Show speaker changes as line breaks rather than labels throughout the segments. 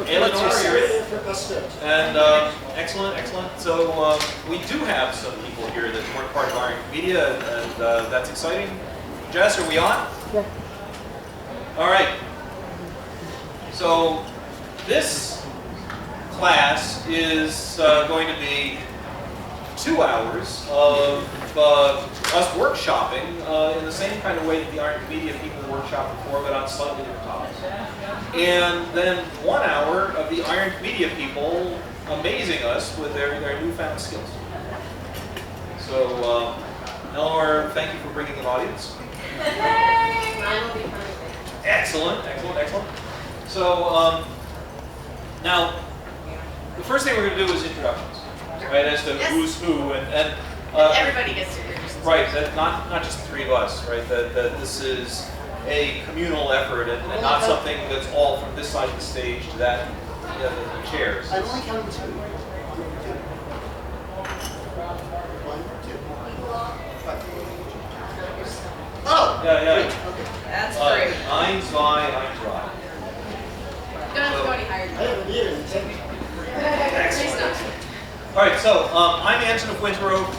Eleanor here. And excellent, excellent. So we do have some people here that weren't part of Iron Commedia, and that's exciting. Jess, are we on?
Yeah.
All right. So this class is going to be 2 hours of us workshopping in the same kind of way that the Iron Commedia people workshopped before, but on slightly different topics. And then 1 hour of the Iron Commedia people amazing us with their newfound skills. So, Eleanor, thank you for bringing an audience. Excellent, excellent, excellent. So, now, the first thing we're going to do is introductions, right, as to who's who, and
everybody gets to introduce themselves.
Right, that not just the three of us, right, that this is a communal effort and not something that's all from this side of the stage to that, the chairs.
I'm only counting 2. 1, 2. Oh!
Yeah, yeah.
Great. Okay.
That's great.
Eins, zwei, eins, zwei.
You don't have to go any higher
I
than
haven't either.
Excellent. All right, so I'm Anton of Winteroak.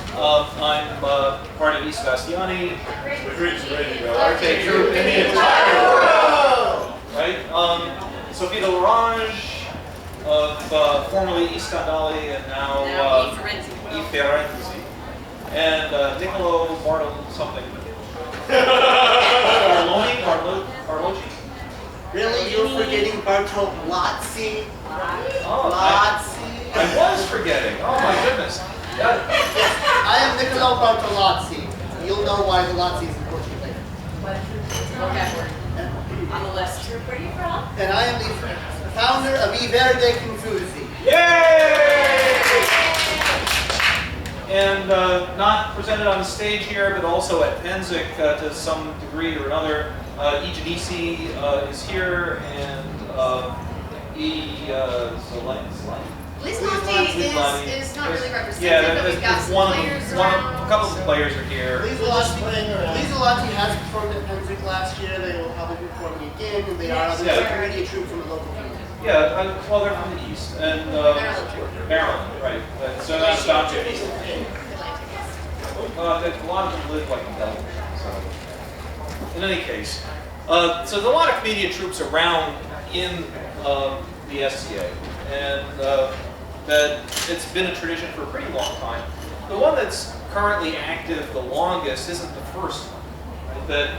I'm part of Sebastiani, the Greeks dell'arte group in the entire world. Right? Sophia of formerly Scandali and now
Firenzi.
Firenzi. And Niccolò Bartolazzi something. Bartolazzi?
Really? You're forgetting Bartolazzi?
Oh, I was forgetting. Oh my goodness.
I am Niccolò Bartolazzi. You'll know why the Lazzi is important later.
Okay, on the list. Where are you from?
And I am the founder of Verdi Confusi.
Yay! And not presented on the stage here, but also at Pennsic to some degree or another. Ejanisi is here, and
Lislandi is not really represented,
yeah,
but we've got some players
a
around.
couple of the players are here.
Lislandi has performed at Pennsic last year. They will probably be performing again, and they are the Commedia troupe from the local community.
Yeah, well, they're from the east, and Maryland, right. So that's about it. A lot of them live like in Delaware. So, in any case, so there's a lot of Commedia troupes around in the SCA, and that it's been a tradition for a pretty long time. The one that's currently active the longest isn't the first one. Right? That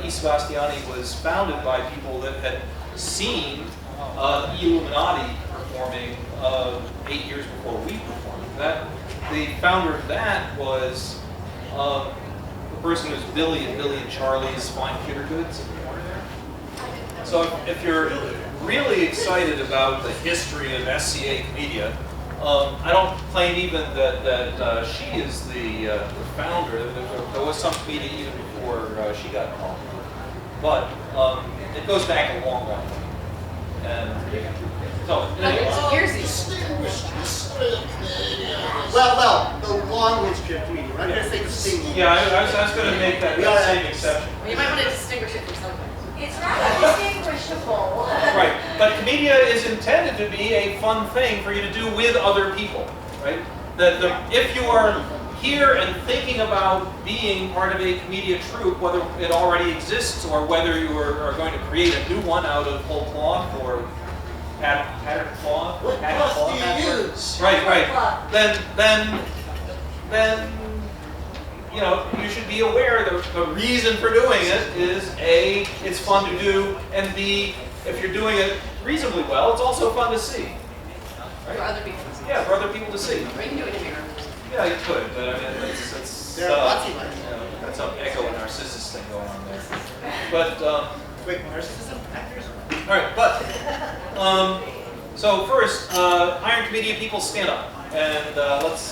Sebastiani was founded by people that had seen Illuminati performing 8 years before we performed. The founder of that was the person who's Billy and Charlie's Fine Pewter Goods in the corner there. So if you're really excited about the history of SCA Commedia, I don't claim even that she is the founder. There was some Commedia even before she got involved. But it goes back a long, long way. And so,
Well, the long history of Commedia. I'm going to say distinguished.
yeah, I was going to make that same exception.
Well, you might want to distinguish it from something.
It's not distinguishable.
Right, but Commedia is intended to be a fun thing for you to do with other people, right? If you are here and thinking about being part of a Commedia troupe, whether it already exists or whether you are going to create a new one out of whole cloth or patterned cloth.
What cloth do you use?
Right. Then you know, you should be aware that the reason for doing it is A, it's fun to do, and B, if you're doing it reasonably well, it's also fun to see. Right?
For other people.
Yeah, for other people to see.
Or you can do it in here.
Yeah, you could, but I mean, that's that's some echo narcissist thing going on there. But
Wait, narcissism? Actors?
all right, but so first, Iron Commedia people, stand up, and let's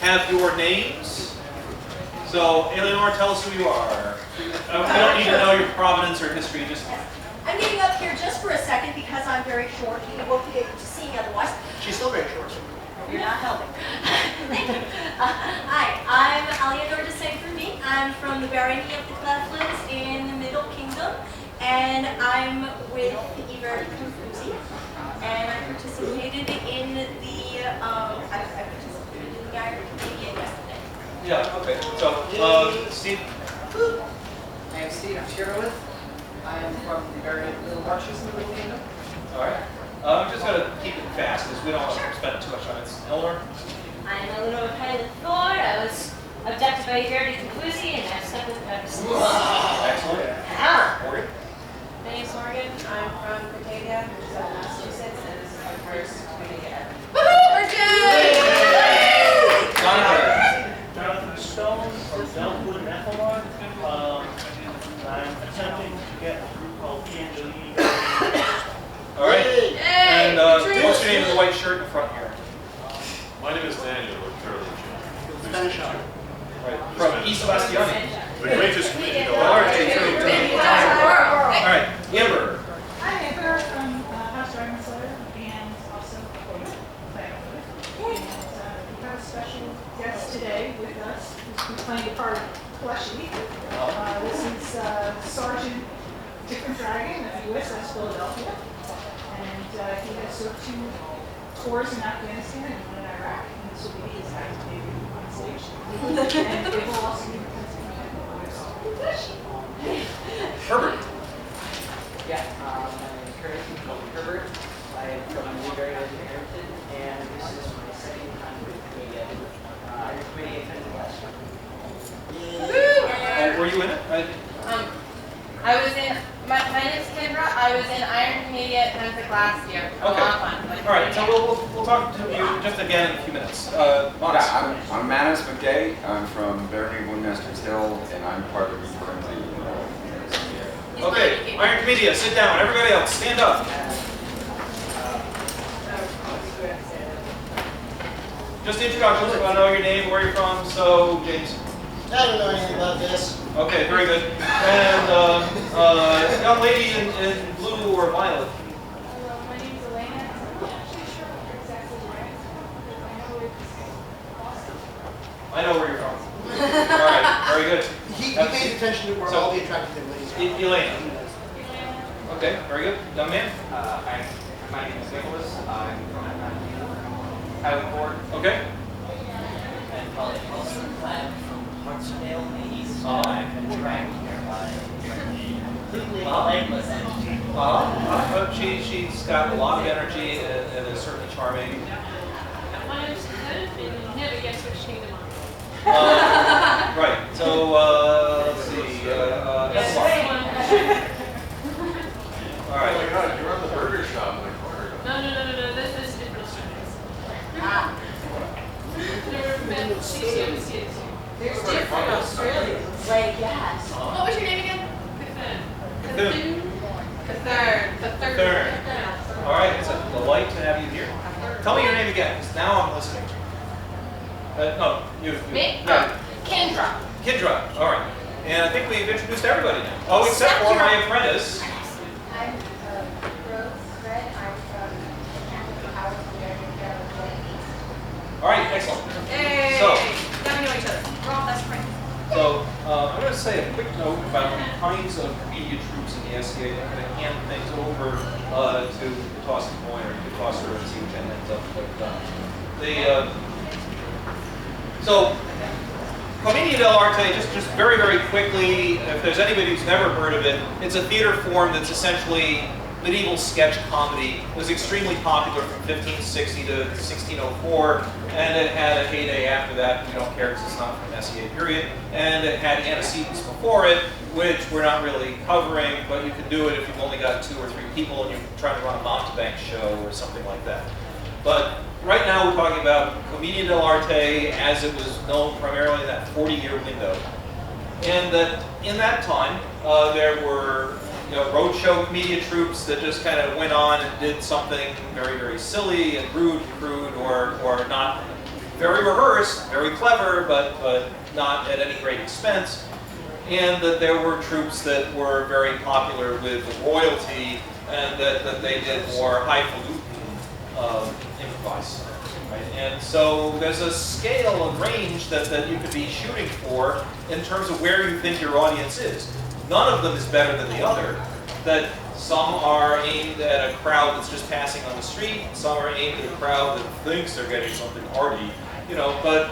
have your names. So, Eleanor, tell us who you are. We don't need to know your provenance or history. Just
I'm getting up here just for a second because I'm very short. You won't be able to see me otherwise.
She's still very short.
You're not helping. Thank you. Hi, I'm Aliador de Saint-Remy. I'm from the barony of the Cleflands in the Middle Kingdom, and I'm with Verdi Confusi. I participated in the Iron Commedia yesterday.
Yeah, okay. So, Steve?
I am Steve Chirowith. I am from the very little Marches in the Little Kingdom.
All right. I'm just going to keep it fast because we don't want to spend too much time. It's Eleanor?
I'm Eleanor Pilot Ford. I was abducted by Verdi Confusi and I've stuck with it ever since.
Excellent. Morgan?
My name's Morgan. I'm from Commedia, which is in Massachusetts, and this is my first Commedia ever.
Woohoo!
Jonathan Stone from Delwood and Ethelmont. I'm attempting to get a group called Scandali.
All right.
Yay!
And
Troops!
what's your name in the white shirt in front here?
My name is Daniel, or Charlie.
Spanish art.
Right. From Sebastiani.
The greatest comedian of
All
all
right. All right. Amber.
Hi, Amber from Master Anton of Winteroak and also we have a special guest today with us who's playing the part of Fleshy. This is Sergeant Different Dragon of USS Philadelphia. And he has served 2 tours in Afghanistan and 1 in Iraq. And this will be his active debut on stage. And it will also be
Herbert.
Yeah, my name is Curtis. I'm called Herbert. I am from Newbury, Hampton, and this is my second time with Commedia. Iron Commedia attended last year.
Oh, were you in it?
I was in, my name's Kendra. I was in Iron Commedia at Pennsic last year. A
Okay.
lot of fun. Like,
All right. So we'll talk to you just again in a few minutes. Monis.
Yeah, I'm Manus McKay. I'm from Verdi Confusi Hill, and I'm part of the Firenzi.
Okay. Iron Commedia, sit down. Everybody else, stand up. Just introductions. I want to know your name, where you're from. So, James.
I don't know anything about this.
Okay, very good. And young lady in blue or violet.
Hello, my name is Elena. I'm not actually sure exactly where. I know it's Boston.
I know where you're from. All right, very good.
He pays attention to where
So-
all the attractive young ladies are.
Elena. Okay, very good. Young man.
My name is Nicholas. I'm from Highland Court.
Okay.
And Polly Wilson. I'm from Hartsdale, East.
Uh-huh.
I've been dragged here by completely legless entity.
She's got a lot of energy and is certainly charming.
My name's Ted, and you never guess which kingdom I'm from.
Right. So let's see. All
Oh my
right.
God, you're on the burger shop in the corner.
No, this is different Australians. There were been 6 years.
There's different Australians.
Like, yes.
What was your name again?
Good.
The
Third. All right. It's a delight to have you here. Tell me your name again, 'cause now I'm listening. No, you.
Me?
Yeah.
Kendra.
Kendra. All right. And I think we've introduced everybody now. Oh, except for my apprentice.
I'm Rose Red. I'm from Howard
All right. Excellent.
Hey.
So-
Now we know each other. We're all best friends.
So I'm going to say a quick note about the kinds of media troops in the SCA. I'm going to hand things over to Toss the Coin or to Toss her and see which end ends up with. So Commedia dell'arte, just very, very quickly, if there's anybody who's never heard of it, it's a theater form that's essentially medieval sketch comedy. It was extremely popular from 1560 to 1604, and it had a heyday after that. We don't care because it's not from SEA period. And it had antecedents before it, which we're not really covering, but you can do it if you've only got 2 or 3 people and you're trying to run a mountebank show or something like that. But right now we're talking about Commedia dell'arte as it was known primarily in that 40-year window. And that in that time, there were roadshow media troops that just kind of went on and did something very, very silly and rude and crude, or not very rehearsed, very clever, but not at any great expense. And that there were troops that were very popular with the royalty, and that they did more highfalutin improvise. Right? And so there's a scale and range that you could be shooting for in terms of where you think your audience is. None of them is better than the other. That Some are aimed at a crowd that's just passing on the street. Some are aimed at a crowd that thinks they're getting something arty, you know. But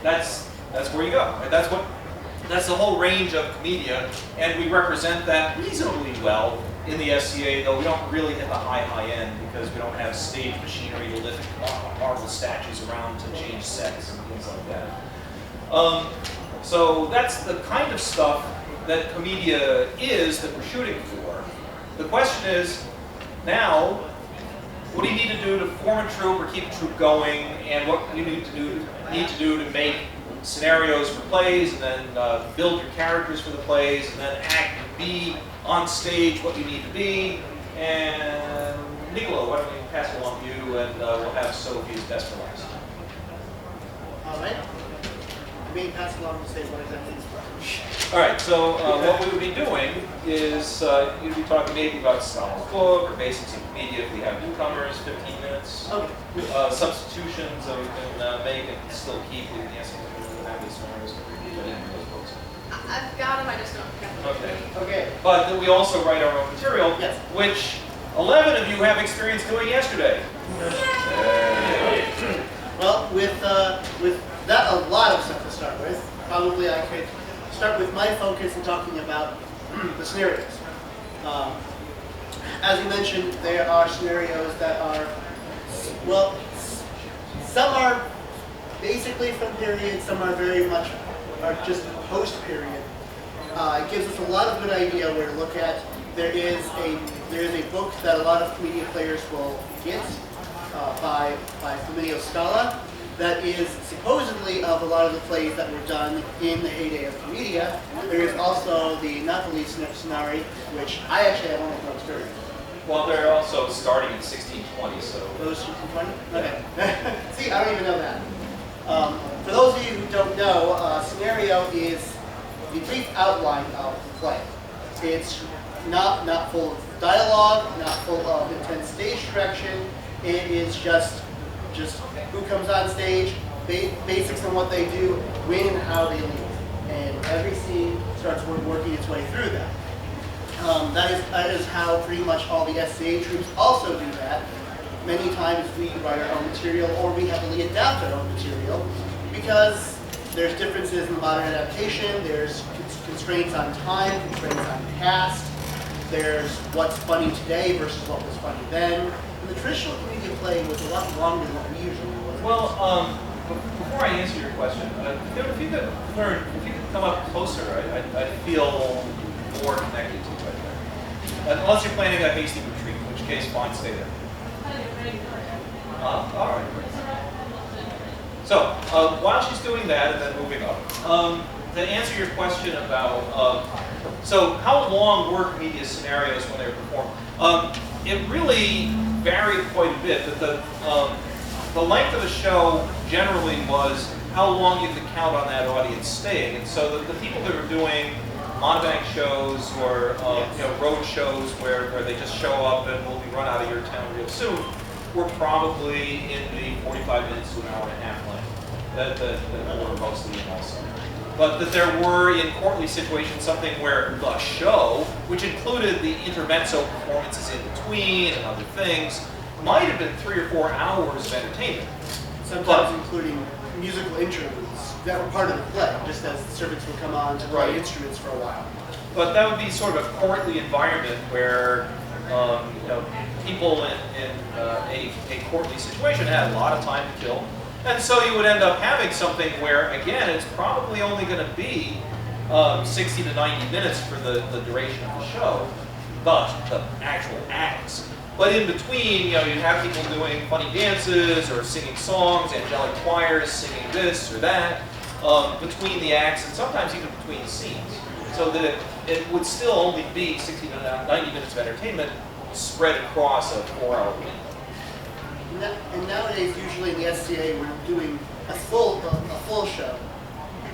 that's where you go. Right? That's the whole range of Commedia, and we represent that reasonably well in the SCA. Though we don't really hit the high end because we don't have stage machinery to lift marble statues around to change sets and things like that. So that's the kind of stuff that Commedia is that we're shooting for. The question is, now, what do you need to do to form a troupe or keep a troupe going, and what you need to do to make scenarios for plays, and then build your characters for the plays, and then act and be on stage what you need to be. And Niccolò, why don't we pass it along to you, and we'll have Sophia's best for last.
All right. I may pass it along to say what exactly is.
All right, so what we would be doing is you'd be talking maybe about style of book or basics of Commedia if we have newcomers, 15 minutes.
Okay.
Substitutions that we can make and still keep in the SCA have these scenarios in those books.
I've got them, I just don't have them.
Okay.
But then we also write our own material,
Yes.
which 11 of you have experience doing yesterday.
Well, with that, a lot of stuff to start with. Probably I could start with my focus in talking about the scenarios. As you mentioned, there are scenarios that are, well, some are basically from period, some are very much are just post-period. It gives us a lot of good idea where to look at. There is a book that a lot of Commedia players will get by Flaminio Scala that is supposedly of a lot of the plays that were done in the heyday of Commedia. There is also the Napoli scenario, which I actually have almost no experience.
Well, they're also starting in 1620, so.
Those 1620? Okay. See, I don't even know that. For those of you who don't know, scenario is the brief outline of the play. It's not full of dialogue, not full of intense stage direction. It is just who comes on stage, basics on what they do, when and how they leave. And every scene starts working its way through that. That is how pretty much all the SCA troops also do that. Many times we write our own material or we heavily adapt our own material because there's differences in modern adaptation, there's constraints on time, constraints on cast, there's what's funny today versus what was funny then. And the traditional Commedia play was a lot longer than what we usually was.
Well, before I answer your question, if you could come up closer, I'd feel more connected to you right there. Unless you're planning a hasty retreat, in which case, fine, stay there. All right. So, while she's doing that and then moving up, to answer your question about, so how long were Commedia scenarios when they were performed? It really varied quite a bit. The length of the show generally was how long you could count on that audience staying. And so the people that were doing monobank shows or road shows where they just show up and will be run out of your town real soon were probably in the 45 minutes to an hour and a half length. That were mostly in also. But that there were in courtly situations something where the show, which included the intermezzo performances in between and other things, might have been 3 or 4 hours of entertainment.
Sometimes including musical interludes that were part of the play, just as the servants would come on to play instruments for a while.
But that would be sort of a courtly environment where people in a courtly situation had a lot of time to kill. And so you would end up having something where, again, it's probably only going to be 60 to 90 minutes for the duration of the show, the actual acts. But in between, you'd have people doing funny dances or singing songs, angelic choirs singing this or that, between the acts and sometimes even between the scenes. So that it would still only be 60 to 90 minutes of entertainment spread across a 4-hour window.
And nowadays, usually in the SCA, we're doing a full show.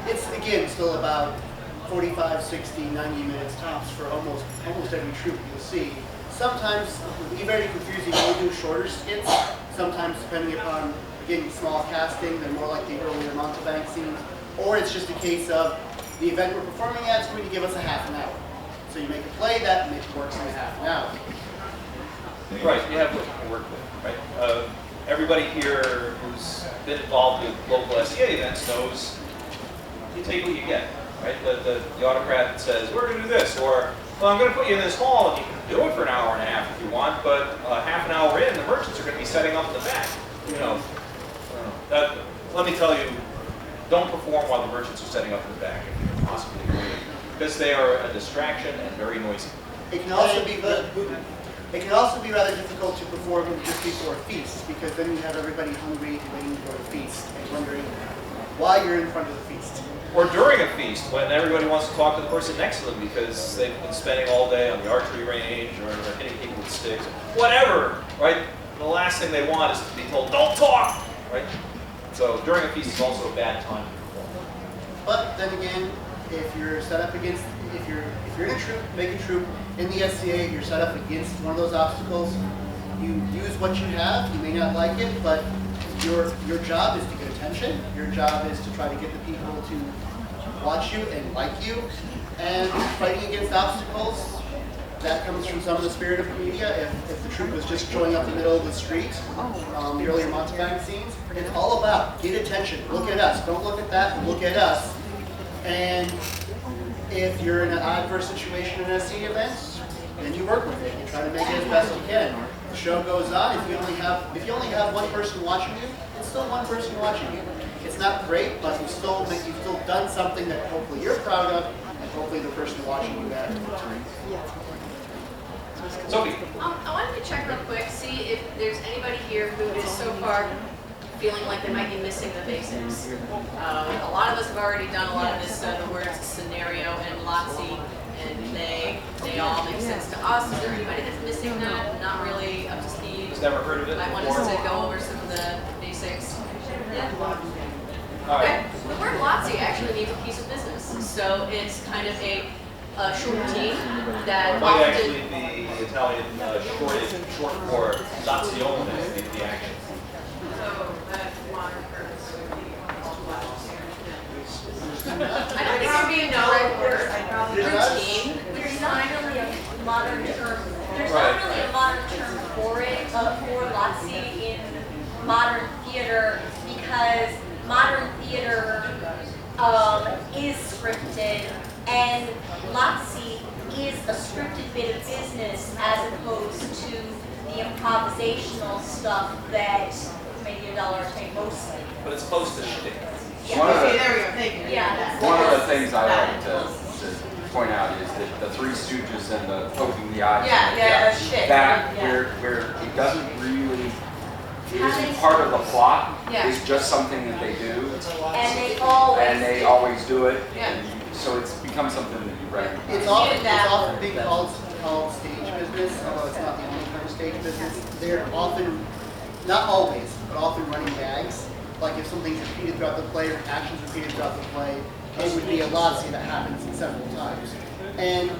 It's, again, still about 45, 60, 90 minutes tops for almost every troupe you'll see. Sometimes, the Verdi Confusi will do shorter skits. Sometimes, depending upon, again, small casting, they're more like the earlier Montebank scenes. Or it's just a case of the event we're performing at is going to give us a half an hour. So you make a play that works in half an hour.
Right, you have what you can work with, right? Everybody here who's been involved with local SEA events knows you take what you get, right? The autocrat says, we're going to do this, or, well, I'm going to put you in this hall and you can do it for an hour and a half if you want, but half an hour in, the merchants are going to be setting up in the back. You know, let me tell you, don't perform while the merchants are setting up in the back if you can possibly avoid it, because they are a distraction and very noisy.
It can also be rather difficult to perform just before a feast, because then you have everybody hungry and waiting for a feast and wondering why you're in front of the feast.
Or during a feast, when everybody wants to talk to the person next to them because they've been spending all day on the archery range or they're hitting people with sticks, whatever, right? The last thing they want is to be told, don't talk, right? So during a feast is also a bad time to perform.
But then again, if you're set up against, if you're in a troop, make a troop in the SCA, you're set up against one of those obstacles, you use what you have, you may not like it, but your job is to get attention. Your job is to try to get the people to watch you and like you. And fighting against obstacles, that comes from some of the spirit of Commedia. If the troupe was just showing up in the middle of the street, the earlier Montevang scenes, it's all about get attention. Look at us. Don't look at that. Look at us. And if you're in an adverse situation in an SE event, then you work with it. You try to make it as best you can. The show goes on. If you only have one person watching you, it's still one person watching you. It's not great, but you've still done something that hopefully you're proud of, and hopefully the person watching you that.
Sophie.
I wanted to check real quick, see if there's anybody here who is so far feeling like they might be missing the basics. A lot of us have already done a lot of this, the words scenario and Lotzi, and they all make sense to us. Is there anybody that's missing that? Not really up to speed?
Who's never heard of it?
Might want us to go over some of the basics. Yeah.
All right.
Okay. The word Lotzi actually means a piece of business. So it's kind of a short routine that
Might
often...
actually be Italian short for l'azione, the action.
So that modern purpose would be I don't think it would be a direct word. Routine. There's not really a modern term. There's not really a modern term for it, for Lotzi in modern theater, because modern theater is scripted, and Lotzi is a scripted bit of business as opposed to the improvisational stuff that Commedia dell'arte mostly.
But it's close to shtick.
Yeah.
One of the-
There we go. Thank you. Yeah.
One of the things I like to point out is that the Three Stooges and the poking the eyes.
Shit.
That
Yeah.
where it doesn't really, it isn't part of the plot.
Yeah.
It's just something that they do.
And they always
do it.
Yeah.
And so it's become something that you recognize.
It's often being called stage business, although it's not the only kind of stage business. They're often, not always, but often running gags. Like if something's repeated throughout the play or action's repeated throughout the play, it would be a Lotzi that happens several times. And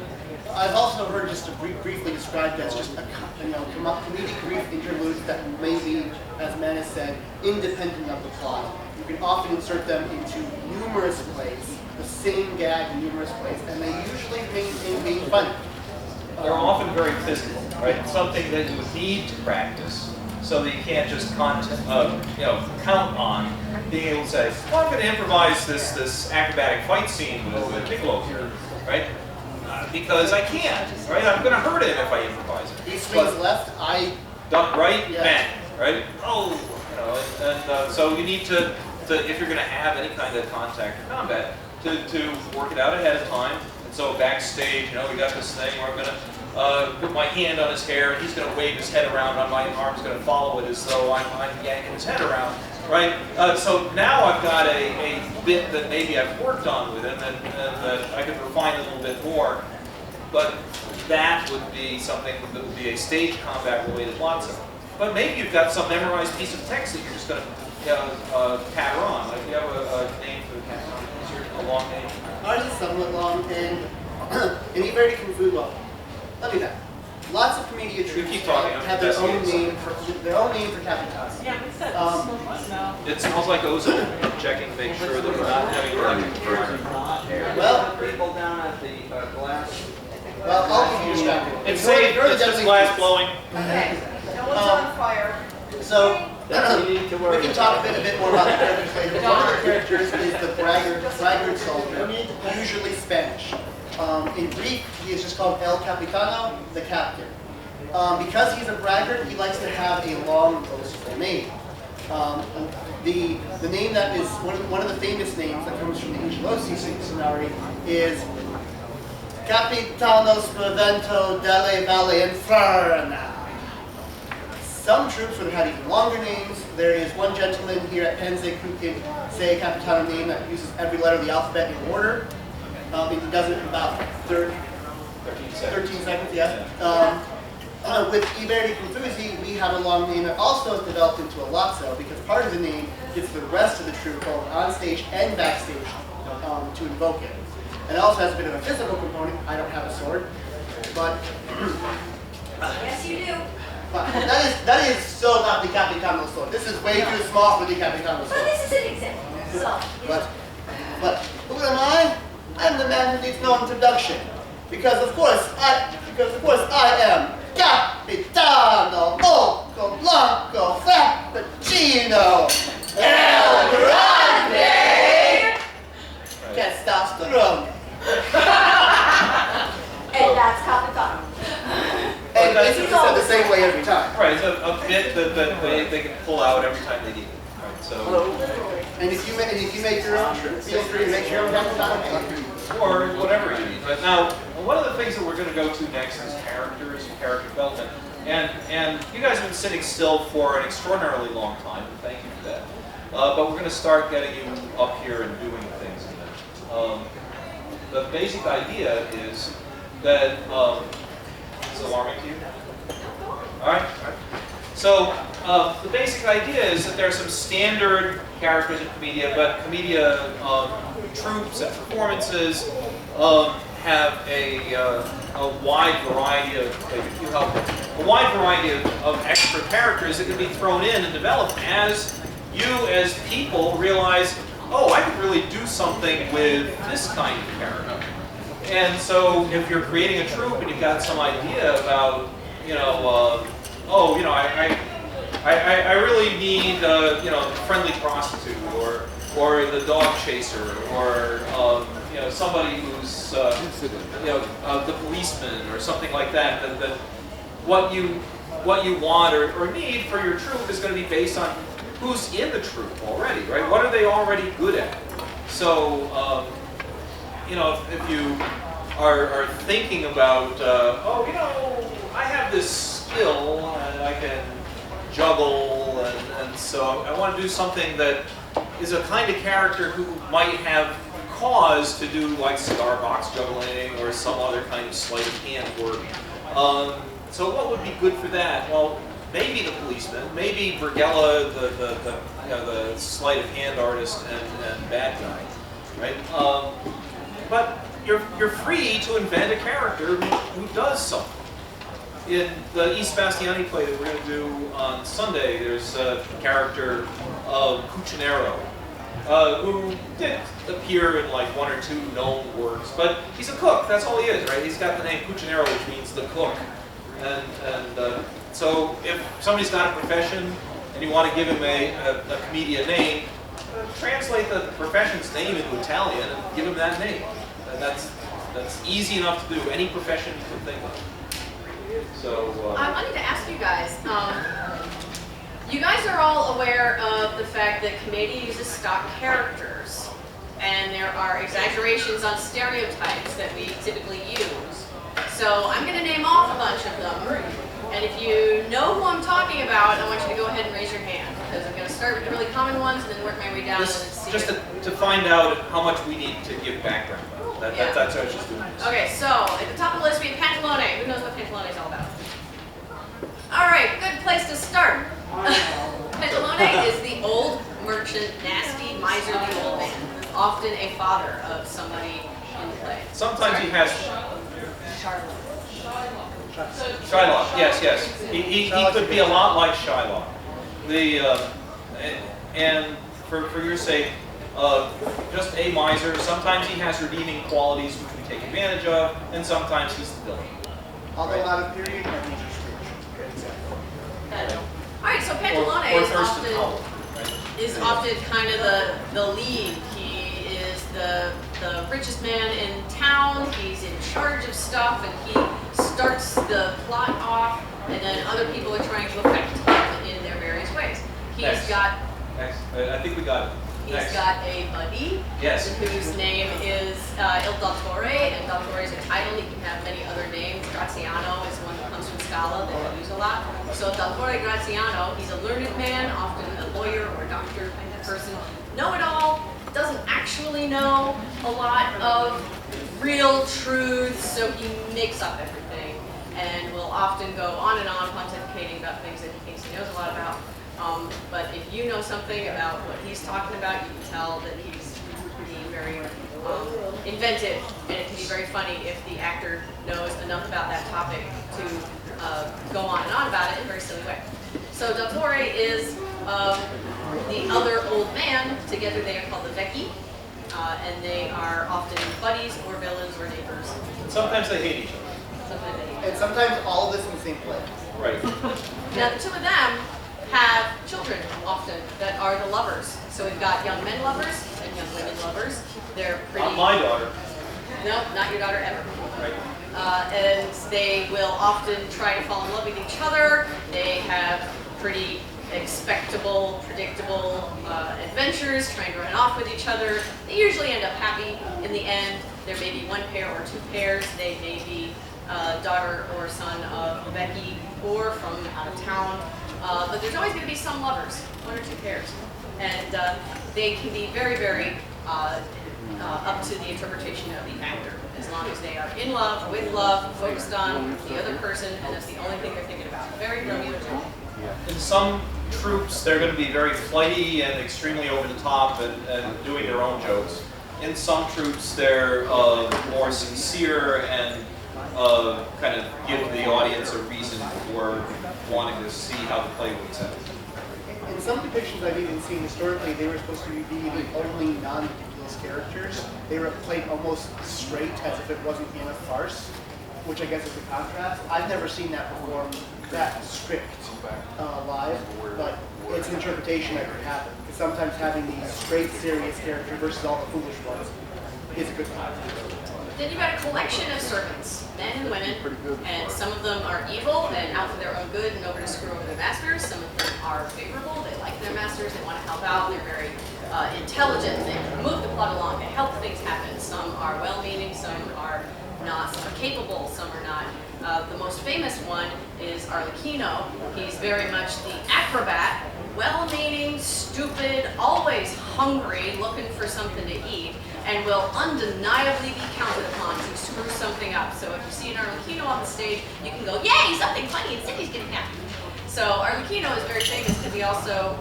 I've also heard, just to briefly described as just a comedic brief interludes that may be, as Manna said, independent of the plot. You can often insert them into numerous plays, the same gag in numerous plays, and they usually maintain being funny.
They're often very physical, right? Something that you would need to practice, so that you can't just count on being able to say, well, I'm going to improvise this acrobatic fight scene with Niccolò here, right? Because I can't, right? I'm going to hurt him if I improvise it.
He swings left, I
duck right,
yeah.
bang, right? Oh, and so you need to, if you're going to have any kind of contact or combat, to work it out ahead of time. And so backstage, we got this thing where I'm going to put my hand on his hair, and he's going to wave his head around, and my arm's going to follow it as though I'm yanking his head around, right? So now I've got a bit that maybe I've worked on with him, and that I could refine a little bit more. But that would be something that would be a stage combat related Lotzi. But maybe you've got some memorized piece of text that you're just going to patter on. Like you have a name for the patter. Is your a long name?
Ours is somewhat long, and in Verdi Confusi, well, let me back. Lots of Commedia troupes have their own name for Capitaz.
Yeah, we said
It smells like ozone. Checking to make sure that we're not having
Well, people down at the glass
Well, I'll keep you distracted.
It's safe,
Very
it's just
deadly
glass
foods.
blowing.
Okay, no one's on fire.
So,
We need to
we
worry
can talk a bit more about the characters later. One of the characters is the braggart soldier, usually Spanish. In Greek, he is just called El Capitano, the captain. Because he's a braggart, he likes to have a long, boastful name. The name that is one of the famous names that comes from the Angelosi scenario is Capitano Spavento delle Valle Inferna. Some troops would have had even longer names. There is one gentleman here at Pennsic who can say a Capitano name that uses every letter of the alphabet in order. He does it in about 13 seconds, yes. With Verdi Confusi, we have a long name that also is developed into a lazzo because part of the name gives the rest of the troop both on stage and backstage to invoke it. And it also has a bit of a physical component. I don't have a sword, but
Yes, you do.
but that is so not the Capitano sword. This is way too small for the Capitano
Well,
sword.
this is an example. So,
But who am I? I'm the man who needs no introduction. Because of course I am Capitano Moco Blanco Frappuccino El Grande Testosterone.
and that's Capitano.
And basically said the same way every time.
Right, it's a bit that they can pull out every time they need it. Right, so,
And if you make your own, feel free to make your own Capitano.
or whatever you need. But now, one of the things that we're going to go to next is characters and character development. And you guys have been sitting still for an extraordinarily long time, and thank you for that. But we're going to start getting you up here and doing things in it. The basic idea is that, is it alarming to you? All right. So the basic idea is that there are some standard characters in Commedia, but Commedia troupes and performances have a wide variety of extra characters that can be thrown in and developed as you, as people, realize, oh, I could really do something with this kind of character. And so, if you're creating a troupe and you've got some idea about, I really need, the friendly prostitute, or the dog chaser, or somebody who's, the policeman, or something like that. That what you want or need for your troupe is going to be based on who's in the troupe already, right? What are they already good at? So, if you are thinking about, I have this skill and I can juggle, and so I want to do something that is a kind of character who might have cause to do like cigar box juggling or some other kind of sleight of hand work. So what would be good for that? Well, maybe the policeman, maybe Vergella, the sleight of hand artist and bad guy, right? But you're free to invent a character who does something. In the Sebastiani play that we're going to do on Sunday, there's a character of Cucinero, who did appear in like one or two known works, but he's a cook. That's all he is, right? He's got the name Cucinero, which means the cook. And so if somebody's got a profession and you want to give him a Commedia name, translate the profession's name into Italian and give him that name. And that's easy enough to do. Any profession you can think of. So
I wanted to ask you guys. You guys are all aware of the fact that Commedia uses stock characters, and there are exaggerations on stereotypes that we typically use. So I'm going to name off a bunch of them, and if you know who I'm talking about, I want you to go ahead and raise your hand, because I'm going to start with the really common ones and then work my way down.
Just to find out how much we need to give background. That's what I was just doing.
Okay, so at the top of the list we have Pantalone. Who knows what Pantalone is all about? All right, good place to start. Pantalone is the old merchant, nasty, miserly old man, often a father of somebody in the play.
Sometimes he has Shylock. Yes. He could be a lot like Shylock. And for your sake, just a miser. Sometimes he has redeeming qualities, which we you take advantage of, and sometimes he's the villain.
Although out of period, and major stage. Good example.
All right, so Pantalone is often kind of the lead. He is the richest man in town. He's in charge of stuff, and he starts the plot off, and then other people are trying to affect him in their various ways. He's got.
I think we got it.
He's got a buddy,
yes,
whose name is Il Dottore, and Dottore is a title. He can have many other names. Graziano is one that comes from Scala that we use a lot. So Dottore Graziano, he's a learned man, often a lawyer or a doctor kind of person. Know-it-all, doesn't actually know a lot of real truths, so he makes up everything and will often go on and on pontificating about things that he thinks he knows a lot about. But if you know something about what he's talking about, you can tell that he's being very inventive, and it can be very funny if the actor knows enough about that topic to go on and on about it in a very silly way. So Dottore is the other old man. Together they are called the Vecchi, and they are often buddies or villains or neighbors.
Sometimes they hate each other.
Sometimes they hate each other.
And sometimes all of this in the same place.
Right.
Now the two of them have children often that are the lovers. So we've got young men lovers and young women lovers. They're pretty.
Not my daughter.
No, not your daughter ever.
Right.
And they will often try to fall in love with each other. They have pretty expectable, predictable adventures, trying to run off with each other. They usually end up happy in the end. There may be one pair or two pairs. They may be daughter or son of Becky or from out of town. But there's always going to be some lovers, one or two pairs. And they can be very, very up to the interpretation of the actor, as long as they are in love, with love, focused on the other person, and that's the only thing they're thinking about. Very Romeo and Juliet.
In some troops, they're going to be very flighty and extremely over the top and doing their own jokes. In some troops, they're more sincere and kind of give the audience a reason for wanting to see how the play works out.
In some depictions I've even seen historically, they were supposed to be the only non-ridiculous characters. They were played almost straight, as if it wasn't in a farce, which I guess is the contrast. I've never seen that performed that strict live, but it's an interpretation that could happen. Because sometimes having these straight, serious characters versus all the foolish ones is a good contrast.
Then you've got a collection of servants, men and women, and some of them are evil and out for their own good and over to screw over their masters. Some of them are favorable, they like their masters, they want to help out, they're very intelligent, they move the plot along, they help things happen. Some are well-meaning, some are not, some are capable, some are not. The most famous one is Arlecchino. He's very much the acrobat, well-meaning, stupid, always hungry, looking for something to eat, and will undeniably be counted upon to screw something up. So if you see an Arlecchino on the stage, you can go, yay, something funny, and Cindy's getting happy. So Arlecchino is very famous because he also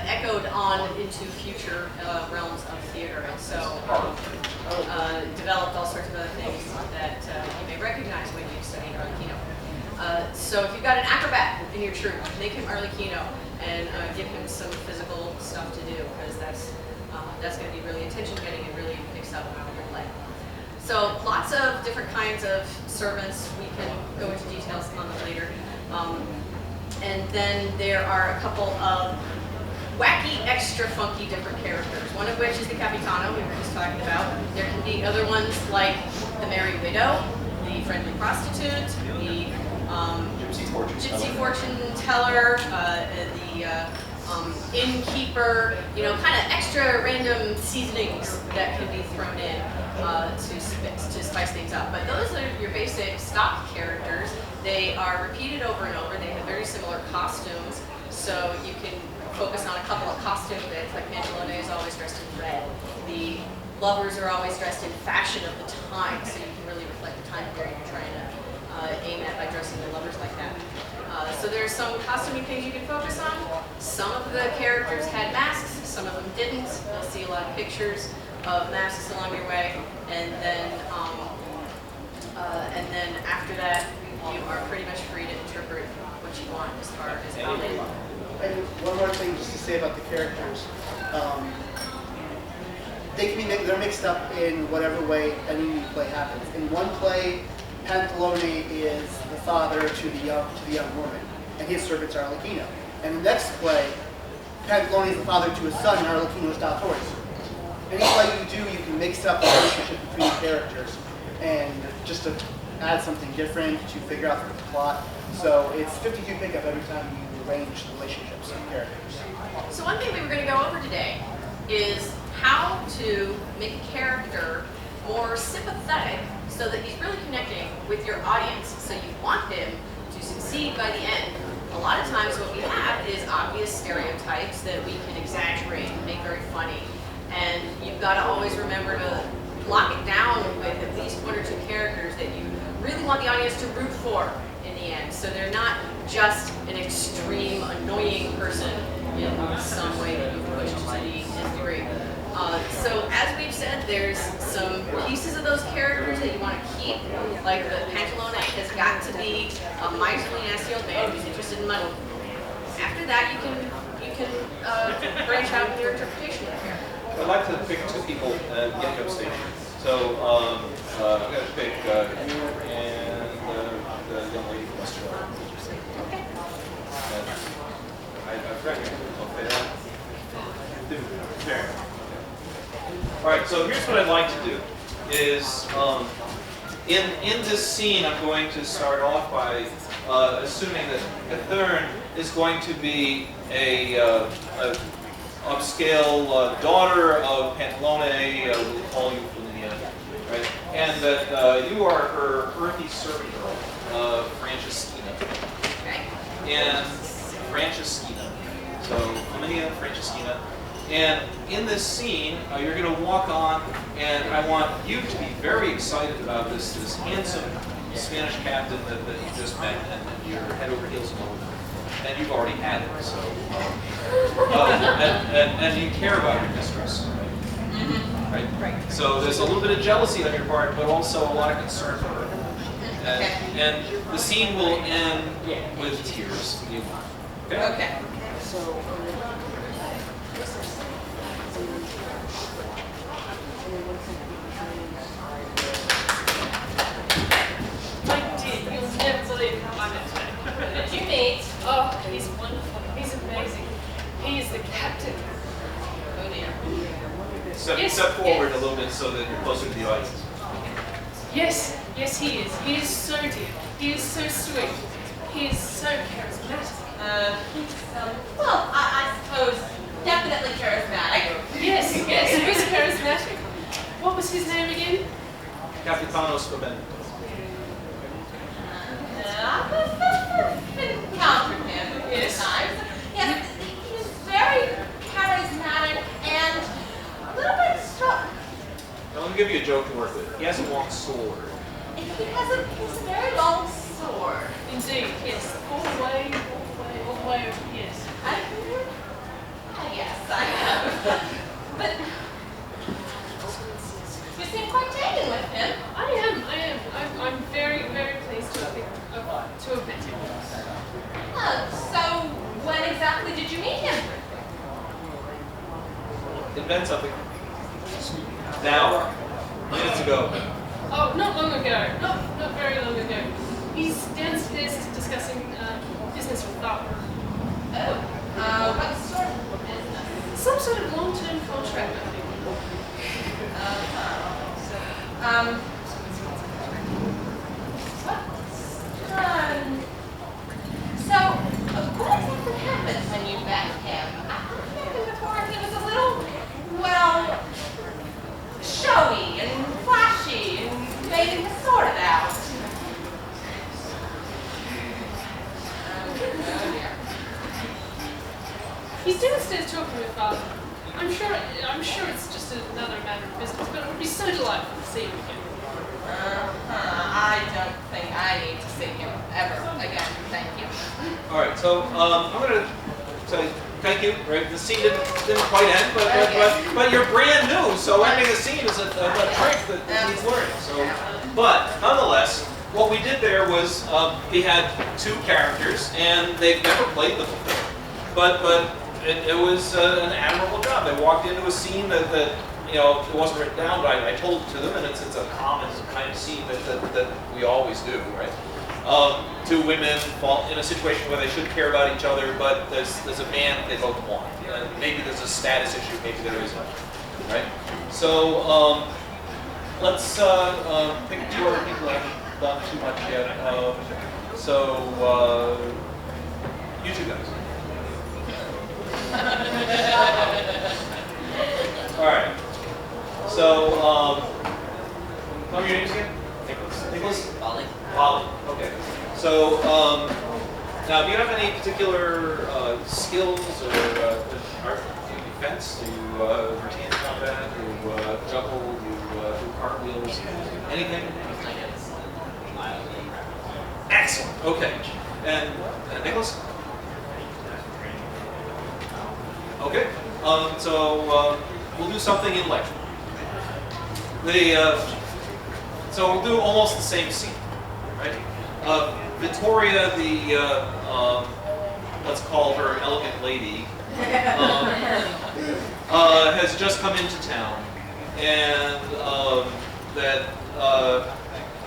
echoed on into future realms of theater, and so developed all sorts of other things that you may recognize when you study Arlecchino. So if you've got an acrobat in your troupe, make him Arlecchino and give him some physical stuff to do, because that's going to be really attention-getting and really picks up your play. So lots of different kinds of servants. We can go into details on them later. And then there are a couple of wacky, extra funky different characters, one of which is the Capitano we were just talking about. There can be other ones like the Merry Widow, the Friendly Prostitute, the Gypsy Fortune Teller, the innkeeper, kind of extra random seasonings that can be thrown in to spice things up. But those are your basic stock characters. They are repeated over and over. They have very similar costumes, so you can focus on a couple of costume bits. Like Pantalone is always dressed in red. The lovers are always dressed in fashion of the time, so you can really reflect the time period you're trying to aim at by dressing the lovers like that. So there's some costuming things you can focus on. Some of the characters had masks, some of them didn't. You'll see a lot of pictures of masks along your way, and then after that, you are pretty much free to interpret what you want as far as how they look.
And one more thing just to say about the characters. they can be they're mixed up in whatever way any play happens. In one play, Pantalone is the father to the young woman, and his servants are Arlecchino. And the next play, Pantalone is the father to his son, and Arlecchino is Dottore. Any play you do, you can mix up the relationship between the characters, and just to add something different, to figure out the plot. So it's 52 pickup every time you arrange the relationships of characters.
So one thing we were going to go over today is how to make a character more sympathetic so that he's really connecting with your audience, so you want him to succeed by the end. A lot of times what we have is obvious stereotypes that we can exaggerate and make very funny. And you've got to always remember to lock it down with at least one or two characters that you really want the audience to root for in the end. So they're not just an extreme, annoying person in some way that you've pushed to the nth degree. So as we've said, there's some pieces of those characters that you want to keep, like the Pantalone has got to be a miserly, nasty old man who's interested in money. After that, you can branch out in your interpretation of the character.
I'd like to pick two people and get you upstation. So I'm going to pick you and the young lady from Australia.
Okay.
I've read it. All right, so here's what I'd like to do is in this scene I'm going to start off by assuming that Catherine is going to be a upscale daughter of Pantalone, we'll call you Flavinia, right? And that you are her earthy servant girl, Franceschina. And Franceschina. So Commedia Franceschina. And in this scene, you're going to walk on, and I want you to be very excited about this handsome Spanish captain that you just met, and you're head over heels in love with him. And you've already had it, so and you care about your mistress, right? Right. So there's a little bit of jealousy on your part, but also a lot of concern for her. And the scene will end with tears. Okay.
Okay.
So.
My dear, you'll never believe how I met today.
Did you meet?
Oh, he's wonderful. He's amazing. He is the captain. Oh dear.
Step forward a little bit so that you're closer to the audience.
Yes, yes he is. He is so dear. He is so sweet. He is so charismatic.
Well, I suppose definitely charismatic.
Yes, yes, he is charismatic. What was his name again?
Capitanos Faben.
I've encountered him a few times. Yes, he's very charismatic and a little bit strong.
Now, let me give you a joke to work with. He has a long sword.
He has a very long sword.
Indeed, yes. All the way over, yes.
Yes, I have. But you seem quite taken with him.
I am. I'm very, very pleased to have met him.
So when exactly did you meet him?
Invent something. Now. Minutes ago.
Oh, not long ago. Not very long ago. He's downstairs discussing business with Bob.
Oh, what sort of business?
Some sort of long-term contract, I think.
So, what exactly happened when you met him? I've met him before, and he was a little, well, showy and flashy and made him sort it out.
He's downstairs talking with Father. I'm sure it's just another matter of business, but it would be so delightful to see him again.
I don't think I need to see him ever again. Thank you.
All right, so I'm going to say thank you. Right, the scene didn't quite end, but you're brand new, so ending the scene is a trick that needs learning. So, but nonetheless, what we did there was we had two characters, and they've never played them before. But it was an admirable job. They walked into a scene that you know, it wasn't written down, but I told it to them, and it's a common kind of scene that we always do, right? Two women fall in a situation where they should care about each other, but there's a man that they both want. Maybe there's a status issue, maybe there isn't, right? So let's pick two other people I haven't done too much yet. You two guys. All right. So, tell me your names again. Nicholas?
Bali.
Bali. Okay. So, now, do you have any particular skills or art? Do you defense? Do you retain combat? Do you juggle? Do you do cartwheels? Anything? Excellent. Okay. And Nicholas? Okay. So we'll do something in lecture. So we'll do almost the same scene, right? Victoria, let's call her elegant lady, has just come into town, and that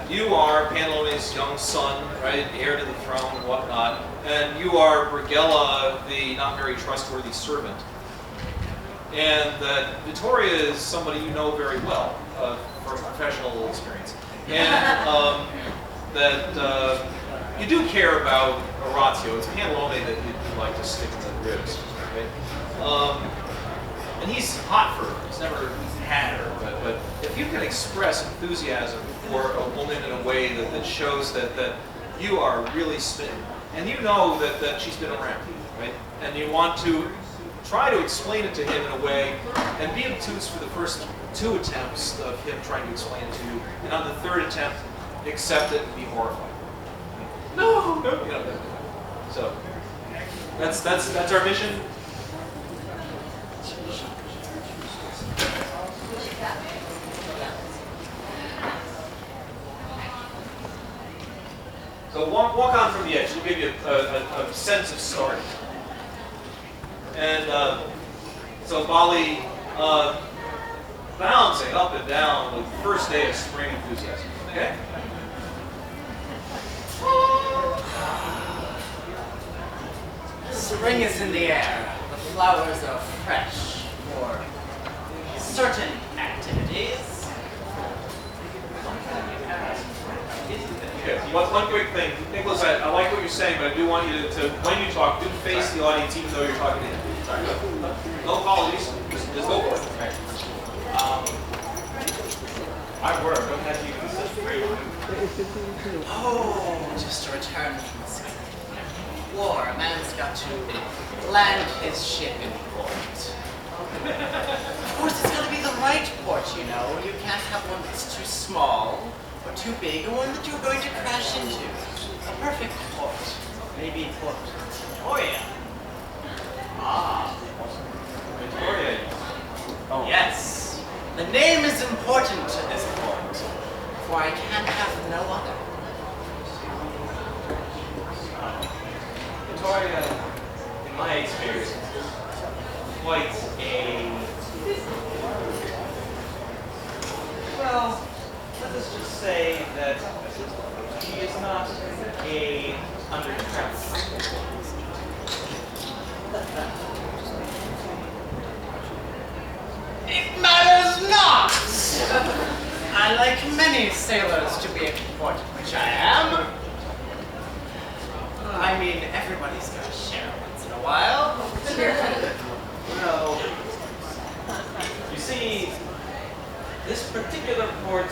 you are Panlone's young son, right, heir to the throne and whatnot, and you are Brighella, the not very trustworthy servant. And that Vittoria is somebody you know very well from professional experience. And that you do care about Orazio. It's Panlone that you'd like to stick in the ribs, right? And he's hot for her. He's never had her. But if you can express enthusiasm for a woman in a way that shows that you are really smitten, and you know that she's been around, right? And you want to try to explain it to him in a way, and be obtuse for the first 2 attempts of him trying to explain it to you, and on the 3rd attempt, accept it and be horrified. No. You know, so that's our mission. So walk on from the edge. We'll give you a sense of starting. And so Bali, bouncing up and down with the first day of spring enthusiasm. Okay?
Spring is in the air. The flowers are fresh for certain activities.
Okay, one quick thing. Nicholas, I like what you're saying, but I do want you to when you talk, do face the audience even though you're talking to him. Sorry. No apologies. Just go for it. Okay.
Our work, don't have you in such great Oh, just a return from the war. A man's got to land his ship in port. Of course, it's got to be the right port, you know. You can't have one that's too small or too big, or one that you're going to crash into. A perfect port. Maybe Port Victoria. Ah, Victoria. Oh. Yes. The name is important to this port, for I can have no other.
Victoria, in my experience, quite a, well, let us just say that she is not a underclass.
It matters not! I like many sailors to be a port, which I am. I mean, everybody's got to share once in a while.
Well, you see, this particular port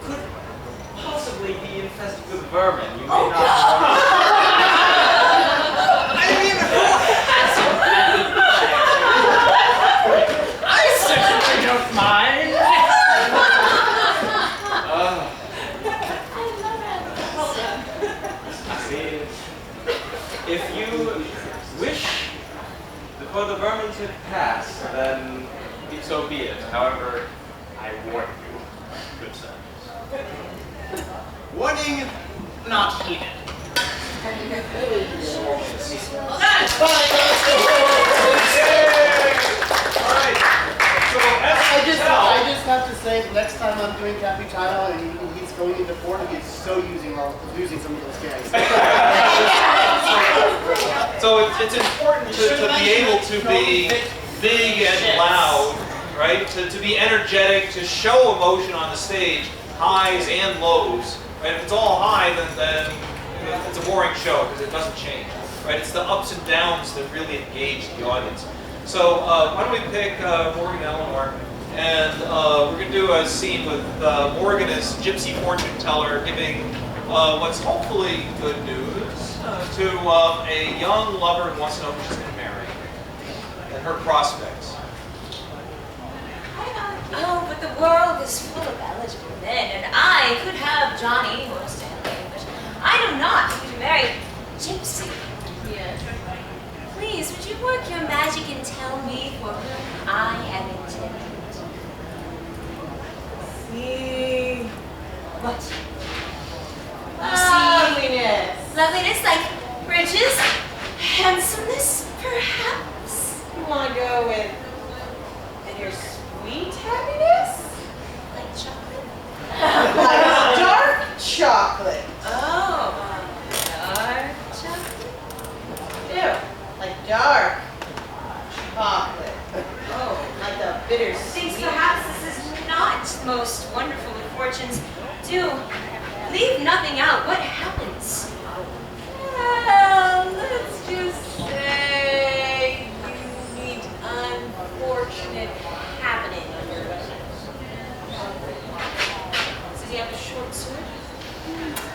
could possibly be infested with vermin. You may not
I mean, who hasn't? I certainly don't mind.
If you wish for the vermin to pass, then so be it. However, I warn you, good sir.
Warning not heeded.
That's fine. All right. So as
I'm doing Cappuccino and he's going into form, he's so using some of those gags.
So it's important to be able to be big and loud, right? To be energetic, to show emotion on the stage, highs and lows. Right? If it's all high, then it's a boring show because it doesn't change. Right? It's the ups and downs that really engage the audience. So why don't we pick Morgan Eleanor, and we're going to do a scene with Morgan as gypsy fortune teller giving what's hopefully good news to a young lover who wants to know who she's going to marry and her prospects.
Oh, but the world is full of eligible men, and I could have Johnny or Stanley, but I do not need to marry Gypsy.
Yeah.
Please, would you work your magic and tell me for whom I am intended?
See.
What?
Loveliness.
Loveliness like riches, handsomeness, perhaps.
You want to go with and your sweet happiness?
Like chocolate?
Like dark chocolate.
Oh, dark chocolate?
Ew. Like dark chocolate. Oh, like the bitter
Thinks
sweet.
perhaps this is not most wonderful of fortunes. Do leave nothing out. What happens?
Well, let's just say you meet unfortunate happening on your way.
Does he have a short sword?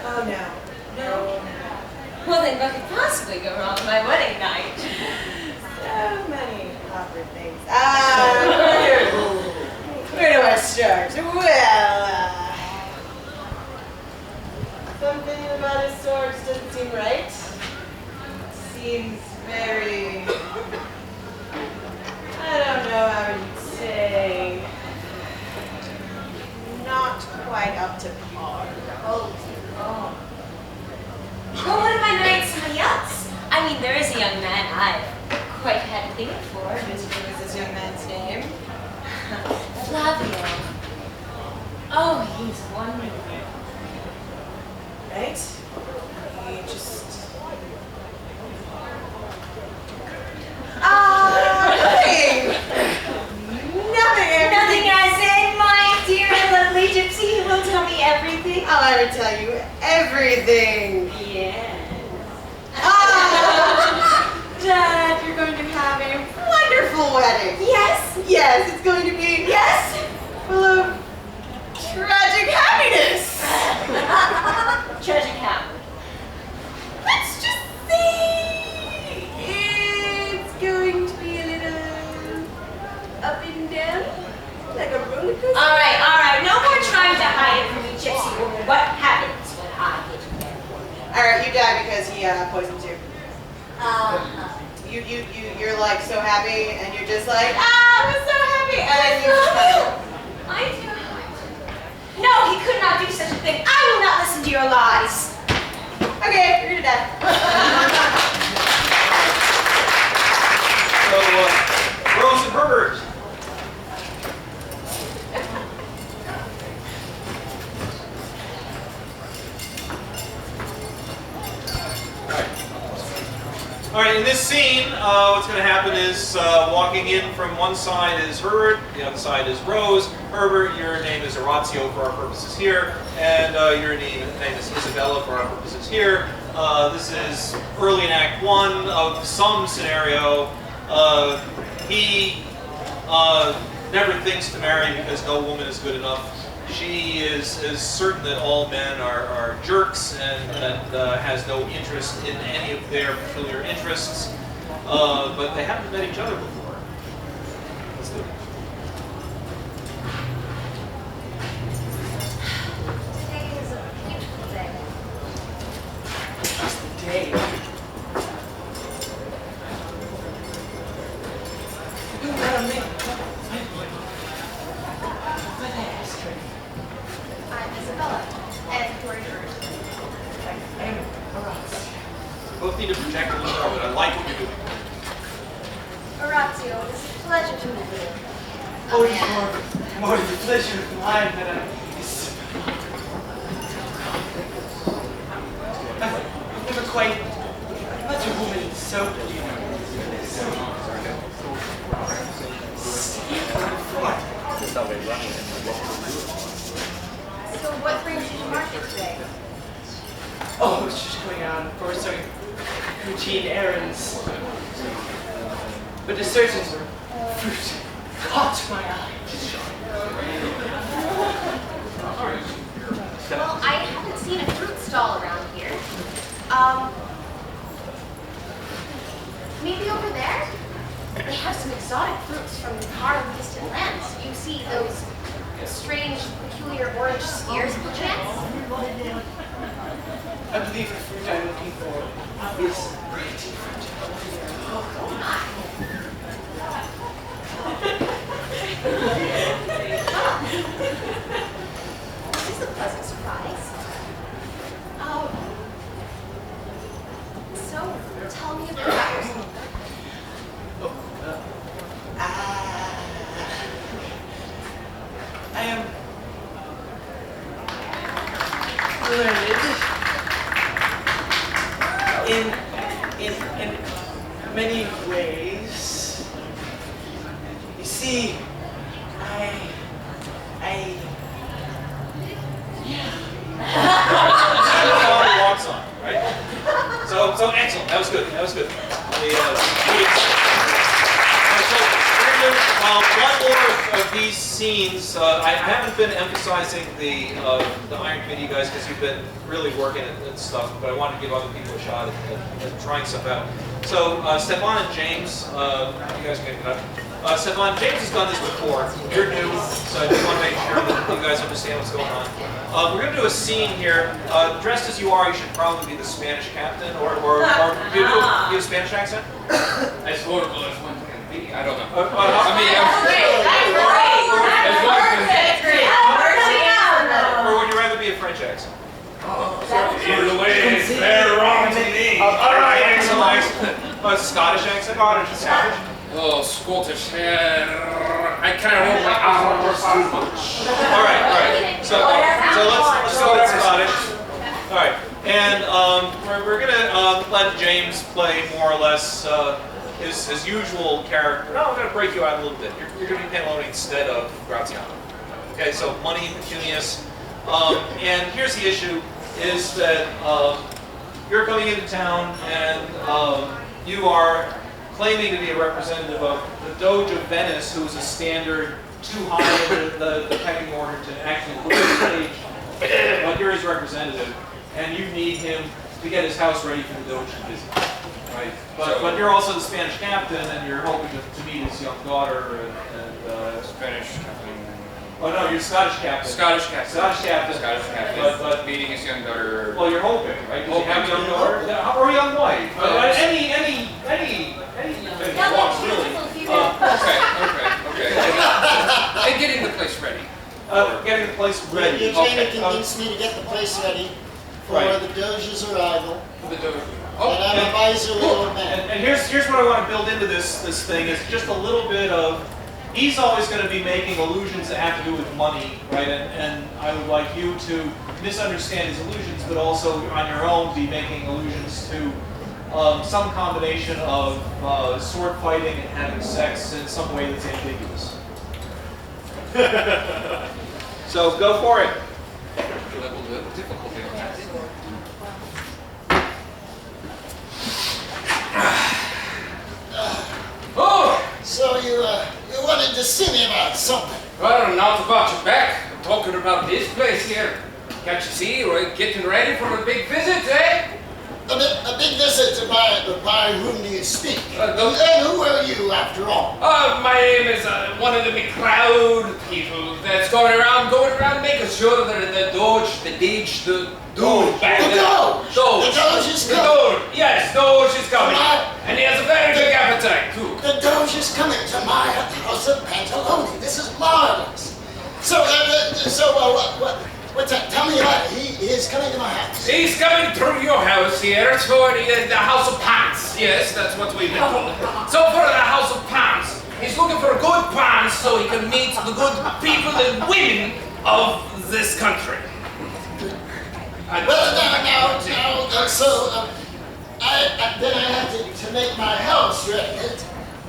Oh no.
No. Well, then what could possibly go wrong on my wedding night?
So many awkward things. Where do I start? Well, something about his sword just doesn't seem right. Seems very, I don't know how you'd say, not quite up to par.
Oh. Well, what if I married somebody else? I mean, there is a young man I've quite had a thing for.
What is this young man's name?
Flavio. Oh, he's wonderful.
Right? He just... nothing!
Nothing as in, my dear lovely gypsy, you will tell me everything.
I'll ever tell you everything.
Yes.
Dad, you're going to have a wonderful wedding.
Yes.
Yes, it's going to be full of tragic happiness.
Tragic happiness.
Let's just say it's going to be a little up and down, like a roller coaster.
All right. No more trying to hide it from me, gypsy woman. What happens when I get married?
All right, you die because he poisoned you. You're like so happy, and you're just like, I'm so happy, and then you just
I do. No, he could not do such a thing. I will not listen to your lies.
okay, you're gonna die.
So, Rose and Herbert. All right, in this scene, what's going to happen is walking in from one side is Herbert, the other side is Rose. Herbert, your name is Orazio for our purposes here, and your name is Isabella for our purposes here. This is early in Act 1 of some scenario. He never thinks to marry because no woman is good enough. She is certain that all men are jerks and has no interest in any of their peculiar interests, but they haven't met each other before. Let's do it.
Today is a beautiful day.
Just the day. You gotta make
I'm Isabella, and who are yours?
Both need to project a little more, but I like what you're doing.
Orazio, it is a pleasure to meet you.
Oh, more the pleasure of mine that
quite much a woman soap, you know.
So what brings you to market today?
Oh, I was just going out for some routine errands. But a certain fruit caught my eye.
Well, I haven't seen a fruit stall around here. Maybe over there? They have some exotic fruits from far and distant lands. You see those strange, peculiar orange spheres, perchance?
I believe the fruit I'm looking for is pretty fruit.
This is a pleasant surprise. So, tell me about yourself.
I am learned in many ways. You see,
Walks on, right? So excellent. That was good. That was good. One more of these scenes. I haven't been emphasizing the Iron Commedia guys because you've been really working and stuff, but I wanted to give other people a shot at trying stuff out. So Stefan and James, you guys can get it up. Stefan, James has done this before. You're new, so I just want to make sure that you guys understand what's going on. We're going to do a scene here. Dressed as you are, you should probably be the Spanish captain, or do you do a Spanish accent?
As horrible as one can be, I don't know.
Or would you rather be a French accent?
Either way, it's very wrong to me.
Alright, excellent. Scottish accent? Scottish?
Oh, Scottish. I kind of want my hours too much.
Alright. So let's go with Scottish. Alright. And we're gonna let James play more or less his usual character. No, I'm gonna break you out a little bit. You're gonna be Pantalone instead of Graziano. Okay, so money pecunious. And here's the issue, is that you're coming into town and you are claiming to be a representative of the Doge of Venice, who's a standard too high in the pecking order to actually put on stage, but you're his representative, and you need him to get his house ready for the Doge to visit. Right? But you're also the Spanish captain, and you're hoping to meet his young daughter and
Spanish captain.
Oh no, you're Scottish captain.
Scottish captain.
Scottish captain.
Scottish captain.
But
meeting his young daughter.
Well, you're hoping, right? Does he have a young daughter? Or a young wife? Any wants, really.
Okay. And getting the place ready.
Getting the place ready.
You're trying to convince me to get the place ready for the Doge's arrival.
For the Doge.
And I'm a miserly old man.
And here's what I want to build into this thing is just a little bit of. He's always going to be making allusions that have to do with money, right? And I would like you to misunderstand his allusions, but also on your own be making allusions to some combination of sword fighting and having sex in some way that's ambiguous. So go for it.
Level of difficulty on that.
Oh! So you wanted to see me about something?
Well, not about your back. I'm talking about this place here. Can't you see? We're getting ready for a big visit, eh?
A big visit by whom do you speak? And who are you, after all?
My name is one of the crowd people that's going around making sure that the Doge is coming. Yes, Doge is coming. And he has a very big appetite, too.
The Doge is coming to my house of Pantalone. This is marvelous. Tell me about it. He is coming to my house.
He's coming through your house here for the House of Pants. Yes, that's what we've been told. So for the House of Pants, he's looking for good pants so he can meet the good people and women of this country.
then I have to make my house ready.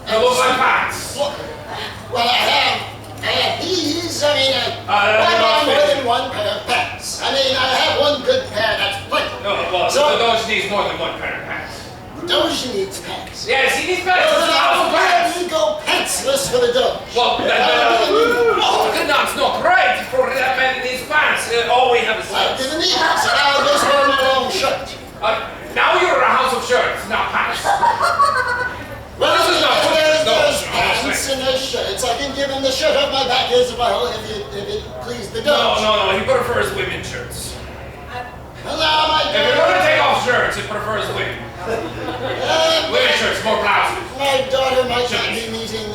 What about pants?
Well, I have these. I mean, why buy more than one pair of pants? I mean, I have one good pair, that's plenty.
No, well,
so,
the Doge needs more than one pair of pants.
Doge needs pants.
Yes, he needs pants.
Well, why don't you go pantsless for the Doge?
Well, that's not right for that man in his pants. All we have is
I didn't need it, so I'll just wear my long shirt.
Now you're a house of shirts, not pants.
Well,
this is not
there's pants and there's shirts. I can give him the shirt off my back as well if it please the Doge.
No, he prefers women's shirts.
Hello, my
If you're going to take off shirts, he prefers women. Women's shirts, more blouses.
My daughter might not be meeting,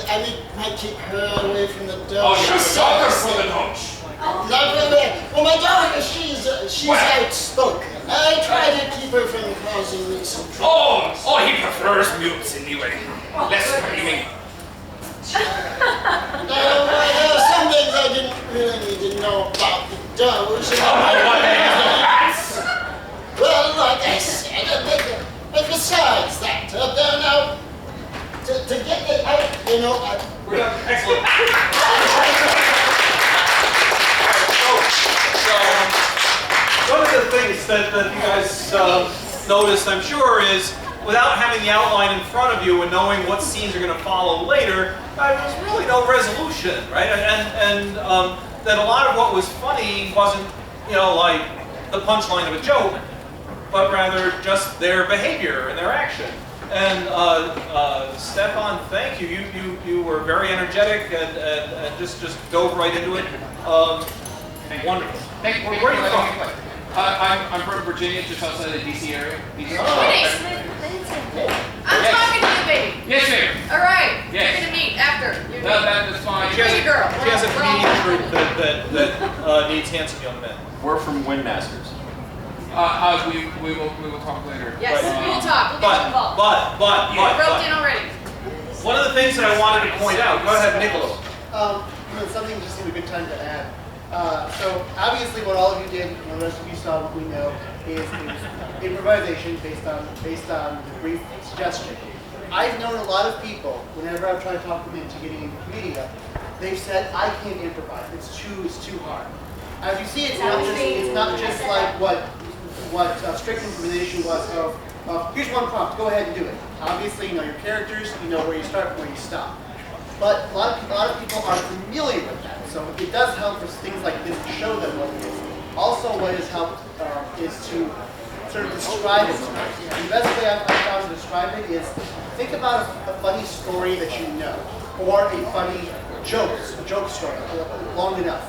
might keep her away from the Doge.
Oh, you have a daughter for the Doge.
Not really. Well, my daughter, she's outspoken. I try to keep her from causing me some trouble.
Oh, he prefers mutes anyway. Less screaming.
There are some things I didn't really need to know about the Doge. Well, like I said, but besides that, now, to get it out,
Excellent. So, one of the things that you guys noticed, I'm sure, is without having the outline in front of you and knowing what scenes are going to follow later, there's really no resolution, right? And that a lot of what was funny wasn't, like the punchline of a joke, but rather just their behavior and their action. And Stefan, thank you. You were very energetic and just dove right into it. Wonderful.
Thank you.
Where are you from?
I'm from Virginia, just outside the DC area. DC.
I'm talking to the baby.
Yes, ma'am.
All right.
Yes.
You're gonna meet after.
That's fine.
She has a comedian troupe that needs handsome young men.
We're from Windmasters.
We will talk later.
Yes, we will talk. We'll get you involved.
But
roped in already.
One of the things that I wanted to point out. Go ahead, Niccolò.
Something just a good time to add. So obviously, what all of you did, and the rest of you saw what we know, is improvisation based on the brief suggestion. I've known a lot of people. Whenever I've tried to talk them into getting into Commedia, they've said, "I can't improvise. It's too hard." As you see, it's not just like what strict improvisation was of here's one prompt, go ahead and do it. Obviously, you know your characters, you know where you start and where you stop. But a lot of people are familiar with that, so it does help for things like this to show them what it is. Also, what has helped is to sort of describe it. And the best way I've found to describe it is think about a funny story that you know, or a funny joke story, long enough.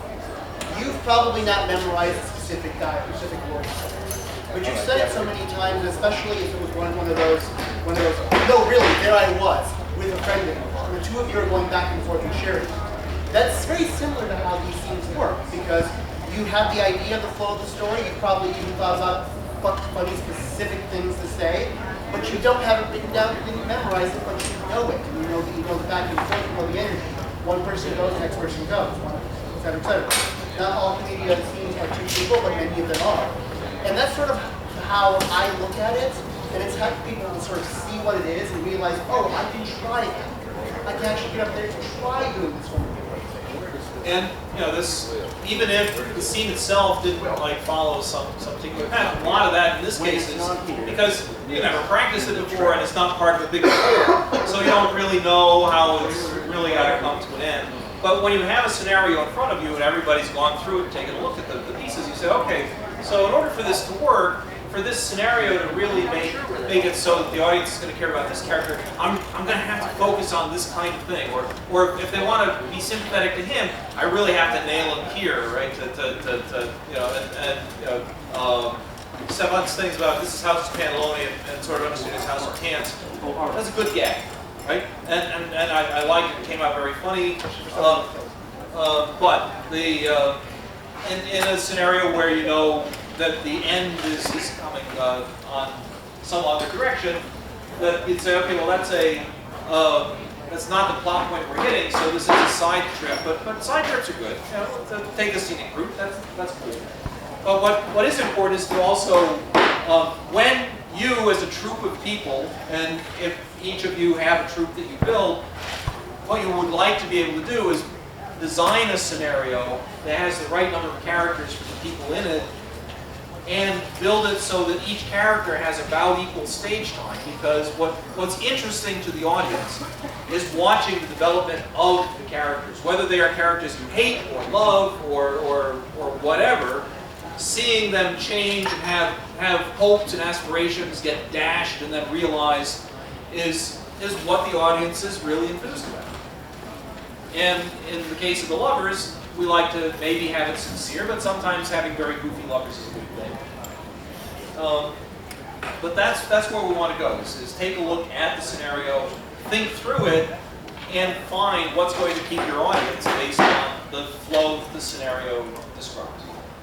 You've probably not memorized a specific word, but you've said it so many times, especially if it was one of those. No, really, there I was with a friend, and the two of you are going back and forth and sharing. That's very similar to how these scenes work, because you have the idea of the flow of the story. You probably even thought about funny specific things to say, but you don't have it written down. You didn't memorize it, but you know it. And you know the back and forth. You know the energy. One person goes, the next person goes, etc., etc. Not all Commedia scenes are two people, but many of them are. And that's sort of how I look at it, and it's helped people to sort of see what it is and realize, oh, I can try that. I can actually get up there and try doing this one.
And this, even if the scene itself didn't follow some particular path, a lot of that in this case is because you never practiced it before and it's not part of a big score, so you don't really know how it's really got to come to an end. But when you have a scenario in front of you and everybody's gone through it and taken a look at the pieces, you say, okay, so in order for this to work, for this scenario to really make it so that the audience is going to care about this character, I'm going to have to focus on this kind of thing. Or if they want to be sympathetic to him, I really have to nail him here, right? Stefan's things about this is House of Pantalone and sort of understand his House of Pants. That's a good gag, right? And I like it. It came out very funny. But the in a scenario where you know that the end is coming on some other direction, that you'd say, okay, well that's not the plot point we're hitting, so this is a side trip. But side trips are good. Take a scenic route. That's cool. But what is important is to also when you as a troupe of people, and if each of you have a troupe that you build, what you would like to be able to do is design a scenario that has the right number of characters for the people in it, and build it so that each character has about equal stage time. Because what's interesting to the audience is watching the development of the characters, whether they are characters you hate or love or whatever. Seeing them change and have hopes and aspirations get dashed and then realized is what the audience is really enthused about. And in the case of the lovers, we like to maybe have it sincere, but sometimes having very goofy lovers is a good thing. But that's where we want to go, is take a look at the scenario, think through it, and find what's going to keep your audience based on the flow that the scenario describes.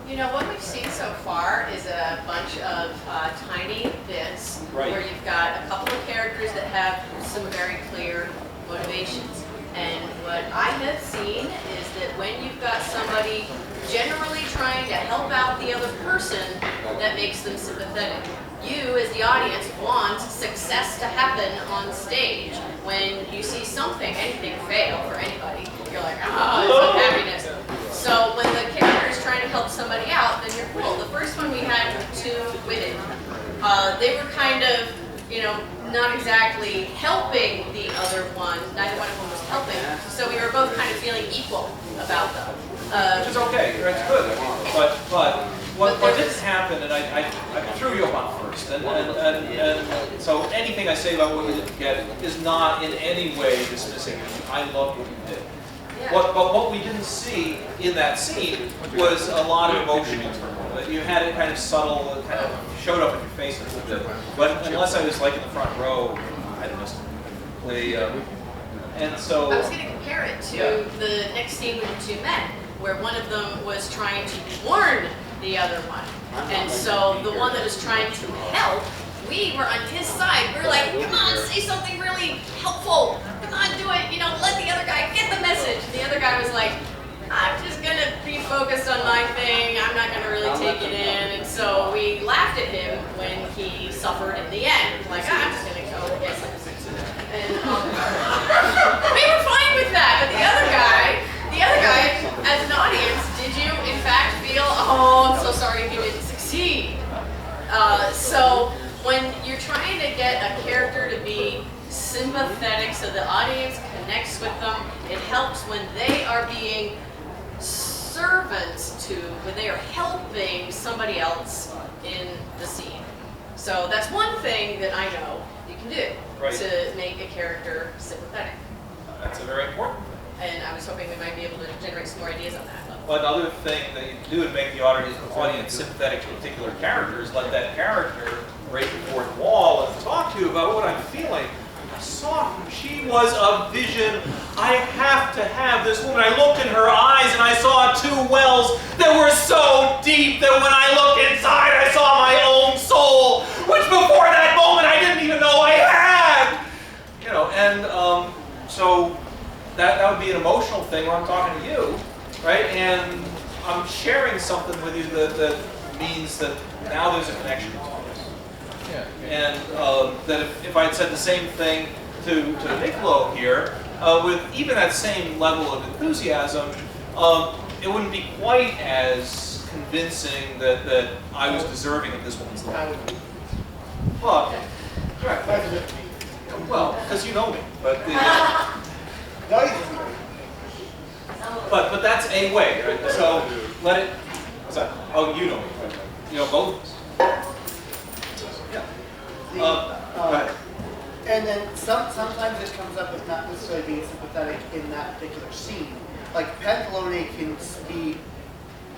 You know, what we've seen so far is a bunch of tiny bits where you've got a couple of characters that have some very clear motivations. And what I have seen is that when you've got somebody generally trying to help out the other person, that makes them sympathetic. You, as the audience, want success to happen on stage. When you see something, anything fail for anybody, you're like, ah, it's unhappiness. So when the character is trying to help somebody out, then you're cool. The first one we had with two women. They were kind of, you know, not exactly helping the other one. Neither one of them was helping. So we were both kind of feeling equal about them.
Which is okay, it's good. But what didn't happen, and I threw you up on first, and so anything I say about what you didn't get is not in any way dismissing you. I love what you did.
Yeah.
But what we didn't see in that scene was a lot of emotional turmoil. You had it kind of subtle, it kind of showed up in your face a little bit. But unless I was like in the front row, I'd missed it. And so
I was going to compare it to the next scene with the two men, where one of them was trying to warn the other one. And so the one that was trying to help, we were on his side. We were like, come on, say something really helpful. Come on, do it. You know, let the other guy get the message. The other guy was like, I'm just going to be focused on my thing. I'm not going to really take it in. And so we laughed at him when he suffered in the end. Like, I'm just going to go get some. And we were fine with that. But the other guy, as an audience, did you in fact feel, oh, I'm so sorry he didn't succeed? So when you're trying to get a character to be sympathetic so the audience connects with them, it helps when they are being servants to, when they are helping somebody else in the scene. So that's one thing that I know you can do to make a character sympathetic.
That's a very important thing.
And I was hoping we might be able to generate some more ideas on that.
Well, another thing that you can do to make the audience sympathetic to a particular character is let that character break the fourth wall and talk to you about what I'm feeling. I saw her. She was a vision. I have to have this woman. I looked in her eyes and I saw two wells that were so deep that when I looked inside, I saw my own soul, which before that moment I didn't even know I had. You know, and so that would be an emotional thing where I'm talking to you, right? And I'm sharing something with you that means that now there's a connection between us. Yeah. And that if I had said the same thing to Niccolò here, with even that same level of enthusiasm, it wouldn't be quite as convincing that I was deserving of this woman's love. Well, right. Well, because you know me, but but that's a way, right? So let it. What's that? Oh, you know me. Right? You know both of us. Yeah.
And then sometimes it comes up with not necessarily being sympathetic in that particular scene. Like Pennsic can be.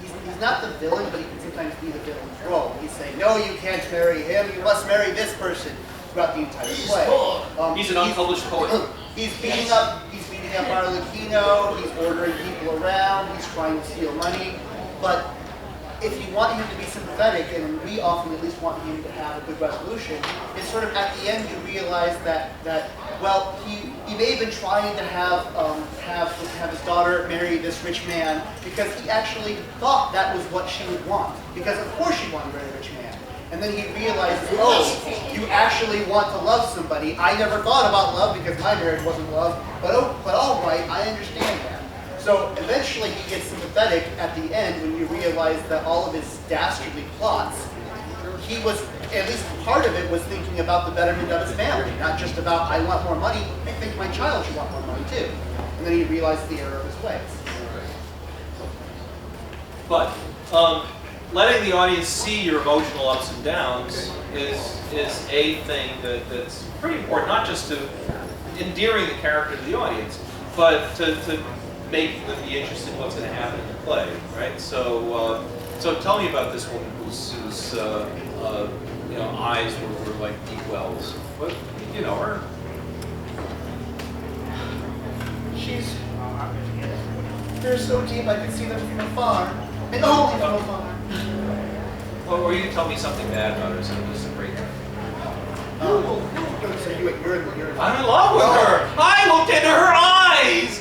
He's not the villain, but he can sometimes be the villain's role. He's saying, no, you can't marry him. You must marry this person throughout the entire play.
He's an unpublished poet.
He's beating up Arlecchino, he's ordering people around, he's trying to steal money. But if you want him to be sympathetic, and we often at least want him to have a good resolution, it's sort of at the end you realize that well, he may have been trying to have his daughter marry this rich man because he actually thought that was what she would want. Because of course she wanted to marry a rich man. And then he realizes, oh, you actually want to love somebody. I never thought about love because my marriage wasn't love, but all right, I understand that. So eventually he gets sympathetic at the end when you realize that all of his dastardly plots, he was, at least part of it was thinking about the betterment of his family, not just about, I want more money, I think my child should want more money too. And then he realized the error of his ways.
But letting the audience see your emotional ups and downs is a thing that's pretty important, not just to endearing the character to the audience, but to make them be interested in what's going to happen in the play, right? So, so tell me about this woman whose eyes were like deep wells. But you know her.
They're so deep I can see them from afar, and only from afar.
Or you tell me something bad about her, so this is a great thing.
So you're
I'm in love with her! I looked into her eyes!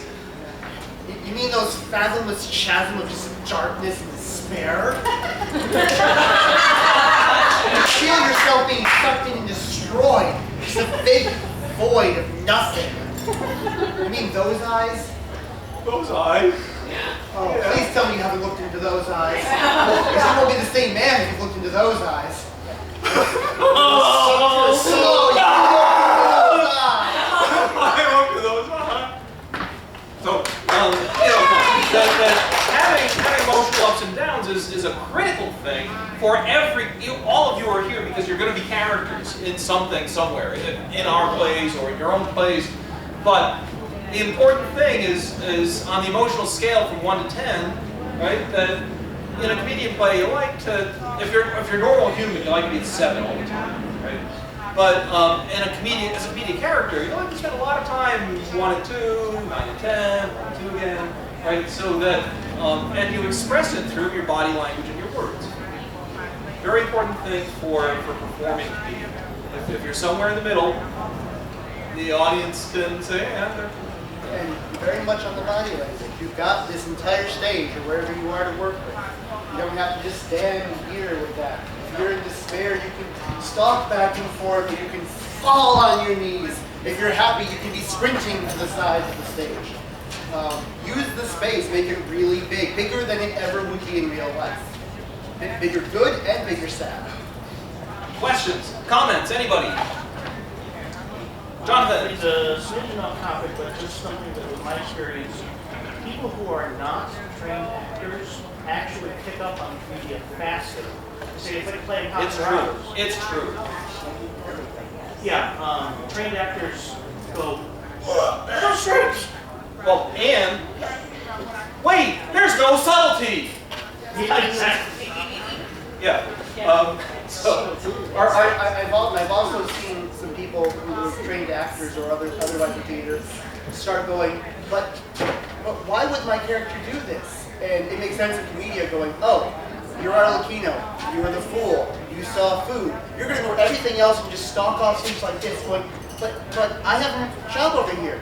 You mean those fathomless chasm of just darkness and despair? You feel yourself being sucked in and destroyed. Just a big void of nothing. You mean those eyes?
Those eyes?
Oh, yeah. Please tell me you haven't looked into those eyes. Because you won't be the same man if you've looked into those eyes.
I looked into those eyes. So, that having emotional ups and downs is a critical thing for all of you are here because you're going to be characters in something somewhere, in our plays or in your own plays. But the important thing is on the emotional scale from 1 to 10, right? That in a comedian play, you like to, if you're a normal human, you like to be at 7 all the time, right? But as a comedian character, you like to spend a lot of time 1 and 2, 9 and 10, 1 and 2 again, right? So that, and you express it through your body language and your words. Very important thing for performing comedian. If you're somewhere in the middle, the audience can say, yeah,
and very much on the body language. You've got this entire stage or wherever you are to work with. You don't have to just stand here with that. If you're in despair, you can stalk back and forth, or you can fall on your knees. If you're happy, you can be sprinting to the sides of the stage. Use the space, make it really big, bigger than it ever would be in real life. Bigger good and bigger sad.
Questions, comments, anybody? Jonathan.
It's a smidgen off topic, but just something that was my experience. People who are not trained actors actually pick up on media faster. See, it's like playing
It's true. It's true.
Yeah, trained actors go, there's no strings.
Well, and wait, there's no subtlety.
Yeah, exactly.
Yeah.
I've also seen some people who are trained actors or otherwise in theater start going, but why would my character do this? And it makes sense in Commedia going, oh, you're Arlecchino, you were the fool, you saw food. You're going to ignore everything else and just stalk off things like this going, but I have a job over here.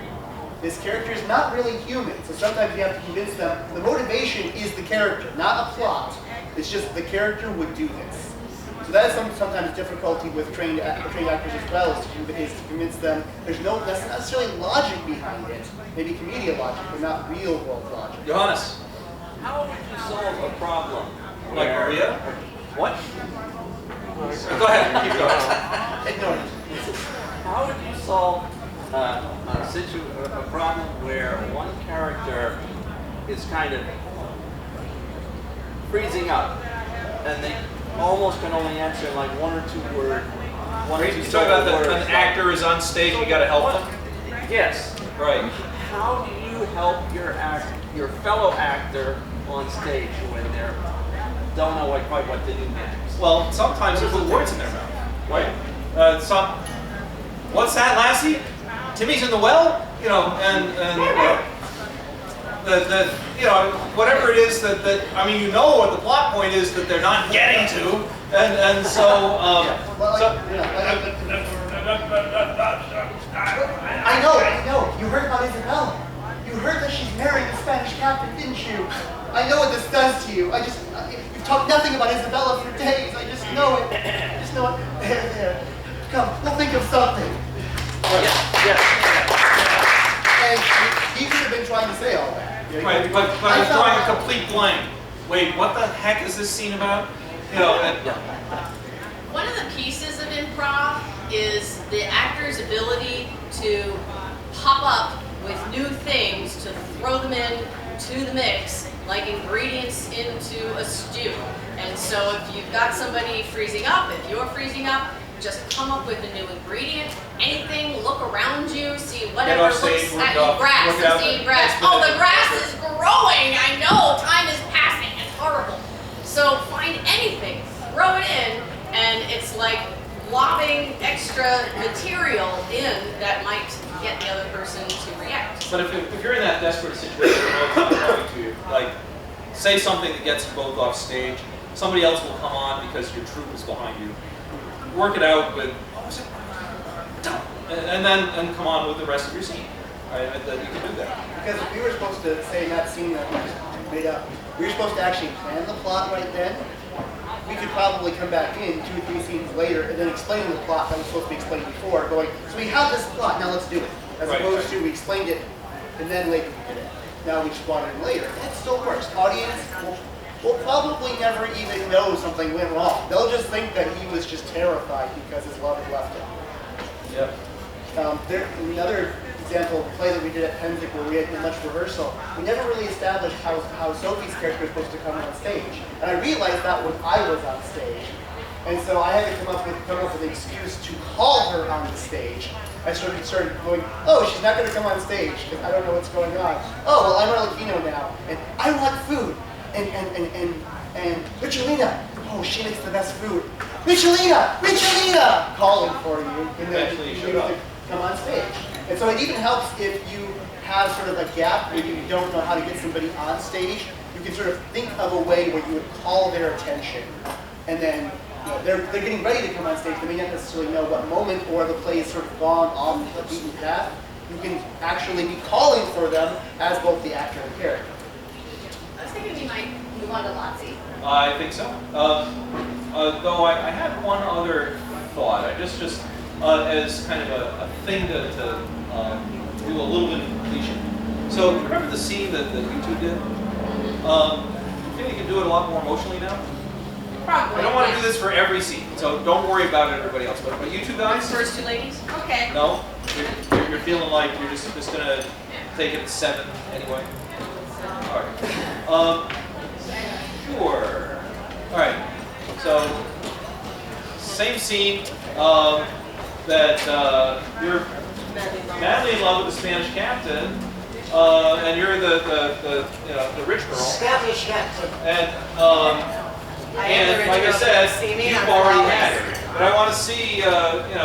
This character is not really human, so sometimes you have to convince them the motivation is the character, not a plot. It's just the character would do this. So that is sometimes difficulty with trained actors as well, is to convince them that's not necessarily logic behind it. Maybe Commedia logic, but not real world logic.
Johannes.
How would you solve a problem?
Like Maria?
What?
Go ahead, keep going.
Ignore it.
How would you solve a problem where one character is kind of freezing up, and they almost can only answer in like 1 or 2 words.
You're talking about an actor is on stage, you got to help them?
Yes.
Right.
How do you help your fellow actor on stage when they don't know quite what to do next?
Well, sometimes they put words in their mouth. Right. What's that, lassie? Timmy's in the well? You know, and whatever it is that I mean, you know what the plot point is that they're not getting to, and so.
I know. You heard about Isabella. You heard that she's marrying the Spanish captain, didn't you? I know what this does to you. You've talked nothing about Isabella for days. I just know it. just know what? There. Come, we'll think of something. And he could have been trying to say all that.
Right, but I was drawing a complete blank. Wait, what the heck is this scene about? You know,
One of the pieces of improv is the actor's ability to pop up with new things to throw them in to the mix, like ingredients into a stew. And so if you've got somebody freezing up, if you're freezing up, just come up with a new ingredient, anything, look around you, see whatever looks at you. Grass, I'm seeing grass. Oh, the grass is growing, I know, time is passing, it's horrible. So find anything, throw it in, and it's like lobbing extra material in that might get the other person to react.
but if you're in that desperate situation, you know it's not coming to you. Like, say something that gets you both off stage. Somebody else will come on because your troupe is behind you. Work it out with, and then come on with the rest of your scene. Right? That you can do that.
Because if we were supposed to say in that scene that we just made up, we were supposed to actually plan the plot right then. We could probably come back in 2 or 3 scenes later and then explain the plot that was supposed to be explained before, going, so we have this plot, now let's do it. As opposed to we explained it and then later we did it. Now we just brought it in later. That still works. Audience will probably never even know something went wrong. They'll just think that he was just terrified because his love had left him.
Yep.
Another example of a play that we did at Pennsic where we had much rehearsal, we never really established how Sophie's character was supposed to come on stage. And I realized that when I was on stage. And so I had to come up with an excuse to call her on the stage. I started going, oh, she's not going to come on stage because I don't know what's going on. Oh, well, I'm Arlecchino now, and I want food. And Michelina, oh, she makes the best food. Michelina, calling for you, and then you have to come on stage. And so it even helps if you have sort of a gap where you don't know how to get somebody on stage. You can sort of think of a way where you would call their attention, and then they're getting ready to come on stage. They may not necessarily know what moment, or the play is sort of gone off the beaten path. You can actually be calling for them as both the actor and character.
I was thinking we might move on to Lotzi.
I think so. Though I had one other thought. I just as kind of a thing to do a little bit of completion. So remember the scene that you two did? You think you can do it a lot more emotionally now?
Probably.
I don't want to do this for every scene, so don't worry about it, everybody else. But you two guys?
First 2 ladies?
Okay.
No? You're feeling like you're just going to take it at 7 anyway? All right. Sure. All right. So, same scene that you're madly in love with the Spanish captain, and you're the rich girl.
Spanish captain.
And like I said, you've already had it. But I want to see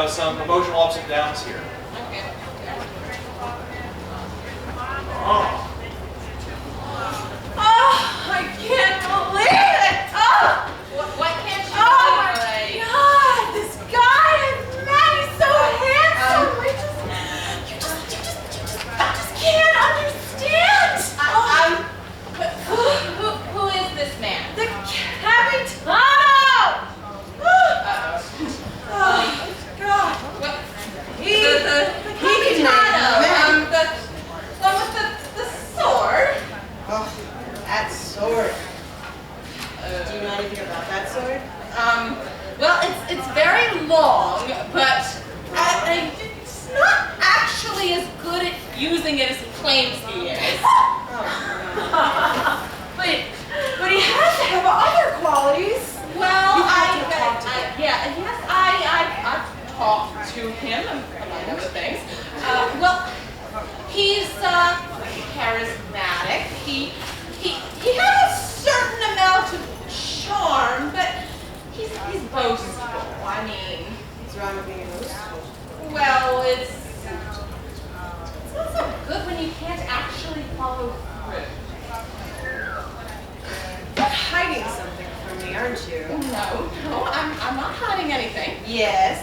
some emotional ups and downs here.
Oh, I can't believe it! Oh!
What can't you
Oh my God! This guy I met, he's so handsome! You just can't understand!
Who is this man?
The Capitano! Oh, God. He's the Capitano! The one with the sword.
Oh, that sword. Do you know anything about that sword?
Well, it's very long, but it's not actually as good at using it as he claims he is. But he has to have other qualities. Well, I've talked to him among other things. Well, he's charismatic. He has a certain amount of charm, but he's boastful. I mean,
What's wrong with being boastful?
well, it's not so good when you can't actually follow through.
You're hiding something from me, aren't you?
No, I'm not hiding anything.
Yes,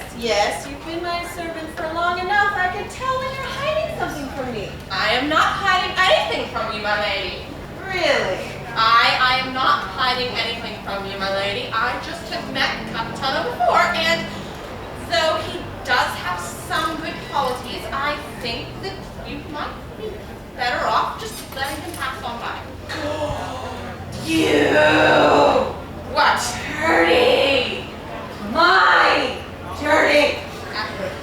you've been my servant for long enough. I can tell when you're hiding something from me.
I am not hiding anything from you, my lady.
Really?
I am not hiding anything from you, my lady. I just have met Capitano before, and though he does have some good qualities, I think that you might be better off just letting him pass on by.
You!
What?
Dirty! My dirty!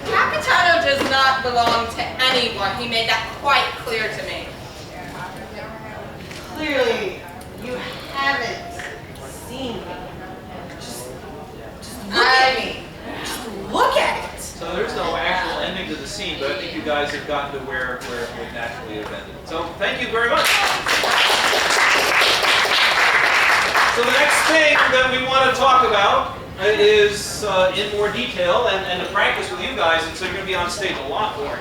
Capitano does not belong to anyone. He made that quite clear to me.
Clearly, you haven't seen me. Just look at me. Just look at it.
So there's no actual ending to the scene, but I think you guys have gotten to where it would naturally have ended. So thank you very much. So the next thing that we want to talk about is in more detail and to practice with you guys, and so you're going to be on stage a lot more,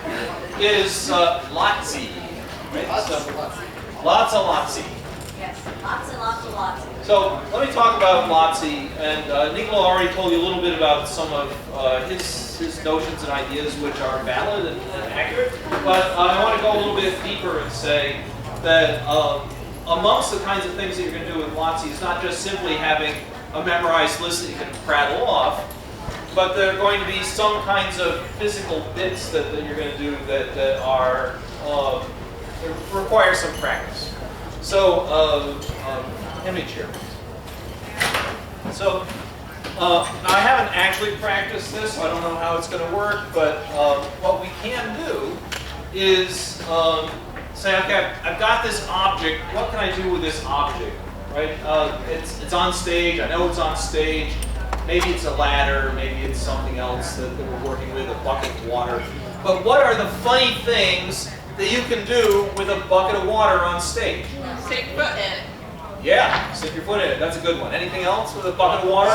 is Lotzi. Right? Lots of Lotzi.
Yes, lots and lots and lots.
So let me talk about Lotzi, and Niccolò already told you a little bit about some of his notions and ideas, which are valid and accurate, but I want to go a little bit deeper and say that amongst the kinds of things that you're going to do with Lotzi is not just simply having a memorized list that you can prattle off, but there are going to be some kinds of physical bits that you're going to do that are require some practice. So, let me share. So, I haven't actually practiced this, so I don't know how it's going to work, but what we can do is say, okay, I've got this object, what can I do with this object, right? It's on stage, I know it's on stage, maybe it's a ladder, maybe it's something else that we're working with, a bucket of water. But what are the funny things that you can do with a bucket of water on stage?
Stick your foot in it.
Yeah, stick your foot in it. That's a good one. Anything else with a bucket of water?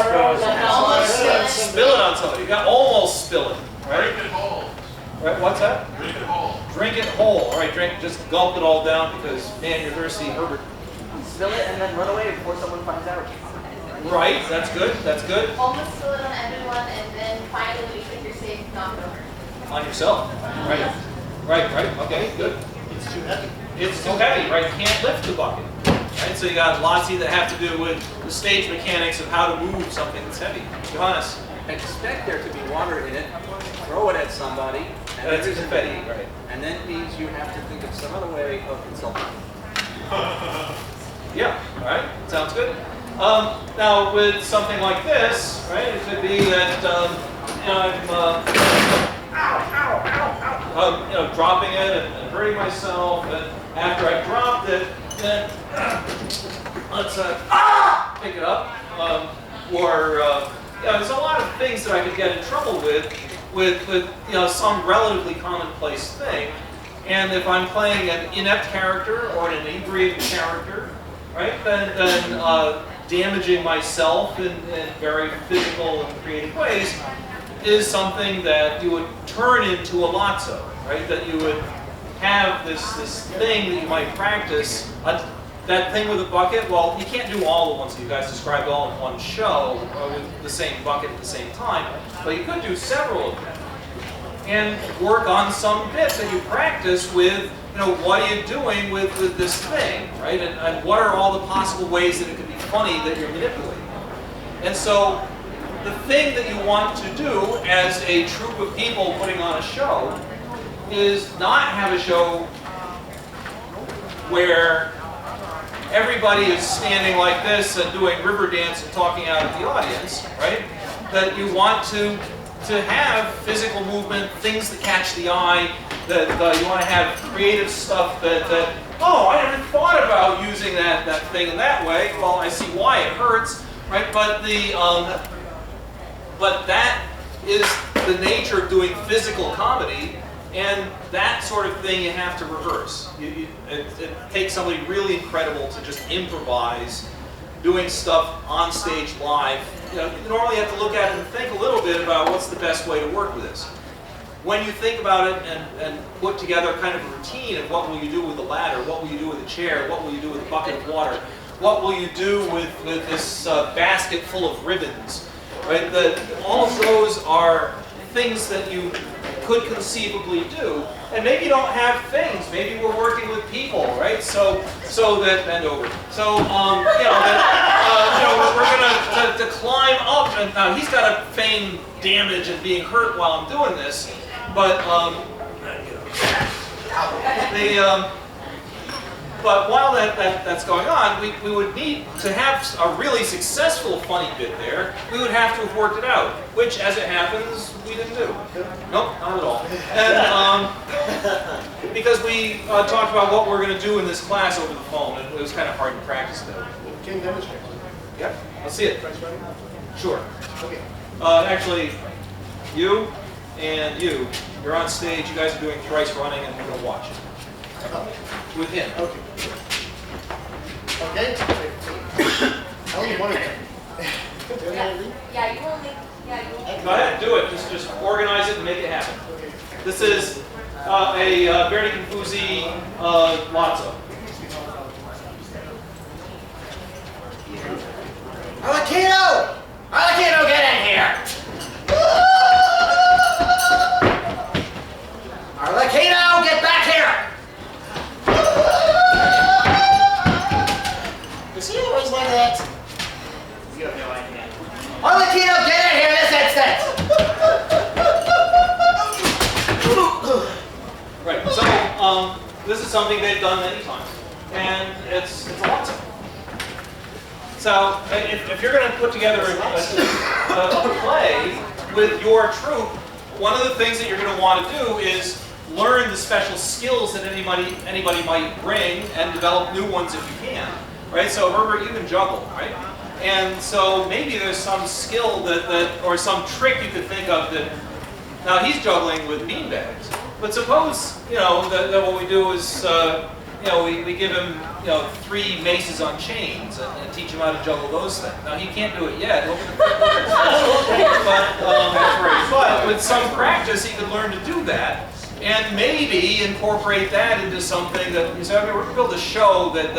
Spill it on somebody. You got almost spill it, right?
Drink it whole.
Right, what's that?
Drink it whole.
Drink it whole. All right, drink. Just gulp it all down because, man, you're thirsty, Herbert.
Spill it and then run away before someone finds out.
Right, that's good. That's good.
Almost spill it on everyone, and then finally, when you think you're safe, knock it over.
On yourself. Right. Right. Okay, good.
It's too heavy.
It's too heavy, right? You can't lift the bucket. Right? So you got lots that have to do with the stage mechanics of how to move something that's heavy. Johannes.
Expect there to be water in it, throw it at somebody, and
That's confetti, right?
And then means you have to think of some other way of insulting.
Yeah, all right, sounds good. Now with something like this, right, it could be that I'm dropping it and hurting myself, and after I dropped it, then let's pick it up, there's a lot of things that I could get in trouble with some relatively commonplace thing, and if I'm playing an inept character or an inebriated character, right, then damaging myself in very physical and creative ways is something that you would turn into a lotso, right? That you would have this thing that you might practice. That thing with a bucket, well, you can't do all the ones that you guys described all in one show with the same bucket at the same time, but you could do several of them and work on some bits that you practice with, what are you doing with this thing, right? And what are all the possible ways that it could be funny that you're manipulating? And so the thing that you want to do as a troupe of people putting on a show is not have a show where everybody is standing like this and doing river dance and talking out at the audience, right? That you want to have physical movement, things that catch the eye, that you want to have creative stuff that oh, I never thought about using that thing in that way. Well, I see why it hurts, right? But but that is the nature of doing physical comedy, and that sort of thing you have to rehearse. It takes somebody really incredible to just improvise, doing stuff on stage live. You normally have to look at it and think a little bit about what's the best way to work with this. When you think about it and put together kind of a routine of what will you do with the ladder, what will you do with a chair, what will you do with a bucket of water, what will you do with this basket full of ribbons, right? All of those are things that you could conceivably do. And maybe you don't have things. Maybe we're working with people, right? So that bend over. So we're going to climb up. And now he's got to feign damage and being hurt while I'm doing this, but but while that's going on, we would need to have a really successful funny bit there. We would have to have worked it out, which, as it happens, we didn't do. Nope, not at all. And because we talked about what we're going to do in this class over the phone, and it was kind of hard to practice that.
Can you demonstrate?
Yeah, let's see it. Sure.
Okay.
Actually, you and you're on stage. You guys are doing thrice running, and we're going to watch it. With him.
Okay. Okay? I only want to.
Yeah, you only.
Go ahead, do it. Just organize it and make it happen. This is a Verdi Confusi Lazzo.
Arlecchino! Arlecchino, get in here! Arlecchino, get back here!
Is he always like that?
You have no idea. Arlecchino, get in here this instant!
Right. So this is something they've done many times, and it's a Lazzo. So if you're going to put together a play with your troupe, one of the things that you're going to want to do is learn the special skills that anybody might bring and develop new ones if you can. Right? So Herbert, you can juggle, right? And so maybe there's some skill that or some trick you could think of that. Now he's juggling with beanbags, but suppose that what we do is we give him 3 maces on chains and teach him how to juggle those things. Now he can't do it yet. But with some practice, he could learn to do that, and maybe incorporate that into something that. So we're going to build a show that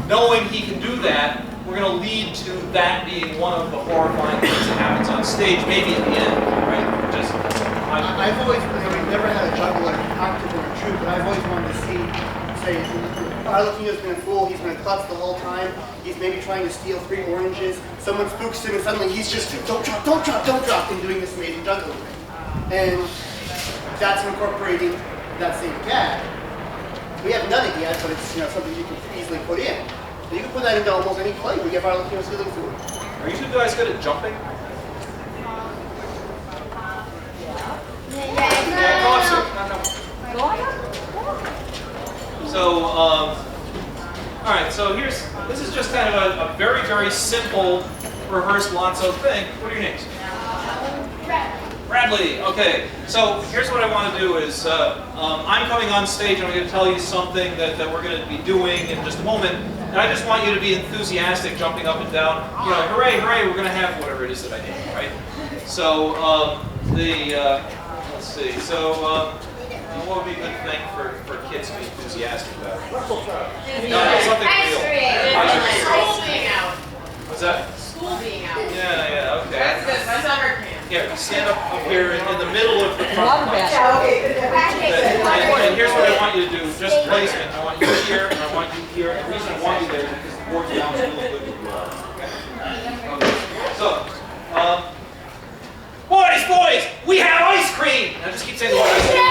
knowing he can do that, we're going to lead to that being one of the horrifying things that happens on stage, maybe at the end, right?
I've always, we've never had a juggler active in a troupe, but I've always wanted to see, say, Arlecchino's been a fool, he's been a klutz the whole time, he's maybe trying to steal 3 oranges, someone spooks him and suddenly he's just, don't drop, and doing this amazing juggling thing. And that's incorporating that same gag. We haven't done it yet, but it's something you can easily put in. So you can put that into almost any play. We give Arlecchino stealing food.
Are you 2 guys good at jumping? Yeah, come on, So, all right. So this is just kind of a very, very simple rehearsed Lazzo thing. What are your names? Bradley. Okay. So here's what I want to do is I'm coming on stage and I'm going to tell you something that we're going to be doing in just a moment. And I just want you to be enthusiastic, jumping up and down. Hooray, hooray! We're going to have whatever it is that I name, right? So let's see. So what would be a good thing for kids to be enthusiastic about? No, something real.
School being out.
What's that?
School being out.
Yeah, okay.
That's good. My summer camp.
Yeah, stand up here in the middle of the front. And here's what I want you to do, just placement. I want you here, and I want you here. The reason I want you there is because the board's down a little bit. So, boys, we have ice cream! Now just keep saying the word ice cream.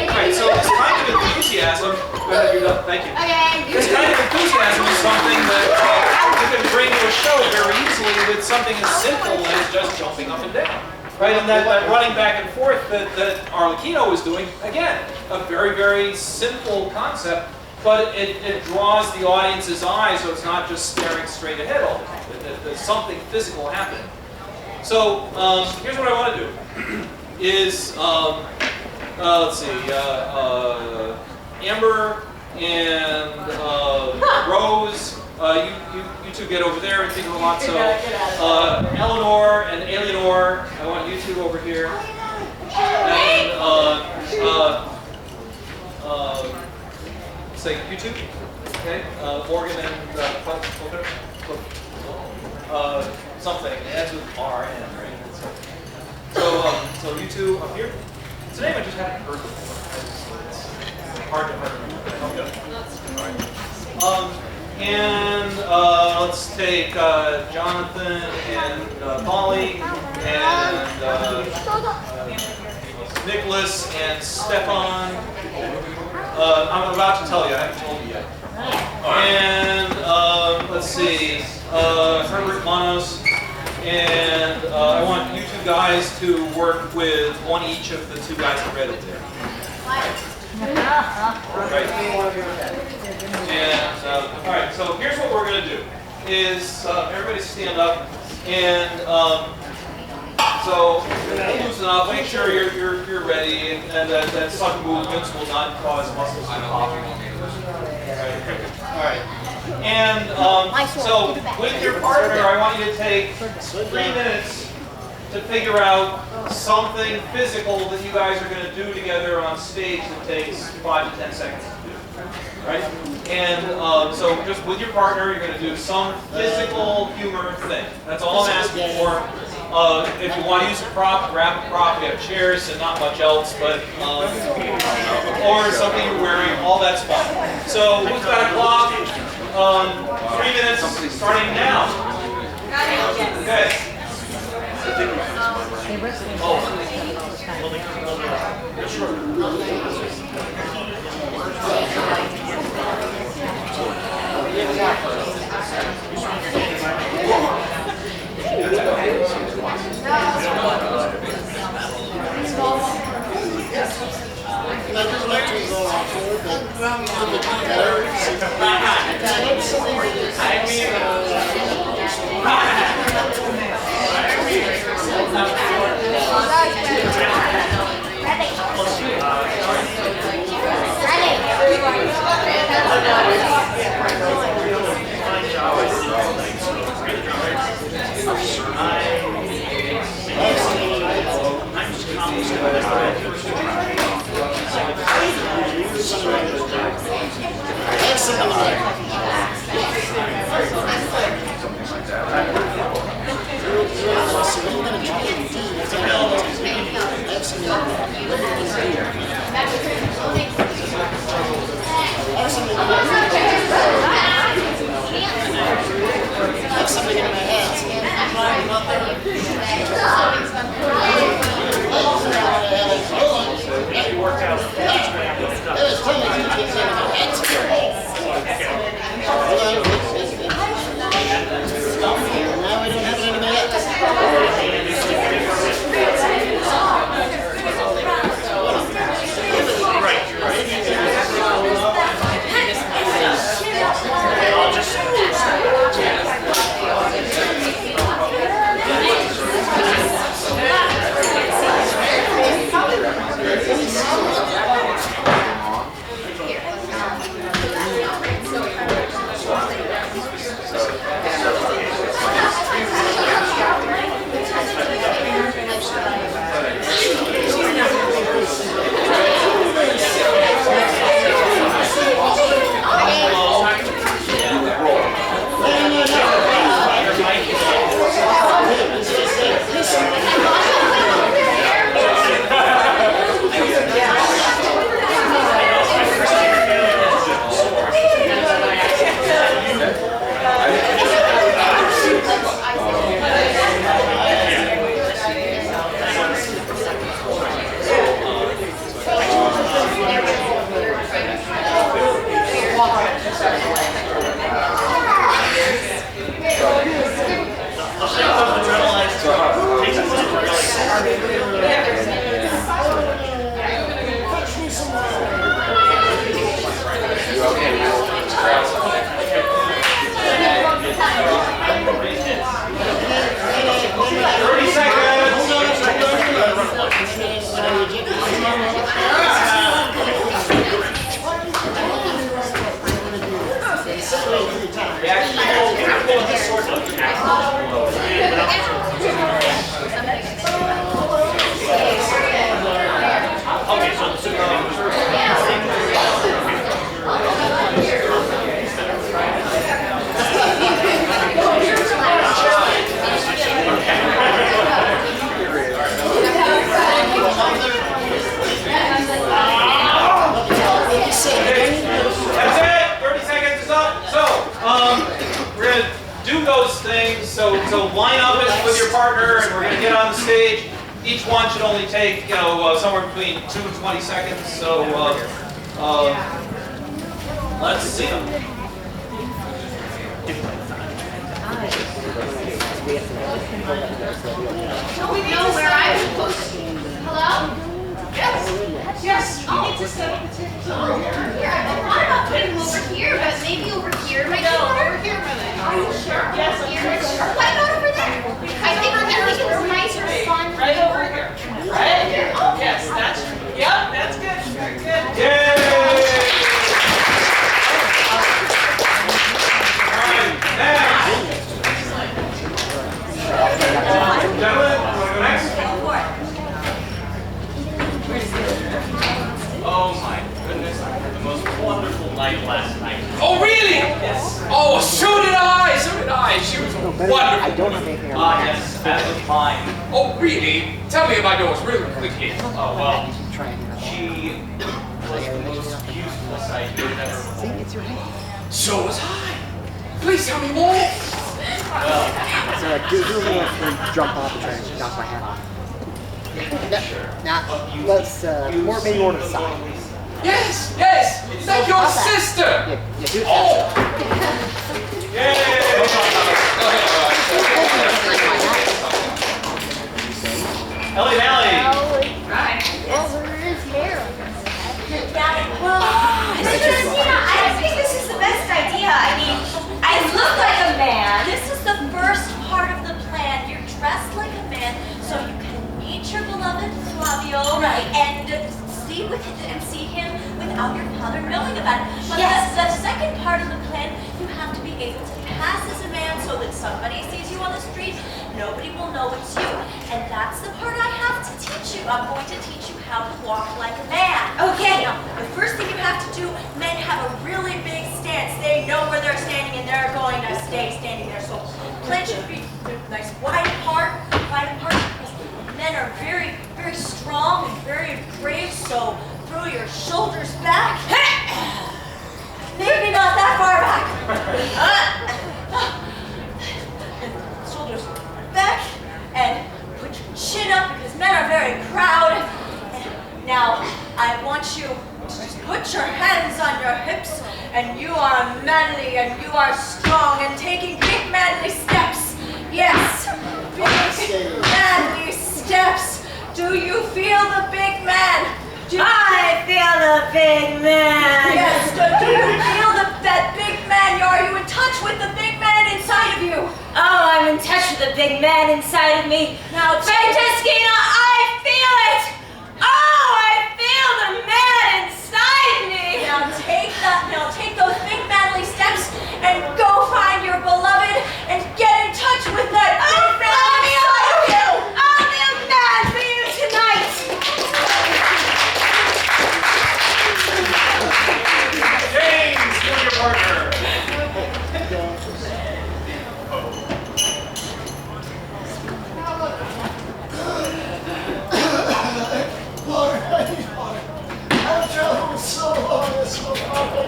Alright, so this kind of enthusiasm, go ahead, you're done, thank you. This kind of enthusiasm is something that you can bring to a show very easily with something as simple as just jumping up and down. Right, and that running back and forth that Arlecchino was doing, again, a very, very simple concept, but it draws the audience's eyes so it's not just staring straight ahead all the time. There's something physical happening. So here's what I want to do is, let's see, Amber and Rose, you 2 get over there and think of a lot. So Eleanor and Eleanor, I want you 2 over here. And say you 2, okay? Morgan and something. It ends with R N, right? So you two up here. It's a name I just haven't heard before. It's hard to and let's take Jonathan and Molly and Nicholas and Stefan. I'm about to tell you, I haven't told you yet. And let's see, Herbert Manos. And I want you two guys to work with one each of the two guys in red up there. Right. And all right, so here's what we're going to do: is everybody stand up, and so loosen up. Make sure you're ready, and that sudden movements will not cause muscles to pop. All right. And so with your partner, I want you to take 3 minutes to figure out something physical that you guys are going to do together on stage that takes 5 to 10 seconds to do. Right? And so just with your partner, you're going to do some physical humor thing. That's all I'm asking for. If you want to use a prop, grab a prop. We have chairs and not much else, but or something you're wearing, all that's fine. So who's got a clock? 3 minutes starting now. Okay. So line up with your partner, and we're going to get on the stage. Each one should only take, somewhere between 2 and 20 seconds. So let's see them.
Don't we know where I'm supposed to? Hello? Yes. Yes. You need to set up the tables over here. I thought about putting them over here, but maybe over here might be over here. Are you sure? Yes, I'm sure. What about over there? I think it's nicer, fun.
Right over here. Right here. Yes, that's good. Very good.
Yay! All right, next. Gentlemen, want to go next?
Oh my goodness, I had the most wonderful night last night.
Oh, really?
Yes.
Oh, so did I. She was wonderful.
I don't have anything on my
Yes, that was mine.
Oh, really? Tell me about yours really quickly.
Oh, well, she was the most useless idea I've ever
See, it's your hand.
So was I. Please tell me more.
Well,
So, do a little jump off the train, knock my hat off. Now, let's maybe more to the side.
Yes, like your sister.
Yeah, do that.
Ellie Valley.
Right. Over his hair. I don't think this is the best idea. I mean, I look like a man. This is the first part of the plan. You're dressed like a man, so you can meet your beloved Flavio, and see him without your father knowing about it. But the second part of the plan, you have to be able to pass as a man so that somebody sees you on the street, nobody will know it's you. And that's the part I have to teach you. I'm going to teach you how to walk like a man. Okay. Now, the first thing you have to do, men have a really big stance. They know where they're standing and they're going to stay standing there. So plant your feet nice wide apart, because men are very, very strong and very brave, so throw your shoulders back. Maybe not that far back. Shoulders back and put your chin up because men are very proud. Now, I want you to just put your hands on your hips, and you are manly and you are strong and taking big manly steps. Yes, big manly steps. Do you feel the big man? I feel the big man. Yes, do you feel that big man? Are you in touch with the big man inside of you? Oh, I'm in touch with the big man inside of me. Now, Francescina, I feel it. Oh, I feel the man inside me. Now take those big manly steps and go find your beloved and get in touch with that big man inside of you. I'll be a man for you tonight.
James, you're your partner.
I've traveled so long and so far.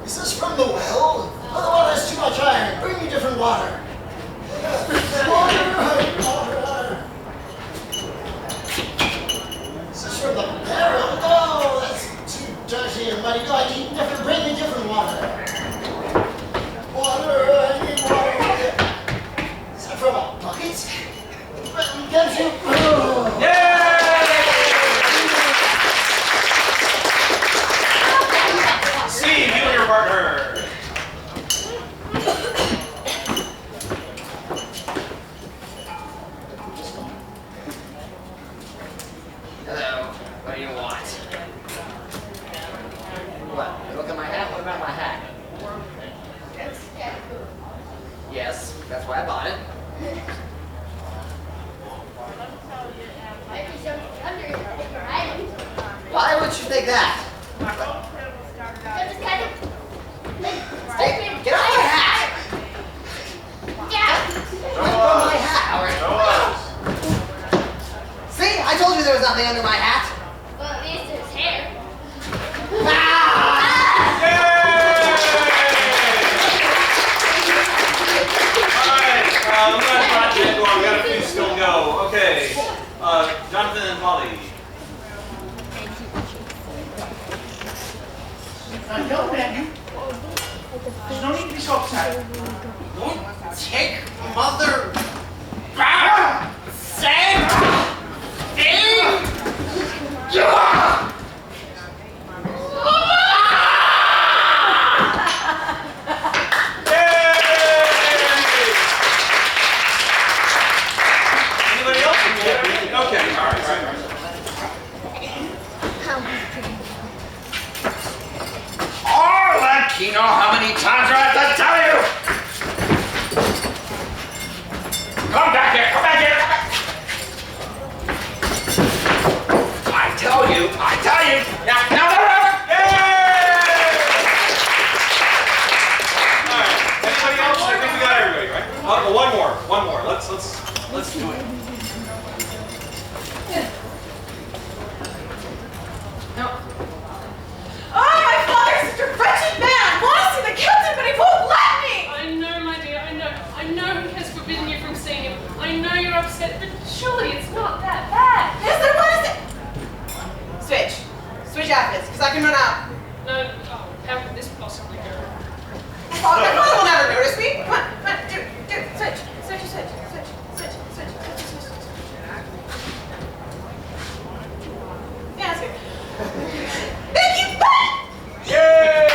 Is this from the well? Otherwise, there's too much iron. Bring me different water. Water. Is this from the barrel? No, that's too dirty and muddy. No, I need different. Bring me different water. Water. I need water. Is that from a bucket? Get you. Oh.
Steve, you and your partner.
Hello. What do you want? What? Look at my hat? What about my hat? Yes, that's why I bought it. Why would you think that? Hey, get off my hat! My hat! See? I told you there was nothing under my hat.
Well, at least there's hair.
Ah!
Jonathan and Molly.
Young man, there's no need to be so upset.
Don't take mother back! Same thing!
Anybody else?
Okay, all right.
Oh, let you know how many times I have to tell you! Come back here, come back here! I tell you! Now,
Alright, anybody else? I think we got everybody, right? Oh, one more. Let's do it.
Oh, my father's such a wretched man! I want to see the captain, but he won't let me!
I know, my dear, I know he has forbidden you from seeing him. I know you're upset, but surely it's not that bad.
Yes, there was it! Switch outfits, because I can run out.
No, how could this possibly go?
My father will never notice me. Come on, do, switch. Yeah, that's good. Thank you, bye!
Yay!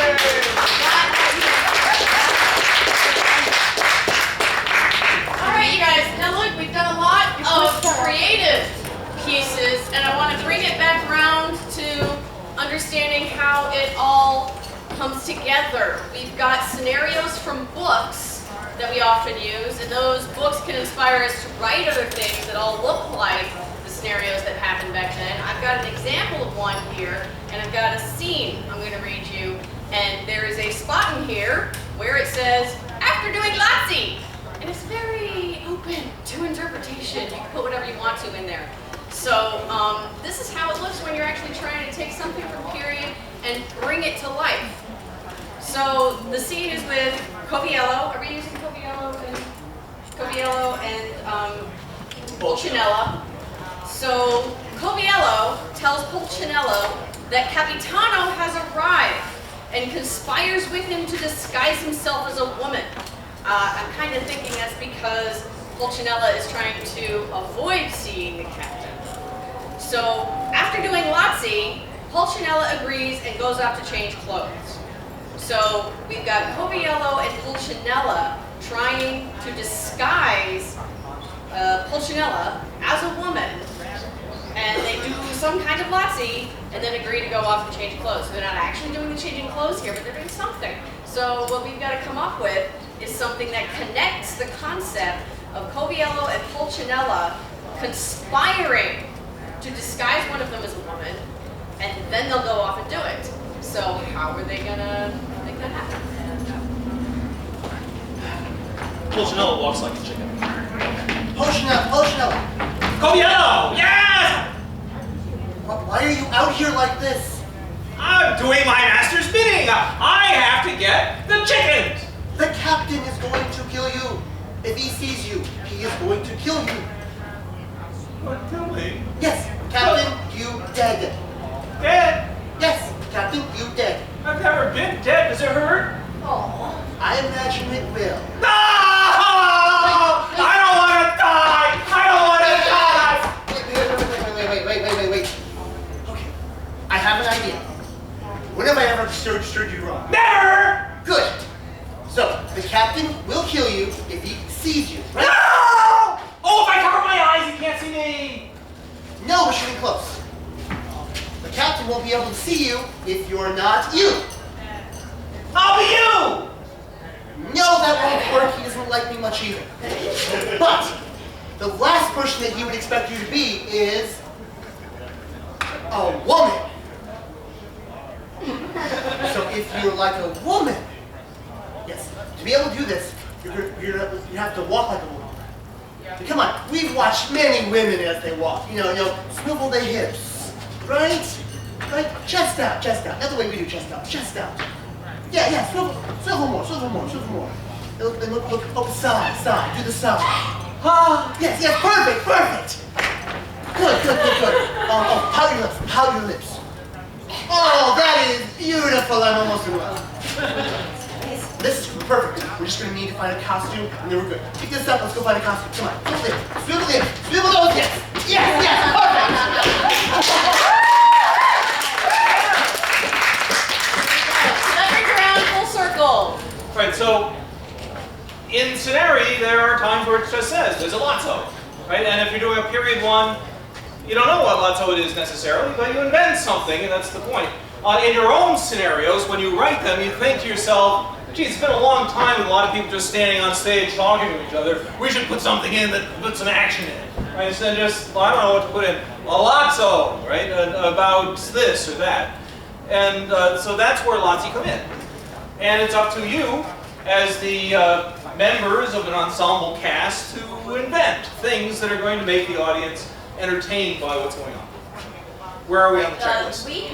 Alright, you guys, now look, we've done a lot of creative pieces, and I want to bring it back around to understanding how it all comes together. We've got scenarios from books that we often use, and those books can inspire us to write other things that all look like the scenarios that happened back then. I've got an example of one here, and I've got a scene I'm going to read you, and there is a spot in here where it says, after doing Lazzi, and it's very open to interpretation. You can put whatever you want to in there. So this is how it looks when you're actually trying to take something from period and bring it to life. So the scene is with Coviello. Are we using Coviello and Pulcinella? So Coviello tells Pulcinella that Capitano has arrived and conspires with him to disguise himself as a woman. I'm kind of thinking that's because Pulcinella is trying to avoid seeing the captain. So after doing Lazzi, Pulcinella agrees and goes off to change clothes. So we've got Coviello and Pulcinella trying to disguise Pulcinella as a woman, and they do some kind of Lazzi and then agree to go off and change clothes. So they're not actually doing the changing clothes here, but they're doing something. So what we've got to come up with is something that connects the concept of Coviello and Pulcinella conspiring to disguise one of them as a woman, and then they'll go off and do it. So how are they gonna make that happen?
Pulcinella walks like a chicken.
Pulcinella!
Coviello! Yes!
Why are you out here like this?
I'm doing my master's bidding. I have to get the chickens.
The captain is going to kill you. If he sees you, he is going to kill you.
But kill me?
Yes, Captain, you dead.
Dead?
Yes, Captain, you dead.
I've never been dead. Does it hurt?
Oh, I imagine it will.
No! I don't want to die!
Wait. Okay, I have an idea. When have I ever stirred you wrong?
Never!
Good. So, the captain will kill you if he sees you, right?
No! Oh, if I cover my eyes, he can't see me!
No, we're shooting close. The captain won't be able to see you if you're not you.
I'll be you!
No, that won't work. He doesn't like me much either. But the last person that he would expect you to be is a woman. So if you're like a woman, yes, to be able to do this, you have to walk like a woman. Come on, we've watched many women as they walk. You know, swivel their hips, right? Right, chest out. Not the way we do chest out. Yeah, swivel more. Look, side, do the side. Ah, yes, perfect. Good. well, I'm almost in love. This is perfect. We're just gonna need to find a costume, and then we're good. Pick this up, let's go find a costume. Come on, swivel in, swivel those hips. Yes, perfect!
That brings around full circle.
Right, so in Scenari, there are times where it just says, there's a lazzo, right? And if you're doing a period one, you don't know what lazzo it is necessarily, but you invent something, and that's the point. In your own scenarios, when you write them, you think to yourself, gee, it's been a long time with a lot of people just standing on stage talking to each other. We should put something in that puts some action in it, right? Instead of just, well, I don't know what to put in. A lazzo, right? About this or that. And so that's where lazzi come in. And it's up to you, as the members of an ensemble cast, to invent things that are going to make the audience entertained by what's going on. Where are we on the checklist?
We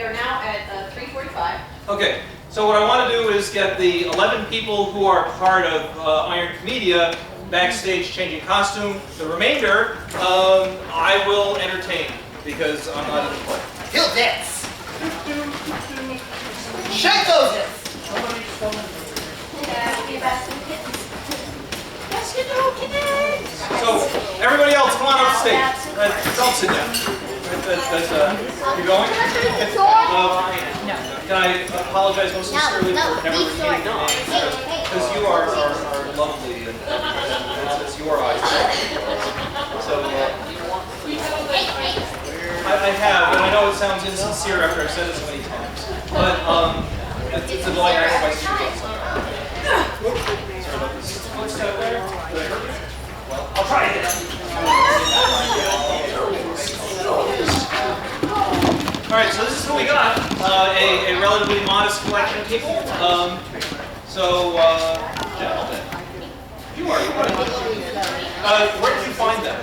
are now at 3:45.
Okay, so what I want to do is get the 11 people who are part of Iron Commedia backstage changing costume. The remainder, I will entertain, because I'm not in the play.
He'll dance! Shake those hips!
So, everybody else, come on up stage. Don't sit down. You going? Can I apologize most sincerely for never retaining your names? Because you are lovely, and it's your eyes. So, I have, and I know it sounds insincere after I've said it so many times, but it's a delight to have my students. Sorry about this. Well, I'll try again. All right, so this is who we got. A relatively modest collection of people. Gentlemen, you are. Where did you find them?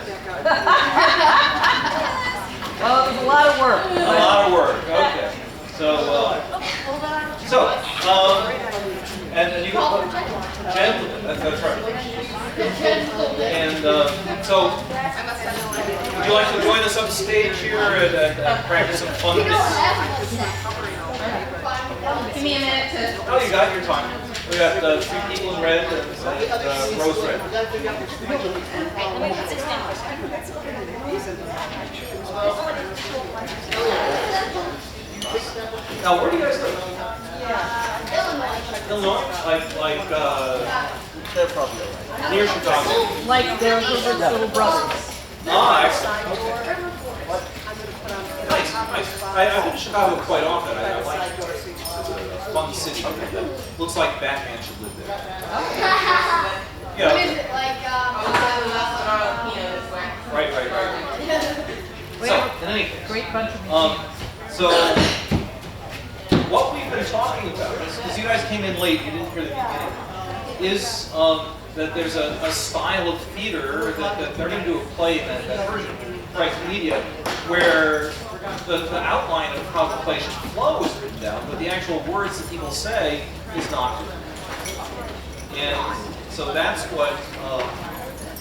Well, it was a lot of work.
A lot of work. Okay. And you gentlemen. That's right. And would you like to join us upstage here and practice some fun bits?
Give me a minute to...
Oh, you got your time. We got 3 people in red and rose red. Now, where do you guys live? Illinois? They're probably near Chicago.
Like their little brothers.
Ah, excellent. Okay. Nice. I've been to Chicago quite often. I like it. It's a fun city. Looks like Batman should live there. Yeah.
What is it, like,
Right. So, in any case.
Great bunch of
so, what we've been talking about, because you guys came in late, you didn't hear the beginning, is that there's a style of theater that they're going to do a play in that version, right, Commedia, where the outline of how the play should flow is written down, but the actual words that people say is not written down. And so that's what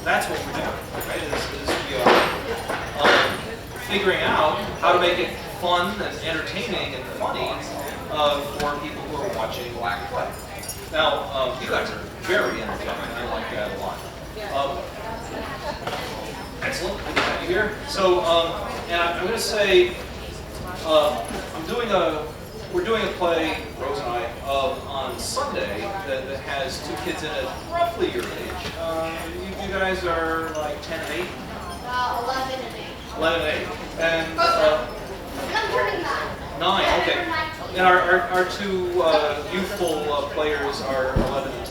we're doing, right? Is we are figuring out how to make it fun and entertaining and funny for people who are watching black play. Now, you guys are very entertaining. I like that a lot. Excellent. Good to have you here. So, and I'm going to say, we're doing a play, Rose and I, on Sunday that has 2 kids in it, roughly your age. You guys are like 10 and 8?
11 and 8.
11 and 8. And
I'm turning 9.
9, okay. And our 2 youthful players are 11 and 10.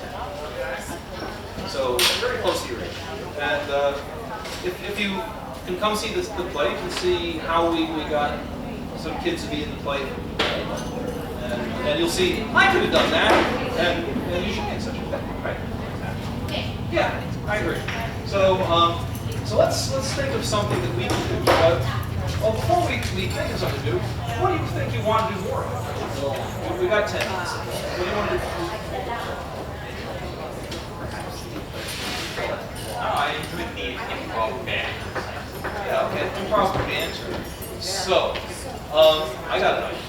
So very close to your age. And if you can come see the play, you can see how we got some kids to be in the play. And you'll see, I could have done that, and you should be in such a play, right? Yeah, I agree. So let's think of something that we can do. Well, before we think of something to do, what do you think you want to do more of? We got 10 minutes. What do you want to do?
I enjoy the improv band.
Yeah, okay, improv band. So, I got an idea.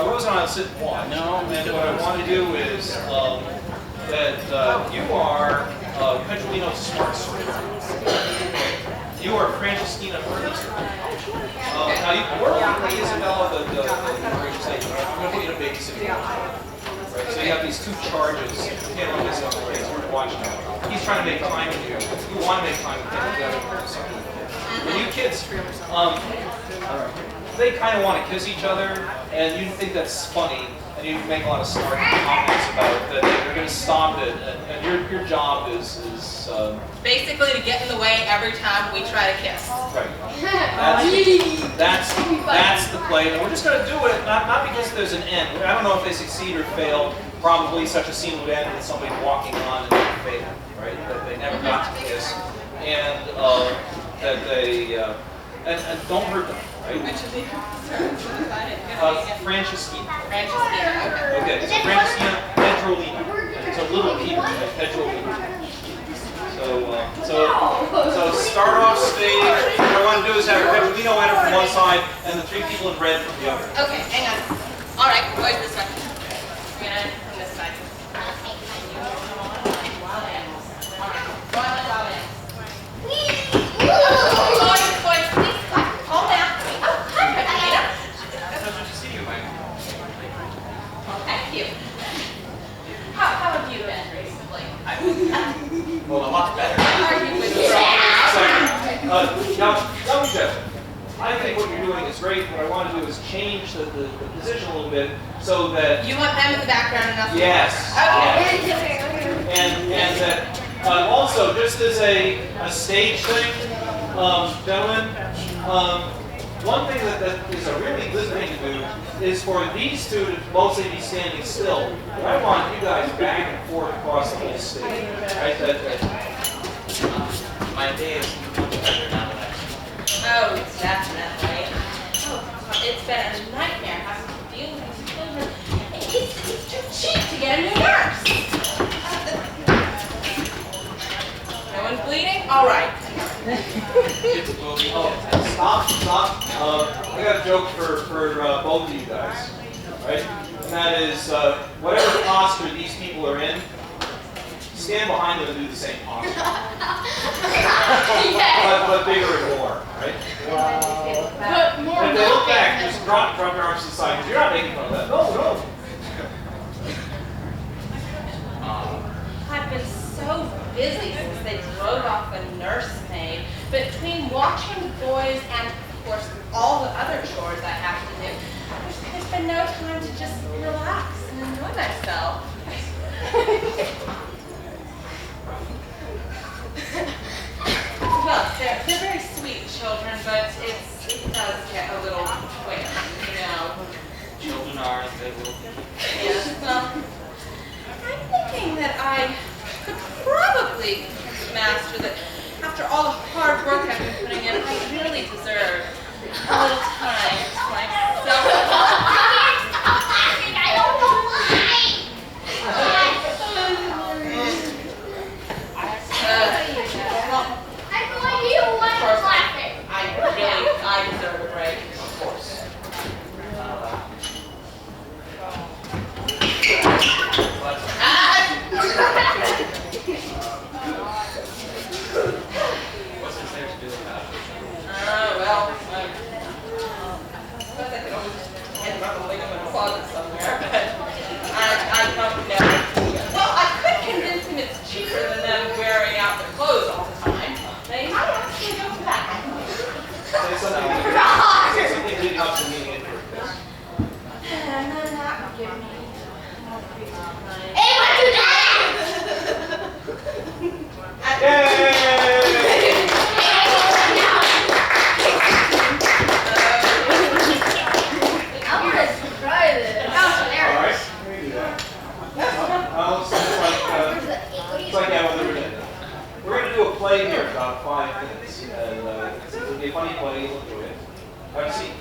Rose and I will sit and watch. And what I want to do is that you are Pedrolino's smart sword. You are Franciscina Hurley's. Now you can work with Isabella, I'm going to put you in a babysitting role. Right? So you have these two charges. You can't only miss out the kids. We're watching him. He's trying to make time with you. You want to make time with him. You got to do something. And you kids, they kind of want to kiss each other, and you think that's funny, and you make a lot of snarky comments about it, that they're going to stop it, and your job is
basically to get in the way every time we try to kiss.
right. That's the play, and we're just going to do it, not because there's an end. I don't know if they succeed or fail. Probably such a scene would end with somebody walking on and they fail, right? That they never got to kiss, and that they and don't hurt them, right? Francescina. Okay, so Francescina Pedrolina. It's a little Peter, Pedrolina. So start off stage. What I want to do is have Pedrolino enter from one side and the three people in red from the other.
Okay, hang on. All right, where's this side? We're gonna from this side. Thank you. How have you been recently?
Well, a lot better.
Are you with
Young Jeff, I think what you're doing is great. What I want to do is change the position a little bit so that...
You want them in the background and us?
Yes.
Okay.
And that also, just as a stage thing, gentlemen, one thing that is a really good thing to do is for these two to mostly be standing still. But I want you guys back and forth across the whole stage. Right?
My day is much better now that
Oh, definitely. It's been a nightmare having to deal with these children. It's too cheap to get a new nurse. No one's bleeding? All right.
Stop. I got a joke for both of you guys. Right? And that is, whatever posture these people are in, stand behind them and do the same posture. But bigger and more, right?
Wow. But more.
If they look back, just drop your arms to the side, because you're not making fun of that. No.
I've been so busy since they drove off a nursemaid. Between watching the boys and, of course, all the other chores I have to do, there's been no time to just relax and enjoy myself. Well, they're very sweet children, but it does get a little weird, you know.
children are, they will.
Yes, well, I'm thinking that I could probably master that. After all the hard work I've been putting in, I really deserve a little time to myself. I don't know why. I deserve a break, of course.
What's there to do about it?
Well, I suppose I could always end up living in a closet somewhere, but I don't know. Well, I could convince him it's cheaper than them wearing out their clothes all the time. They might actually go for that.
Say something leading up to me and
And then that would give me more free time.
Hey, what you doing?
I want to try this.
Alright, we can do that. It's like that one every day. We're going to do a play here in about 5 minutes. And it'll be a funny play, you'll enjoy it. Have a seat.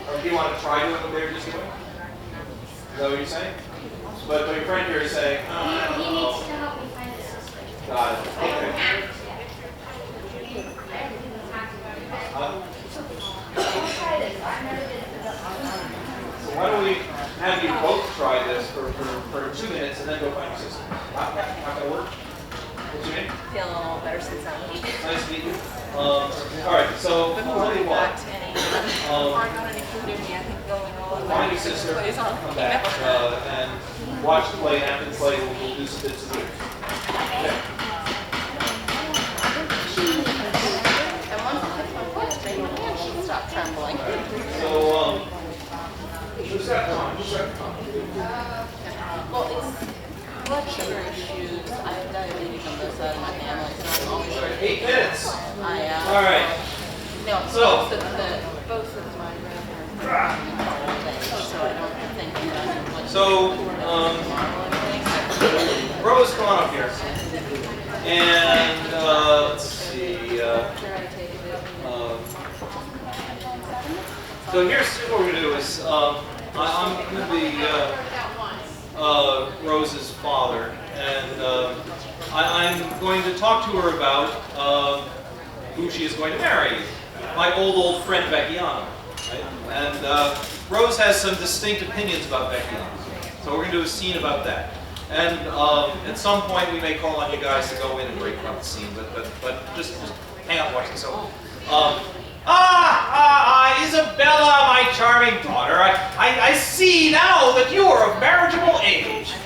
Or do you want to try doing what they were just doing? Is that what you're saying? But your friend here is saying, I don't
He
know.
needs to help me find a sister.
Got it. Okay. have you both try this for 2 minutes and then go find your sister. Not gonna work? What's your name?
Feeling a little better since I'm here.
Nice to meet you. Alright, so what do you want? Find your sister, come back, and watch the play, and after the play, we'll do some bits of it. Okay.
And once it hits my foot, then my hand should stop trembling.
So, who's got time? Who's got time?
Well, it's blood sugar issues. I have diabetes on both sides of my family, so I'm always
8 minutes.
All
right.
No,
So.
both of my grandparents, so I don't think that.
So, Rose, come on up here. And, let's see, so here's what we're going to do is, I'm going to be Rose's father, and I'm going to talk to her about who she is going to marry, my old friend Vecchiano. Right? And Rose has some distinct opinions about Vecchiano, so we're going to do a scene about that. And at some point we may call on you guys to go in and break up the scene, but just hang out and watch this. So, Isabella, my charming daughter, I see now that you are of marriageable age.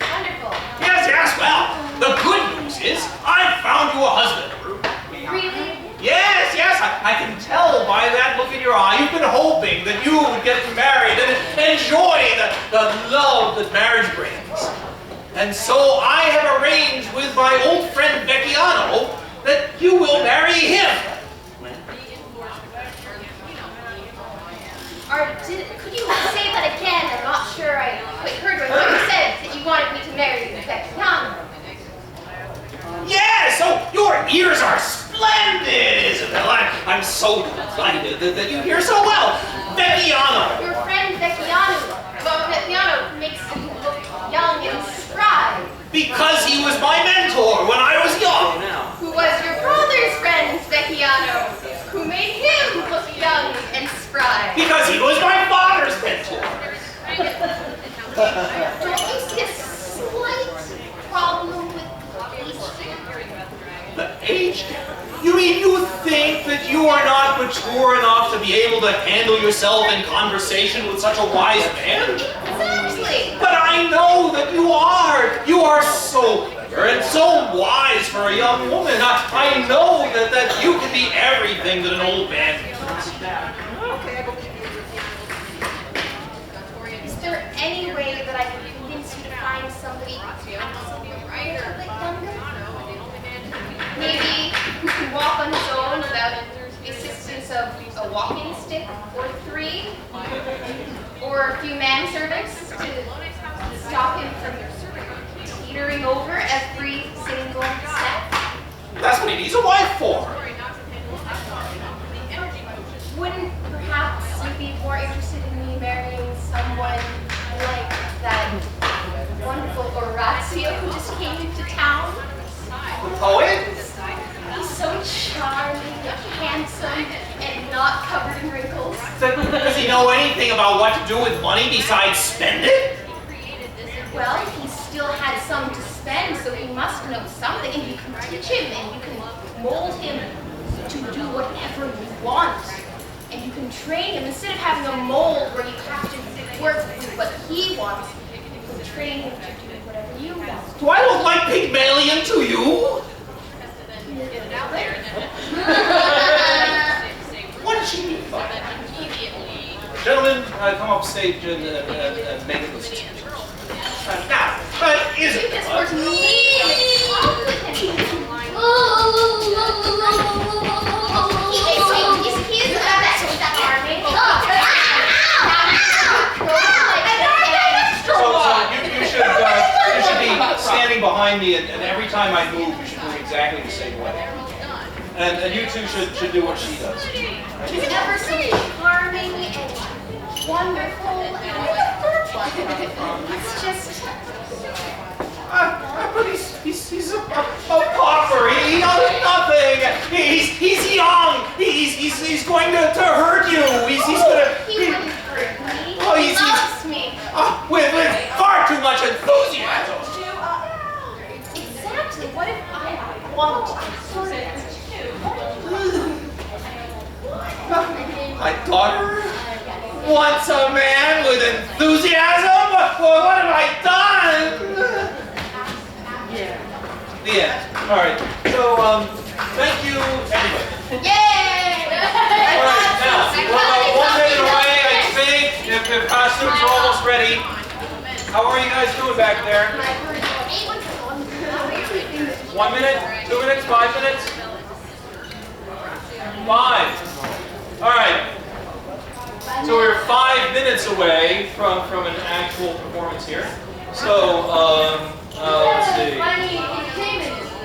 Wonderful.
Yes, well, the good news is I've found you a husband.
Really?
Yes, I can tell by that look in your eye. You've been hoping that you would get married and enjoy the love that marriage brings. And so I have arranged with my old friend Vecchiano that you will marry him.
Could you say that again? I'm not sure I quite heard what you said, that you wanted me to marry Vecchiano.
Yes, so your ears are splendid, Isabella. I'm so delighted that you hear so well. Vecchiano.
Your friend Vecchiano. Well, Vecchiano makes you look young and spry.
Because he was my mentor when I was young.
Who was your brother's friend, Vecchiano, who made him look young and spry.
Because he was my father's mentor.
Don't you see a slight problem with
the age? You mean you think that you are not mature enough to be able to handle yourself in conversation with such a wise man?
Exactly.
But I know that you are. You are so clever and so wise for a young woman. I know that you can be everything that an old man needs.
Is there any way that I can convince you to find somebody maybe who can walk on his own without the assistance of a walking stick or 3, or a few manservants to stop him from teetering over every single step?
That's what he needs a wife for.
Wouldn't perhaps you be more interested in me marrying someone like that wonderful Orazio who just came into town?
The poet?
He's so charming, handsome, and not covered in wrinkles.
Does he know anything about what to do with money besides spend it?
Well, he still had some to spend, so he must know something, and you can teach him, and you can mold him to do whatever you want. And you can train him, instead of having a mold where you have to work with what he wants, you can train him to do whatever you want.
Do I look like Pygmalion to you? What did she mean by that? Gentlemen, come up stage and make a list. Now, but is it? You should be standing behind me, and every time I move, you should move exactly the same way. And you two should do what she does.
He's ever so charming and wonderful, and it's just...
But he's a pauper. He knows nothing. He's young. He's going to hurt you. He's going to...
He wouldn't hurt me.
My daughter wants a man with enthusiasm? Well, what have I done? The end. All right. So, thank you, anyway.
Yay!
All right, now, we're about 1 minute away, I think, if costumes are almost ready. How are you guys doing back there? 1 minute? 2 minutes? 5 minutes? 5. All right. So we're 5 minutes away from an actual performance here. So, let's see.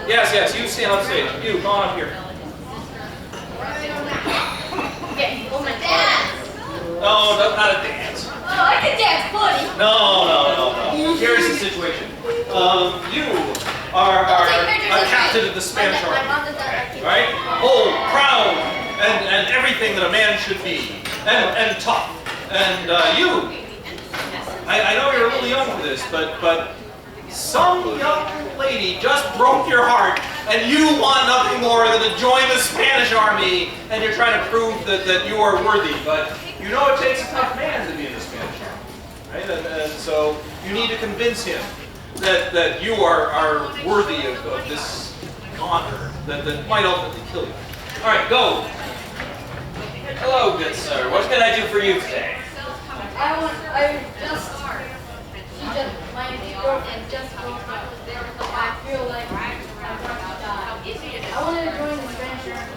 Yes, you stand on stage. You, come on up here. No, not a dance.
Oh, I can dance, buddy.
No. Here's the situation. You are a captain of the Spanish army, right? Bold, proud, and everything that a man should be, and tough. And I know you're a little young for this, but some young lady just broke your heart, and you want nothing more than to join the Spanish army, and you're trying to prove that you are worthy. But you know it takes a tough man to be in the Spanish army, right? And so you need to convince him that you are worthy of this honor that might ultimately kill you. All right, go.
Hello, good sir. What can I do for you today?
My girlfriend just broke up. I feel like I'm about to die. I want to join the Spanish army.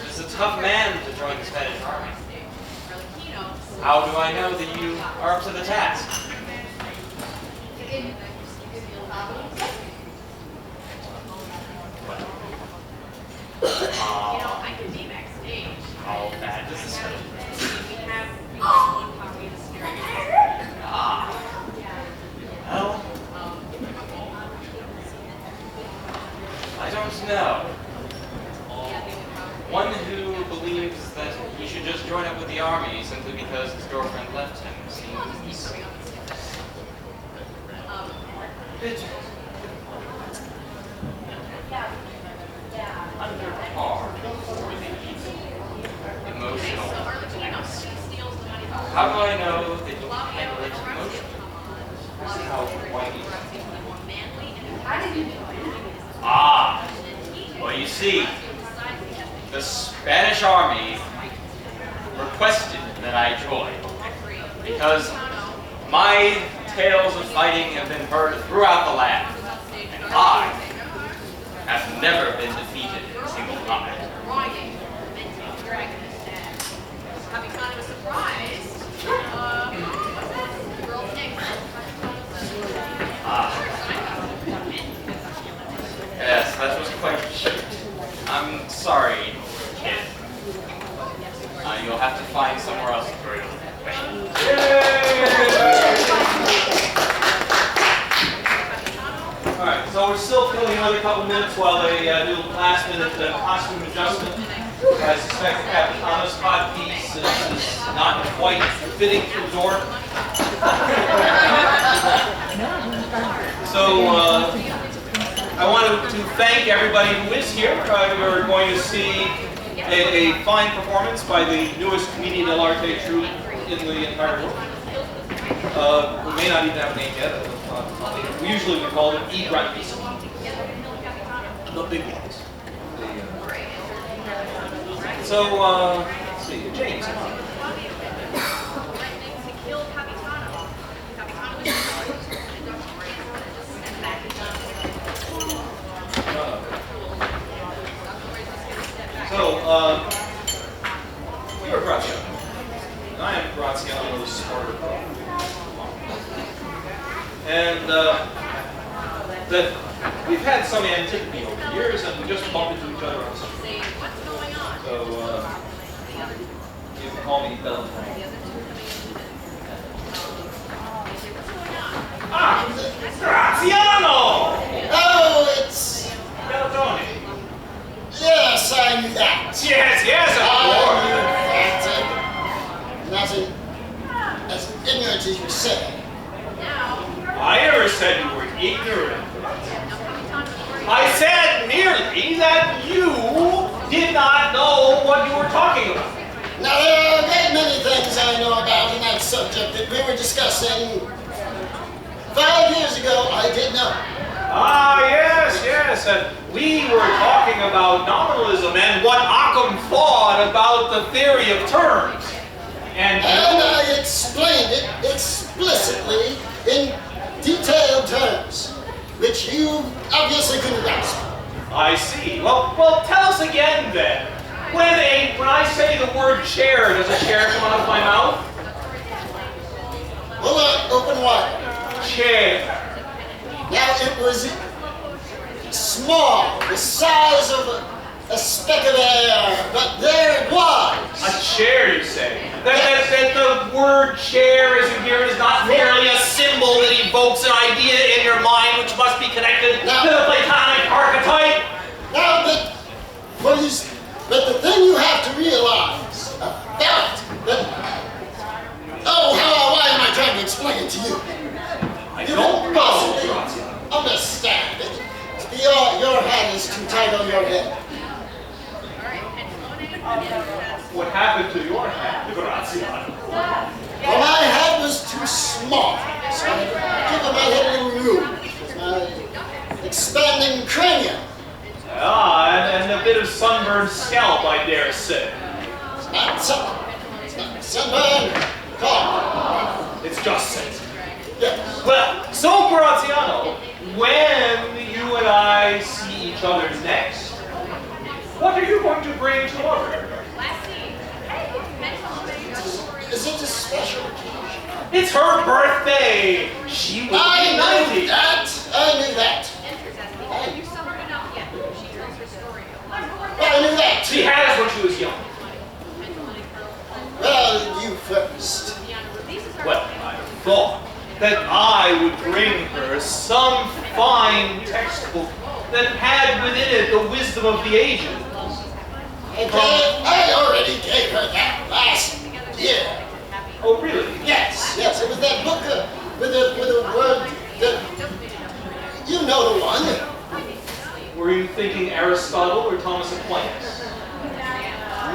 It's a tough man to join the Spanish army. How do I know that you are up to the task?
I can be backstage.
How bad does this hurt?
We have one copy of the stereo.
Well, I don't know. One who believes that he should just join up with the army simply because his girlfriend left him seems under par for the emotional. How do I know that you handle it emotionally? This is how white. Well, you see, the Spanish army requested that I join because my tales of fighting have been heard throughout the land, and I have never been defeated in single combat. Yes, that was quite cute. I'm sorry, kid. You'll have to find somewhere else to throw your
Alright, so we're still filling another couple minutes while they do a last-minute costume adjustment. I suspect the Capitano's spot piece is not quite fitting for the door. So, I want to thank everybody who is here. We're going to see a fine performance by the newest Commedia dell'arte troupe in the entire world. We may not even have a name yet. We usually we call them E-Grandis. The big ones. So, let's see. James, come on. So, you're Graziano, and I am Graziano the Smarter. And that we've had some antipathy over the years, and we just bump into each other on some. So, you can call me Valentine. Graziano!
Oh, it's...
Belladone.
Yes, I knew that.
Yes, of
course. As ignorant as you say.
I never said you were ignorant.
subject that we were discussing 5 years ago, I did know.
Ah, yes, and we were talking about nominalism and what Occam thought about the theory of terms. And
I explained it explicitly in detailed terms, which you obviously couldn't grasp.
I see. Well, tell us again then. When I say the word chair, does a chair come out of my mouth?
Hold on, open wide.
Chair.
Now it was small, the size of a speck of air, but there it was.
A chair, you say? That the word chair, as you hear it, is not merely a symbol that evokes an idea in your mind which must be connected to the Platonic archetype?
Now, but the thing you have to realize about why am I trying to explain it to you? You don't possibly understand it. Your head is too tight on your head.
What happened to your head, Graziano?
Well, my head was too small, so I gave my head a little room. It's my expanding cranium.
And a bit of sunburned scalp, I dare say.
It's not sunburn.
It's just sense.
Yes.
Well, so Graziano, when you and I see each other next, what are you going to bring to her?
Is it a special occasion?
It's her birthday! She will be 90!
I knew that! I knew that
She has when she was young.
Well, you first.
Well, I thought that I would bring her some fine textbook that had within it the wisdom of the ages.
I already gave her that last year.
Oh, really?
Yes, it was that book with a word that, you know the one.
Were you thinking Aristotle or Thomas Aquinas?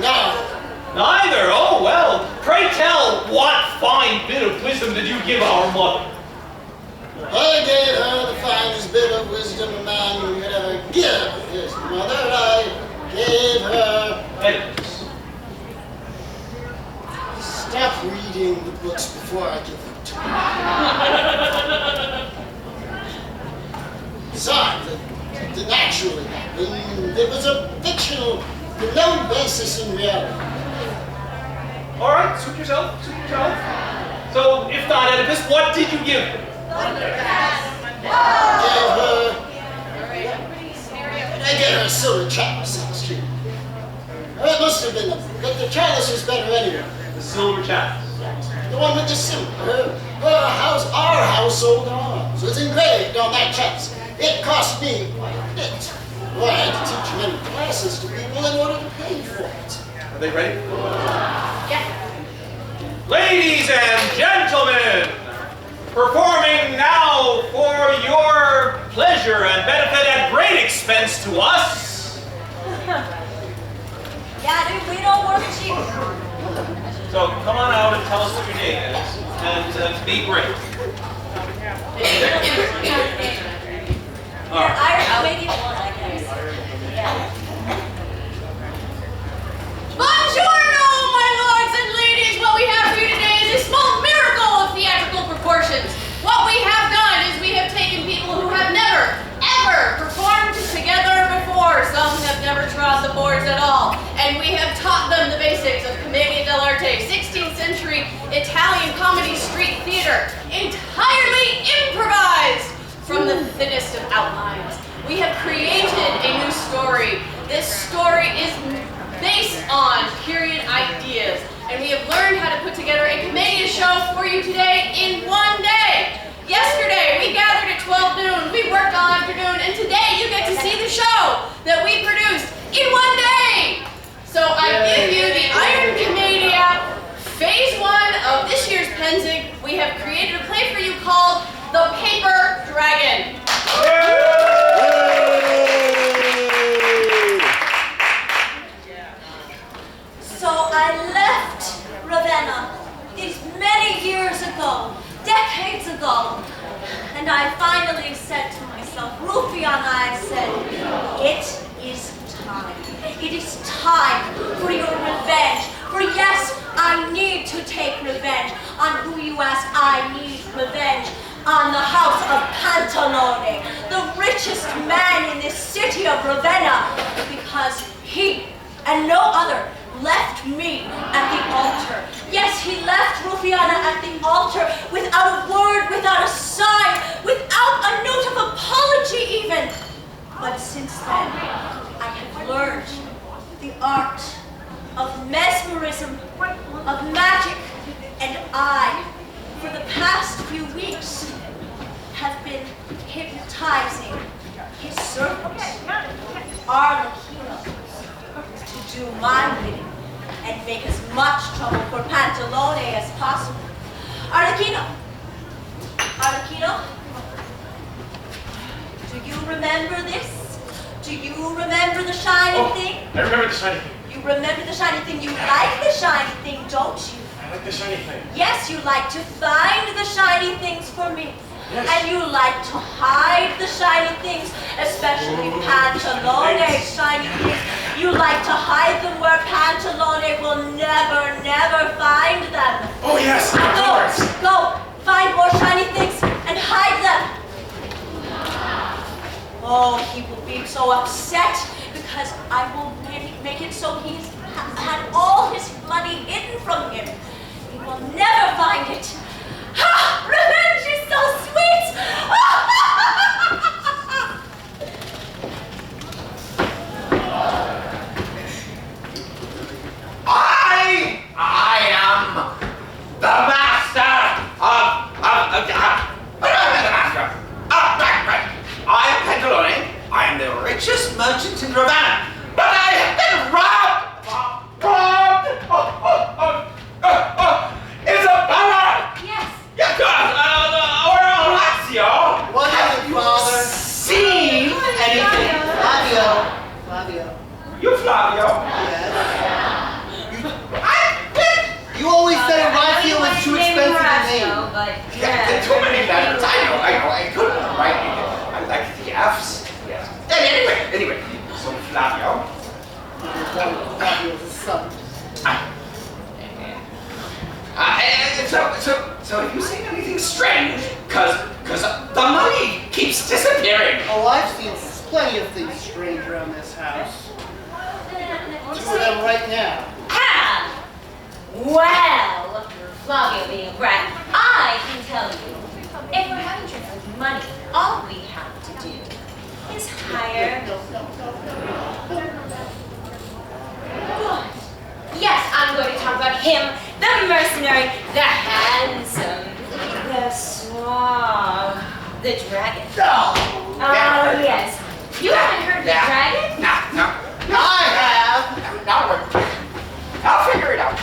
No.
Neither? Oh, well, pray tell, what fine bit of wisdom did you give our mother?
I gave her the finest bit of wisdom a man could ever give his mother. I gave her...
Editors.
Stop reading the books before I give them to you. Besides, it naturally happened. It was a fictional, with no basis in reality.
All right, suit yourself. So, if not Oedipus, what did you give her?
I gave her a silver chalice in the street. It must have been, but the chalice was better anyway.
The silver chalice?
The one with the silver. Our household arms was engraved on that chalice. It cost me quite a bit. Well, I had to teach many classes to people in order to pay for it.
Are they ready? Yeah. Ladies and gentlemen, performing now for your pleasure and benefit at great expense to us.
Yeah, dude, we don't work cheap.
So come on out and tell us what your name is, and be great.
All right. Iron Commedia 1, I guess. Yeah.
Buongiorno, my lords and ladies! What we have for you today is a small miracle of theatrical proportions. What we have done is we have taken people who have never, ever performed together before. Some have never trod the boards at all. And we have taught them the basics of Commedia dell'arte, 16th century Italian comedy street theater, entirely improvised from the thinnest of outlines. We have created a new story. This story is based on period ideas, and we have learned how to put together a Commedia show for you today in one day. Yesterday, we gathered at 12 noon, we worked all afternoon, and today you get to see the show that we produced in one day. So I give you the Iron Commedia, Phase 1 of this year's Pennsic. We have created a play for you called The Paper Dragon.
So I left Ravenna these many and I said, it is time. It is time for your revenge. For yes, I need to take revenge. On who you ask, I need revenge. On the house of Pantalone, the richest man in this city of Ravenna, because he and no other left me at the altar. Yes, he left Ruffiana at the altar without a word, without a sign, without a note of apology even. But since then, I have learned the art of mesmerism, of magic, and I, for the past few weeks, have been hypnotizing his servant, Arlecchino, to do my bidding and make as much trouble for Pantalone as possible. Arlecchino! Arlecchino? Do you remember this? Do you remember the shiny thing?
I remember the shiny thing.
You remember the shiny thing. You like the shiny thing, don't you?
I like the shiny thing.
Yes, you like to find the shiny things for me.
Yes.
And you like to hide the shiny things, especially Pantalone's shiny things. You like to hide them where Pantalone will never, never find them.
Oh yes, of course.
Go, find more shiny things and hide them. Oh, he will be so upset because I will make it so he's had all his money hidden from him. He will never find it. Ha! Revenge is so sweet!
I am the master I am Pantalone. I am the richest merchant in Ravenna. But I have been robbed! Isabella!
Yes.
Or Alexio!
What is it, Father?
Seen anything?
Flavio.
You, Flavio?
Yes. You always said Orazio was too expensive to name.
Yeah, too many letters. I know. I couldn't write it. I like the F's. Yes. Anyway. So Flavio.
Flavio's his son.
So have you seen anything strange? Cause the money keeps disappearing.
Oh, I've seen plenty of things strange around this house. Two of them right now.
Ah! Well, Flavio being right, I can tell you, if we're having trouble with money, all we have to do is hire... What? Yes, I'm going to talk about him, the mercenary, the handsome, the suave, the dragon.
Oh,
yes. You haven't heard the dragon?
No.
I have.
I'll figure it out.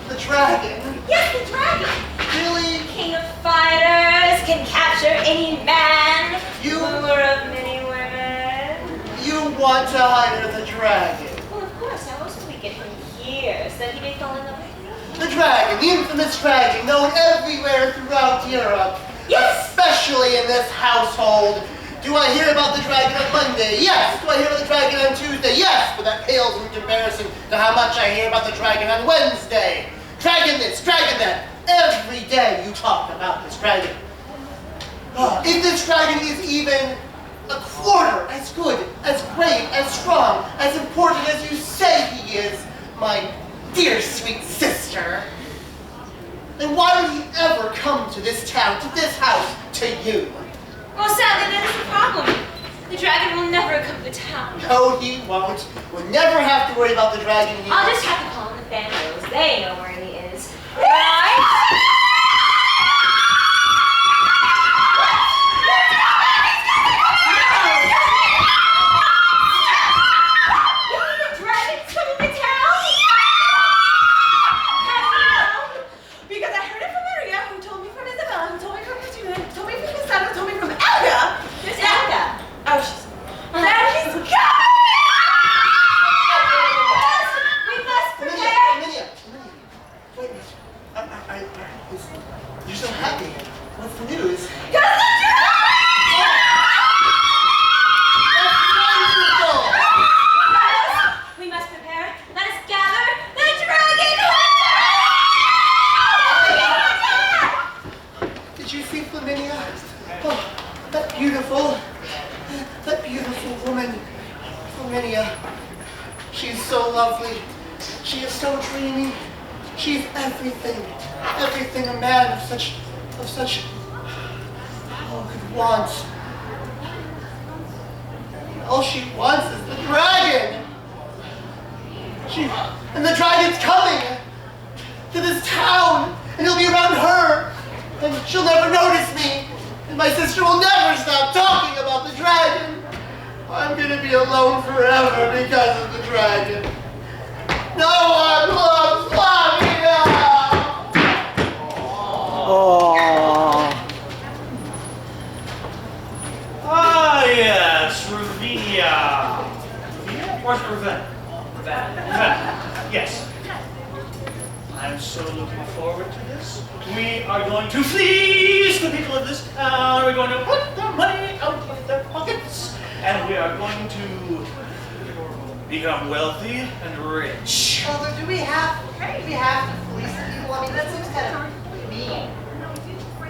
The dragon?
Yes, the dragon.
Really?
King of fighters, can capture any man.
You...
Ruler of many women.
You want to hire the dragon?
Well, of course. How else would we get him here so that he may fall in love with you?
The dragon, the infamous dragon, known everywhere throughout Europe.
Yes!
Especially in this household. Do I hear about the dragon on Monday? Yes. Do I hear about the dragon on Tuesday? Yes. But that pales in comparison to how much I hear about the dragon on Wednesday. Dragon this, dragon that. Every day you talk about this dragon. If this dragon is even a quarter as good, as great, as strong, as important as you say he is, my dear sweet sister, then why would he ever come to this town, to this house, to you?
Well, sadly, that is the problem. The dragon will never come to town.
No, he won't. We'll never have to worry about the dragon here.
I'll just have to call in the Vandals. They know where he is. Right?
that beautiful woman, Commedia. She's so lovely. She is so dreamy. She's everything a man of such could want. All she wants is the dragon. And the dragon's coming to this town, and he'll be around her, and she'll never notice me, and my sister will never stop talking about the dragon. I'm gonna be alone forever because of the dragon. No one loves Sophia!
Ah, yes, Ravia. Where's Raven? Yes. I'm so looking forward to this. We are going to fleece the people of this town. We're going to put their money out of their pockets. And we are going to become wealthy and rich.
Well, do we have to police the people? I mean, that seems kind of mean.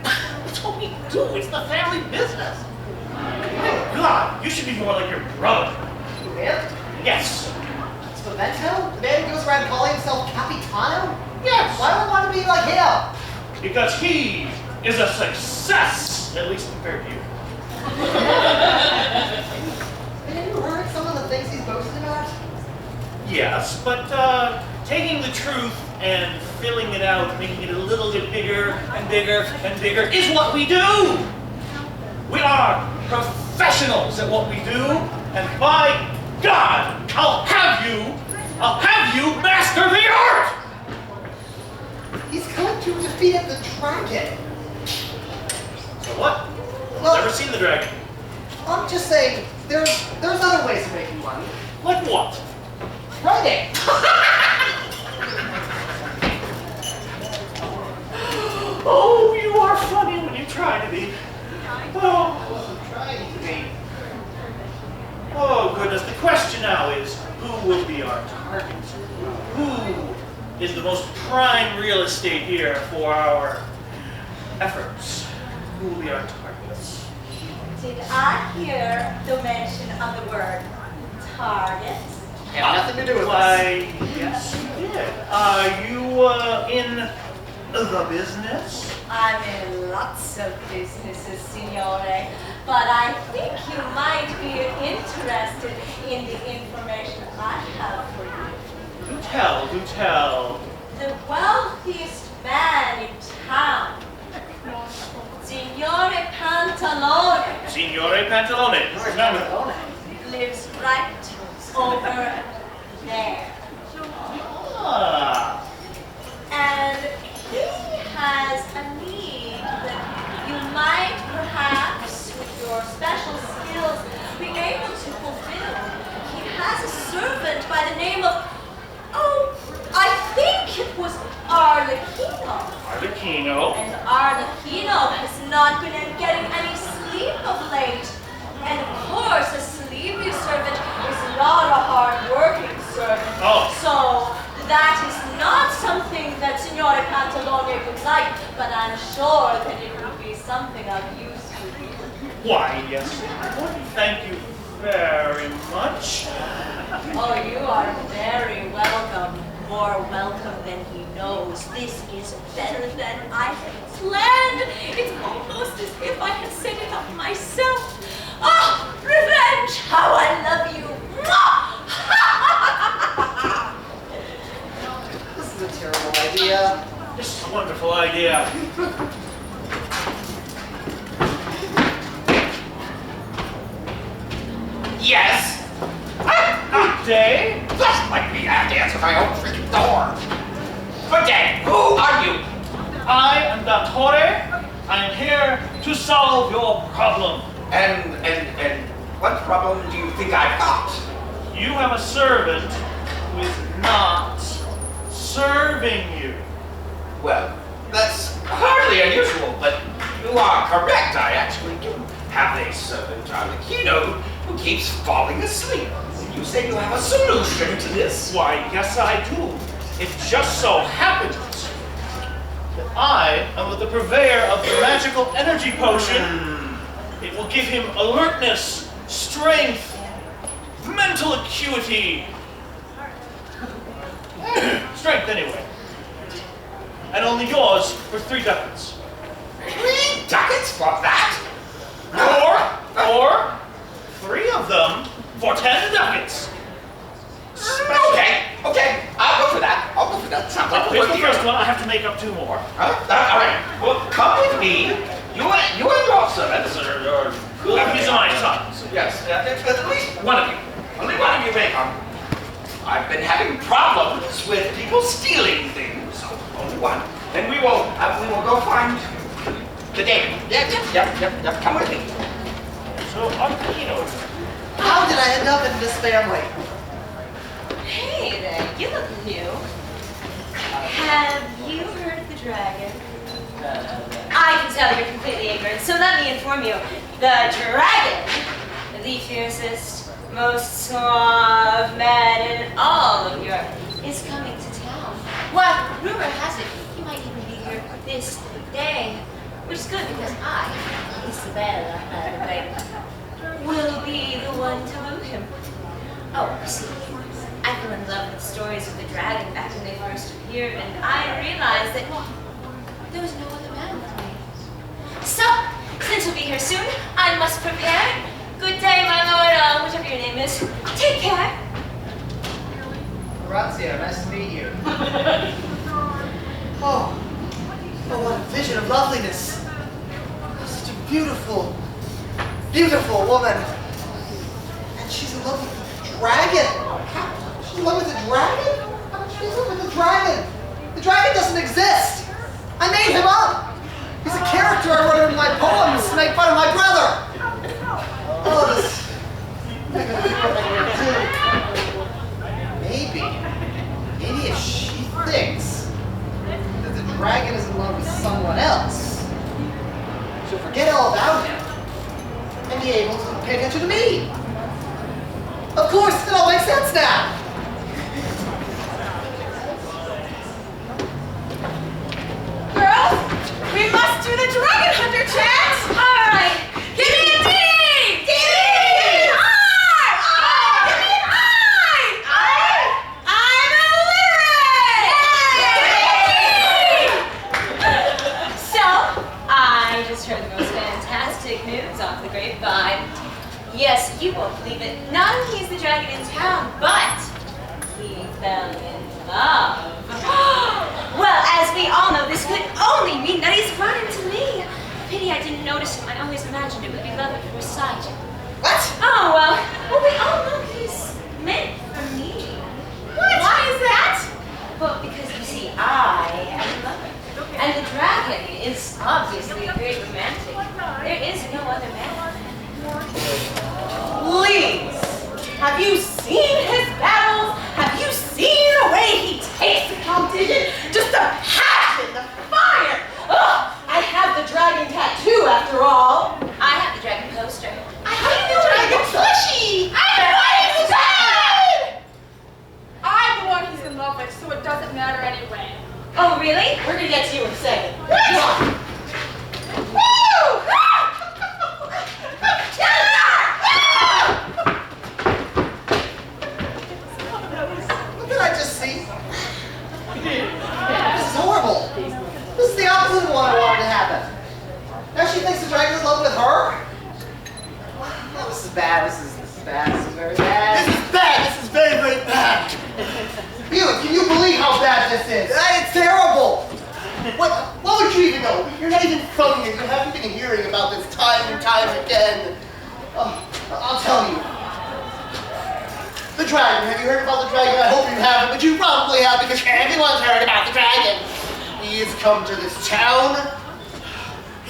That's what we do. It's the family business. My God, you should be more like your brother.
Him?
Yes.
Spavento? The man who goes around calling himself Capitano?
Yes.
Why do I want to be like him?
Because he is a success, at least compared to you.
Have you heard some of the things he's boasting about?
Yes, but taking the truth and filling it out, making it a little bit bigger and bigger and bigger is what we do. We are professionals at what we do, and by God, I'll have you master the art!
He's coming to defeat the dragon.
So what?
Well,
Never seen the dragon.
I'm just saying, there's other ways of making money.
Like what?
Writing.
Oh, you are funny when you try to be. Oh,
Trying to be.
oh goodness, the question now is, who will be our target? Who is the most prime real estate here for our efforts? Who will be our targets?
Did I hear the mention of the word target?
Have nothing to do with
Why, yes, you did. Are you in the business?
I'm in lots of businesses, signore, but I think you might be interested in the information I have for you.
Do tell, do tell.
The wealthiest man in town, Signore Pantalone,
Signore Pantalone. Remember.
lives right over there.
Ah.
And he has a need that you might perhaps, with your special skills, be able to fulfill. He has a servant by the name of, I think it was Arlecchino.
Arlecchino.
And Arlecchino has not been getting any sleep of late. And of course, a sleepy servant is not a hard-working servant.
Oh.
So that is not something that Signore Pantalone would like, but I'm sure that it would be something of use to you.
Why, yes. Thank you very much.
Oh, you are very welcome. More welcome than he knows. This is better than I had planned. It's almost as if I had set it up myself. Ah, revenge! How I love you!
This is a terrible idea.
This is a wonderful idea.
Yes?
Good day.
Just like me, I have to answer my own freaking door. Good day. Who are you?
I am Dottore. I am here to solve your problem.
And what problem do you think I've got?
You have a servant who is not serving you.
Well, that's hardly unusual, but you are correct. I actually do have a servant, Arlecchino, who keeps falling asleep. You say you have a solution to this?
Why, yes I do. It just so happens that I am the purveyor of the magical energy potion It will give him alertness, strength, mental acuity. Strength, anyway. And only yours for 3 ducats.
3 ducats for that?
Or 3 of them for 10 ducats.
Okay, I'll go for that. Sounds like a
Here's
good
the
deal.
first one. I have to make up 2 more.
All right. Well, come with me. You and your servants, or
These are my sons.
yes, at least one of you. Only one of you may come. I've been having problems with people stealing things. So only one. Then we will go find the David. Yep. Come with me.
So, Arpino.
How did I end up in this family?
Hey there, you look new. Have you heard of the dragon? I can tell you're completely ignorant, so let me inform you. The dragon, the fiercest, most suave man in all of Europe, is coming to town. Why, rumor has it, he might even be here this day. Which is good because I, Isabella, will be the one to woo him. Oh, you see, I fell in love with the stories of the dragon back when they first appeared, and I realized that there was no other man for me. So, since he'll be here soon, I must prepare. Good day, my lord, whatever your name is. Take care.
Orazio, nice to meet you. Oh, what a vision of loveliness. Such a beautiful, beautiful woman. And she's in love with the dragon. She's in love with the dragon? She's in love with the dragon. The dragon doesn't exist. I made him up. He's a character I wrote in my poems to make fun of my brother. Oh, this. Maybe if she thinks that the dragon is in love with someone else, she'll forget all about him and be able to pay attention to me. Of course, it all makes sense now.
Girls, we must do the dragon hunter chant! Alright, give me a D! D! Give me an I! Give me an I! I'm illiterate!
So, I just heard the most fantastic news off the grapevine. Yes, you won't believe it. Not only is the dragon in town, but he fell in love. Well, as we all know, this could only mean that he's run into me. Pity I didn't notice him. I always imagined it would be love at first sight.
What?
Oh, well, we all know he's meant for me.
What? Why is that?
Well, because you see, I am a lover. And the dragon is obviously very romantic. There is no other man.
Please! Have you seen his battles? Have you seen the way he takes the competition? Just the passion, the fire! Ugh! I have the dragon tattoo after all.
I have the dragon poster.
I have the dragon plushie! I'm the one he's in! I'm the one he's in love with, so it doesn't matter anyway.
Oh, really?
We're gonna get to you in a second.
What?
Woo!
What did I just see? This is horrible. This is the opposite of what I wanted to happen. Now she thinks the dragon's in love with her? Oh, this is bad. This is bad. This is very bad. This is bad. This is very, very bad. Felix, can you believe how bad this is? It's terrible. What would you even know? You're not even from here. You haven't been hearing about this time and time again. Oh, I'll tell you. The dragon. Have you heard about the dragon? I hope you haven't, but you probably have because everyone's heard about the dragon. He has come to this town,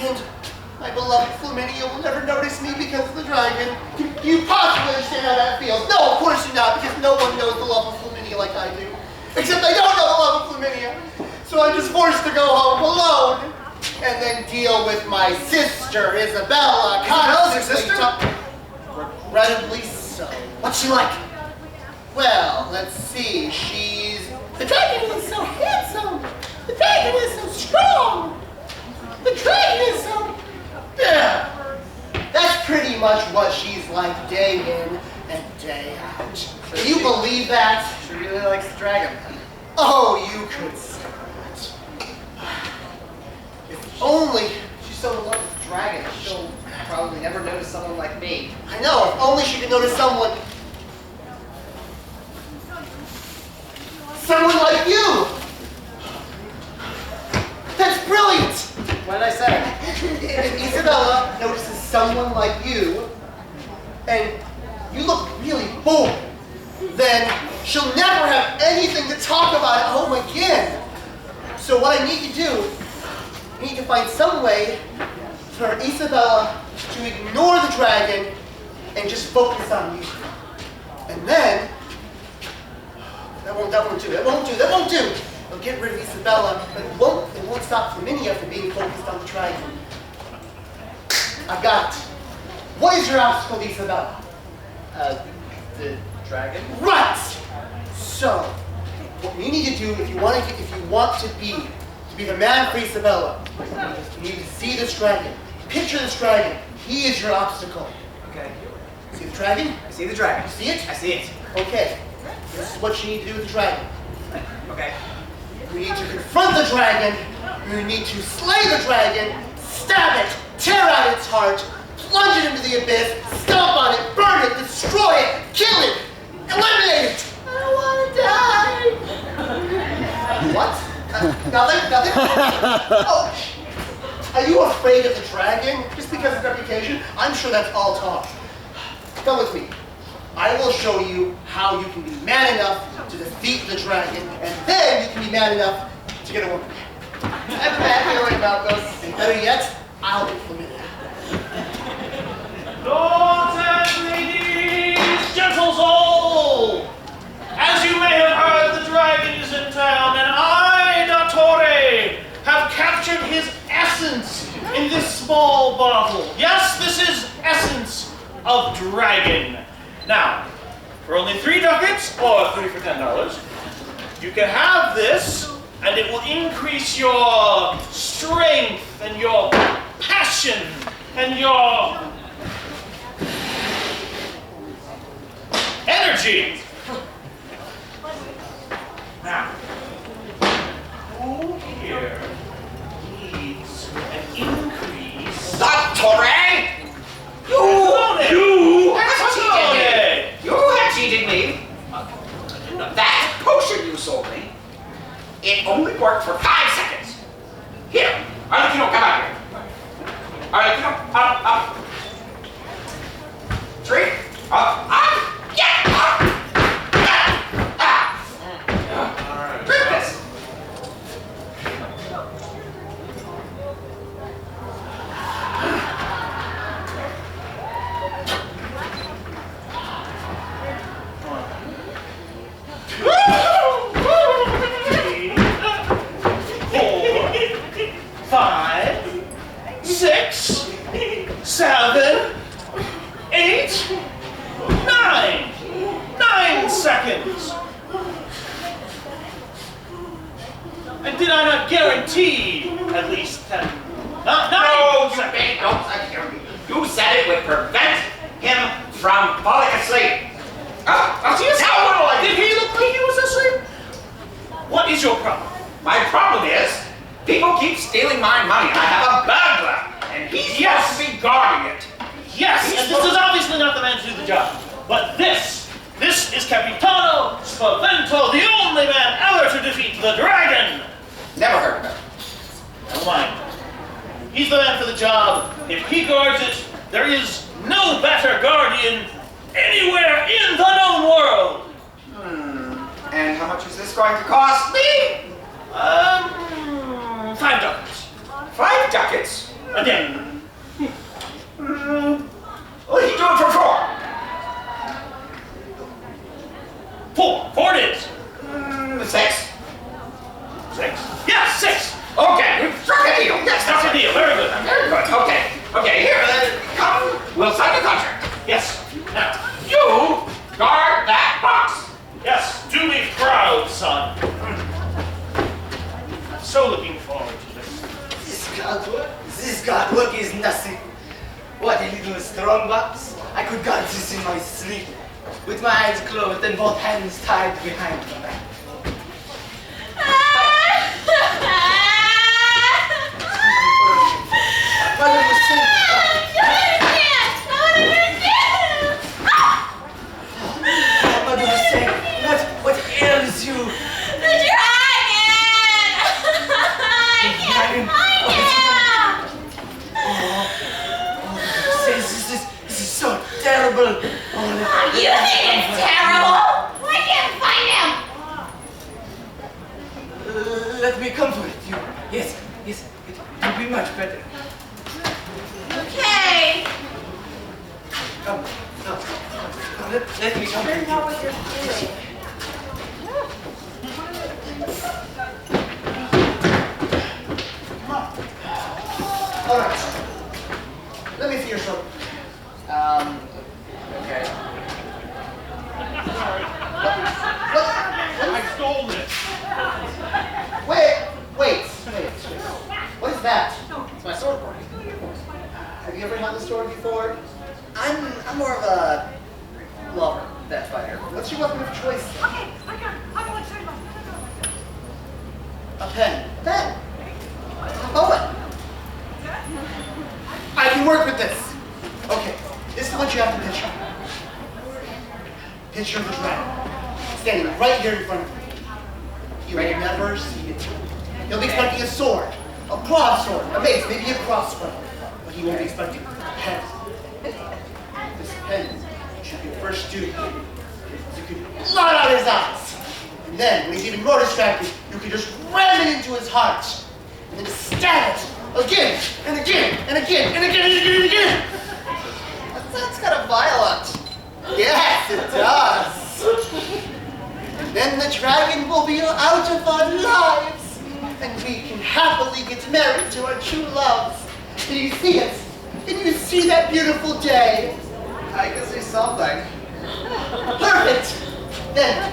and my beloved Flaminia will never notice me because of the dragon. Can you possibly understand how that feels? No, of course you're not, because no one knows the love of Flaminia like I do. Except I don't know the love of Flaminia. So I'm just forced to go home alone and then deal with my sister, Isabella. Isabella's your sister? Regrettably so. What's she like? Well, let's see. The dragon is so handsome. The dragon is so strong. The dragon is so... Yeah. That's
that's pretty much what she's like day in and day out. Can you believe that?
She really likes the dragon.
Oh, you could say that. If only...
She's so in love with the dragon, she'll probably never notice someone like me.
I know, if only she could notice someone like you! That's brilliant!
What did I say?
If Isabella notices someone like you, and you look really bored, then she'll never have anything to talk about at home again. So what I need to do, I need to find some way for Isabella to ignore the dragon and just focus on you. And then, that won't do. I'll get rid of Isabella, but it won't stop Flaminia from being focused on the dragon. I've got it. What is your obstacle, Isabella?
The dragon?
Right! So, what you need to do if you want to be the man for Isabella, you need to see this dragon. Picture this dragon. He is your obstacle.
Okay.
See the dragon?
I see the dragon.
You see it?
I see it.
Okay. This is what you need to do with the dragon.
Okay.
You need to confront the dragon. You need to slay the dragon, stab it, tear out its heart, plunge it into the abyss, stomp on it, burn it, destroy it, kill it, eliminate it.
I don't want to die.
What? Nothing? Oh, are you afraid of the dragon? Just because of reputation? I'm sure that's all talk. Come with me. I will show you how you can be man enough to defeat the dragon, and then you can be man enough to get a woman.
I have a bad feeling about this.
And better yet, I'll get Flaminia.
Lords and ladies, gentles all! As you may have heard, the dragon is in town, and I, Dottore, have captured his essence in this small bottle. Yes, this is essence of dragon. Now, for only 3 ducats, or 3 for $10, you can have this, and it will increase your strength, and your passion, and your energy. Now, who here needs an increase?
Dottore! You have cheated me. That potion you sold me, it only worked for 5 seconds. Here, Arlecchino, come out here. Arlecchino, up. 3, up, yeah, up. Drink this.
And did I not guarantee at least 10? Not 9
No,
seconds.
You said it would prevent him from falling asleep.
Did he look like he was asleep? What is your problem?
My problem is, people keep stealing my money. I have a burglar, and he's supposed to be guarding it.
Yes, and this is obviously not the man to do the job. But this is Capitano Spavento, the only man ever to defeat the dragon.
Never heard of him.
Never mind. He's the man for the job. If he guards it, there is no better guardian anywhere in the known world.
And how much is this going to cost me?
$5.
5 ducats?
A day.
Well, he do it for 4.
4 it is.
6.
6? Yes, 6.
Okay, we've struck a deal.
Yes, that's a deal. Very good.
Very good. Okay, here, come. We'll sign the contract.
Yes. Now,
you guard that box.
Yes, do me proud, son. I'm so looking forward to this.
This godlook
strongbox. I could guard this in my sleep, with my eyes closed and both hands tied behind my back. Mother was saying, what ails you?
The dragon! I can't find him!
This is so terrible.
You think it's terrible? I can't find him!
Let me comfort you. Yes, it will be much better.
Okay.
Come, let me comfort you.
know what you're doing.
All right. Let me see your shoulder.
Okay.
I stole this.
Wait. What is that? It's my sword party. Have you ever had the sword before? I'm more of a lover than fighter. What's your weapon of choice?
Okay, I got one second.
A pen. A pen. Oh, I can work with this. Okay, this is what you have to picture. Picture the dragon standing right here in front of you. You may never see it. He'll be expecting a sword, a broadsword, a mace, maybe a crossbow, but he won't be expecting a pen. This pen should be your first duty. You can blot out his eyes, and then when he's even more distracted, you can just ram it into his heart, and then just stab it again and again and again and again and again and again. That sounds kind of violent. Yes, it does. And then the dragon will be out of our lives, and we can happily get married to our true loves. Can you see it? Can you see that beautiful day? I can see something. Perfect. Then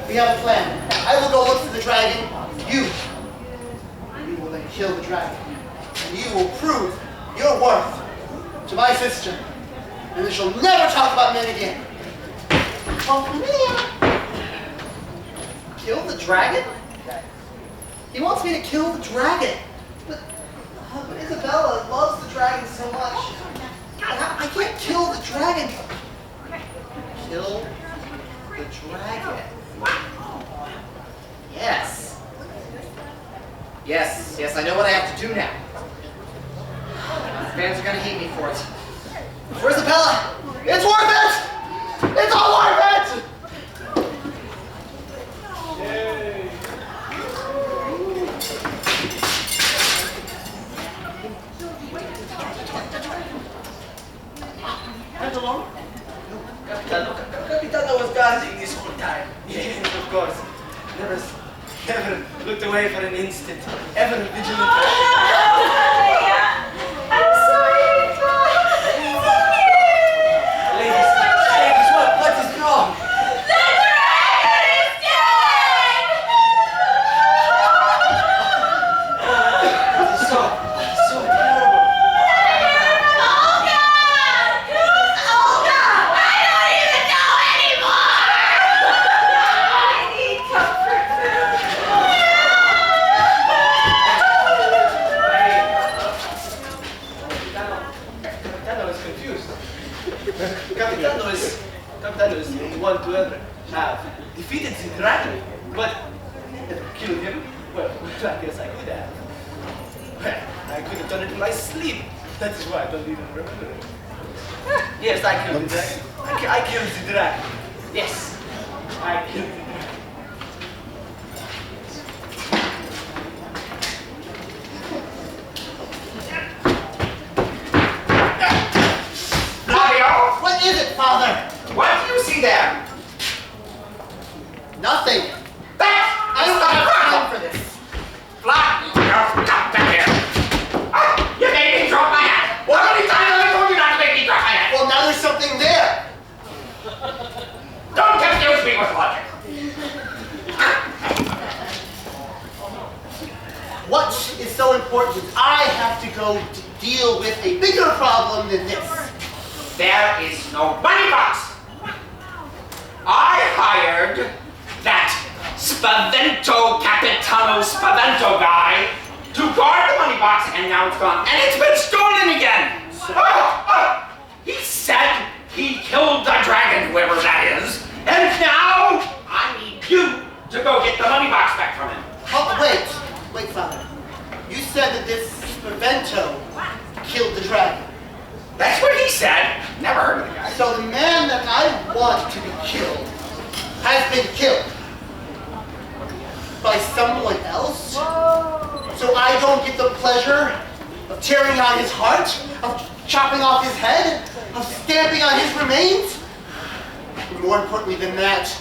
we have a plan. I will go look for the dragon. You will then kill the dragon, and you will prove your worth to my sister, and then she'll never talk about men again. Kill the dragon? He wants me to kill the dragon. But Isabella loves the dragon so much. I can't kill the dragon. Kill the dragon. Yes. Yes, I know what I have to do now. My fans are gonna hate me for it. For Isabella, it's worth it! It's all worth it!
Yay.
Angelo? Capitano was guarding this whole time. Yes, of course. Never looked away for an instant. Ever vigilant.
I'm sorry.
Ladies, what is wrong?
The dragon is dead!
It's so terrible.
Olga! Who's Olga? I don't even know anymore! I need comfort
Capitano is confused. Capitano is the one to ever have defeated the dragon, but never killed him. Well, I guess I could have. Well, I could have done it in my sleep. That is why I don't even remember it. Yes, I killed the dragon. I killed the dragon. Yes, I killed the dragon.
What is it, Father?
What do you see there?
Nothing. I don't have time for this.
Fly! Come back here! Ah, you made me drop my hat! What many times have I told you not to make me drop my hat?
Well, now there's something there.
Don't confuse me with logic!
What is so important? I have to go to deal with a bigger problem than this.
there is no money box. I hired that Spavento Capitano Spavento guy to guard the money box, and now it's gone. And it's been stolen again. He said he killed the dragon, whoever that is, and now I need you to go get the money box back from him.
Oh, wait, Father. You said that this Spavento killed the dragon.
That's what he said. Never heard of the guy.
So the man that I want to be killed has been killed by someone else? So I don't get the pleasure of tearing out his heart, of chopping off his head, of stamping on his remains? And more importantly than that,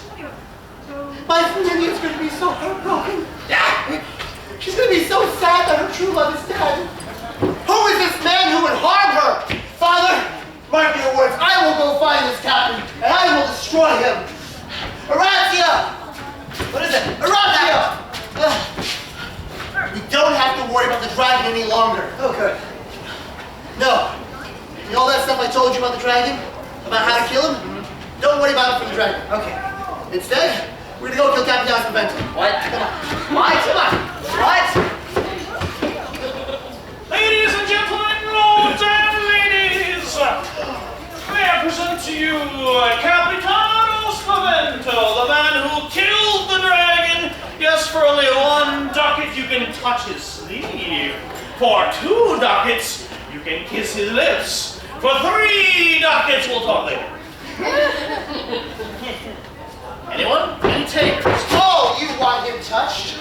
my Familia's going to be so heartbroken.
Yeah.
She's going to be so sad that her true love is dead. Who is this man who would harm her? Father, mark your words. I will go find this captain, and I will destroy him. Orazio! What is it? Orazio! We don't have to worry about the dragon any longer. Oh, good. No. You know all that stuff I told you about the dragon? About how to kill him? Mm-hmm. Don't worry about it for the dragon. Okay. Instead, we're gonna go kill Captain Spavento. What? Come on. What? Come on. What?
Ladies and gentlemen, lords and ladies, may I present to you Capitano Spavento, the man who killed the dragon. Yes, for only 1 ducat you can touch his sleeve. For 2 ducats you can kiss his lips. For 3 ducats we'll talk later. Anyone? Any takers?
Oh, you want him touched?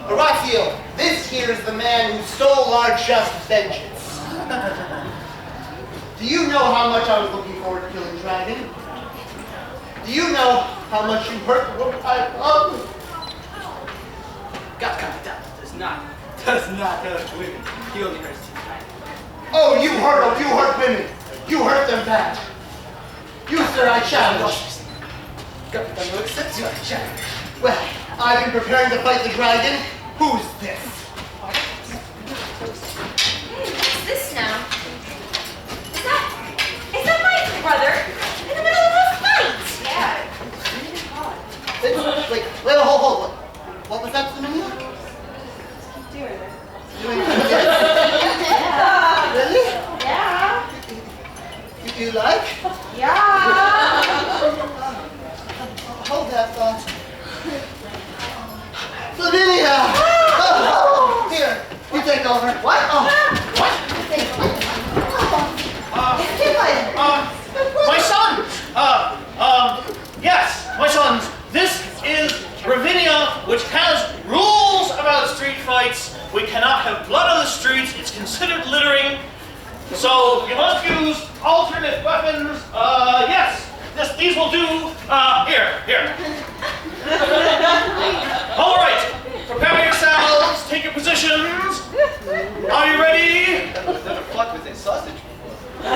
Orazio, this here is the man who stole our just vengeance. Do you know how much I was looking forward to killing Dragon? Do you know how much you hurt the woman I love?
Capitano does not hurt women. He only hurts humanity.
Oh, you hurt women. You hurt them bad. You, sir, I challenge.
Capitano accepts your challenge.
Well, I've been preparing to fight the dragon. Who's this?
What's this now? Is that my brother in the middle of a fight? Yeah.
Wait, hold. What was that, Sophia? Doing
Yeah.
Really?
Yeah.
You like?
Yeah.
Hold that thought. Familia! Oh, here, you take over. What? Oh, what?
My sons! Yes, my sons. This is Ravinia, which has rules about street fights. We cannot have blood on the streets. It's considered littering. So you must use alternate weapons. Yes, these will do. Here. All right, prepare yourselves. Take your positions. Are you ready?
I've never fought with a sausage before.
Yeah!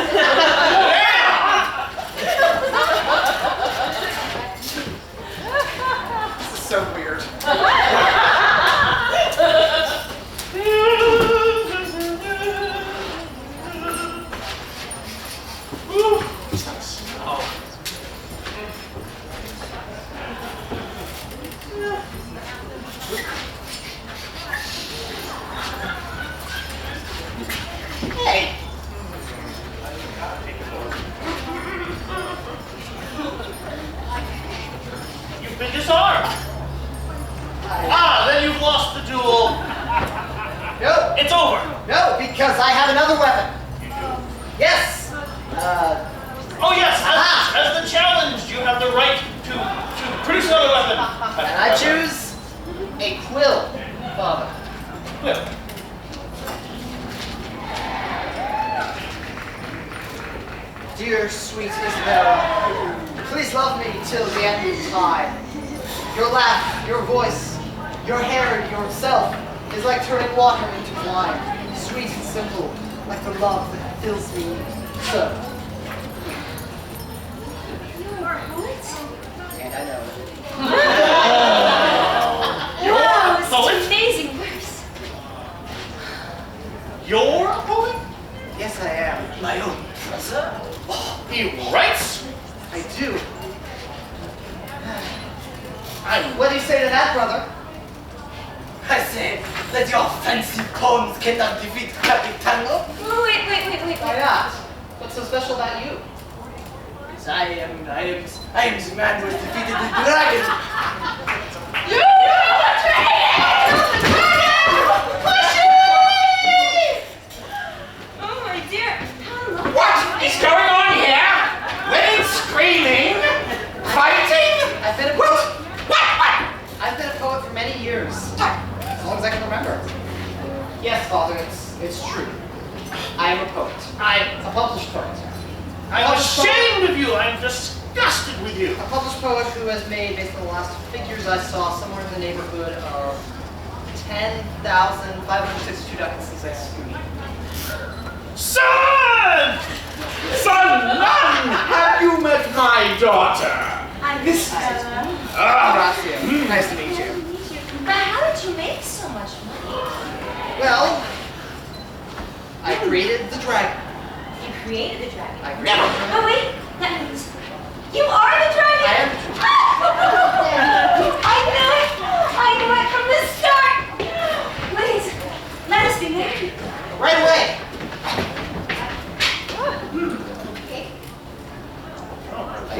This is so weird.
Hey!
You've been disarmed. Then you've lost the duel.
No.
It's over.
No, because I have another weapon. Yes.
Oh yes, as the challenged, you have the right to produce another weapon.
And I choose a quill, Father.
Quill.
Dear sweet Isabella, please love me till the end of time. Your laugh, your voice, your hair, yourself is like turning water into wine, sweet and simple, like the love that fills me so.
You are a poet?
And I know it.
Wow,
Poet?
such amazing verse.
You're a poet?
Yes, I am.
My own brother?
What? say to that, brother?
I say, let your fancy combs cannot defeat Capitano.
Wait.
Why not? What's so special about you?
Because I am the man who has defeated the dragon.
You Oh my dear, how lovely.
What is going on here? Women screaming, fighting.
I've been a poet. What? I've been a poet for many years. As long as I can remember. Yes, Father, it's true. I am a poet. I'm a published poet.
I'm ashamed of you. I'm disgusted with you.
A published poet who has made, based on the last figures I saw, somewhere in the neighborhood of 10,562 ducats since I screened.
Son! Son, none! Have you met my daughter?
I'm
This
Ella.
Grazie. Nice to meet you.
But how did you make so much money?
Well, I created the dragon.
You created the dragon.
I created the dragon.
Oh wait, that means you are the dragon.
I am the dragon.
I knew it from the start. Please, let us be married.
Right away.
Okay.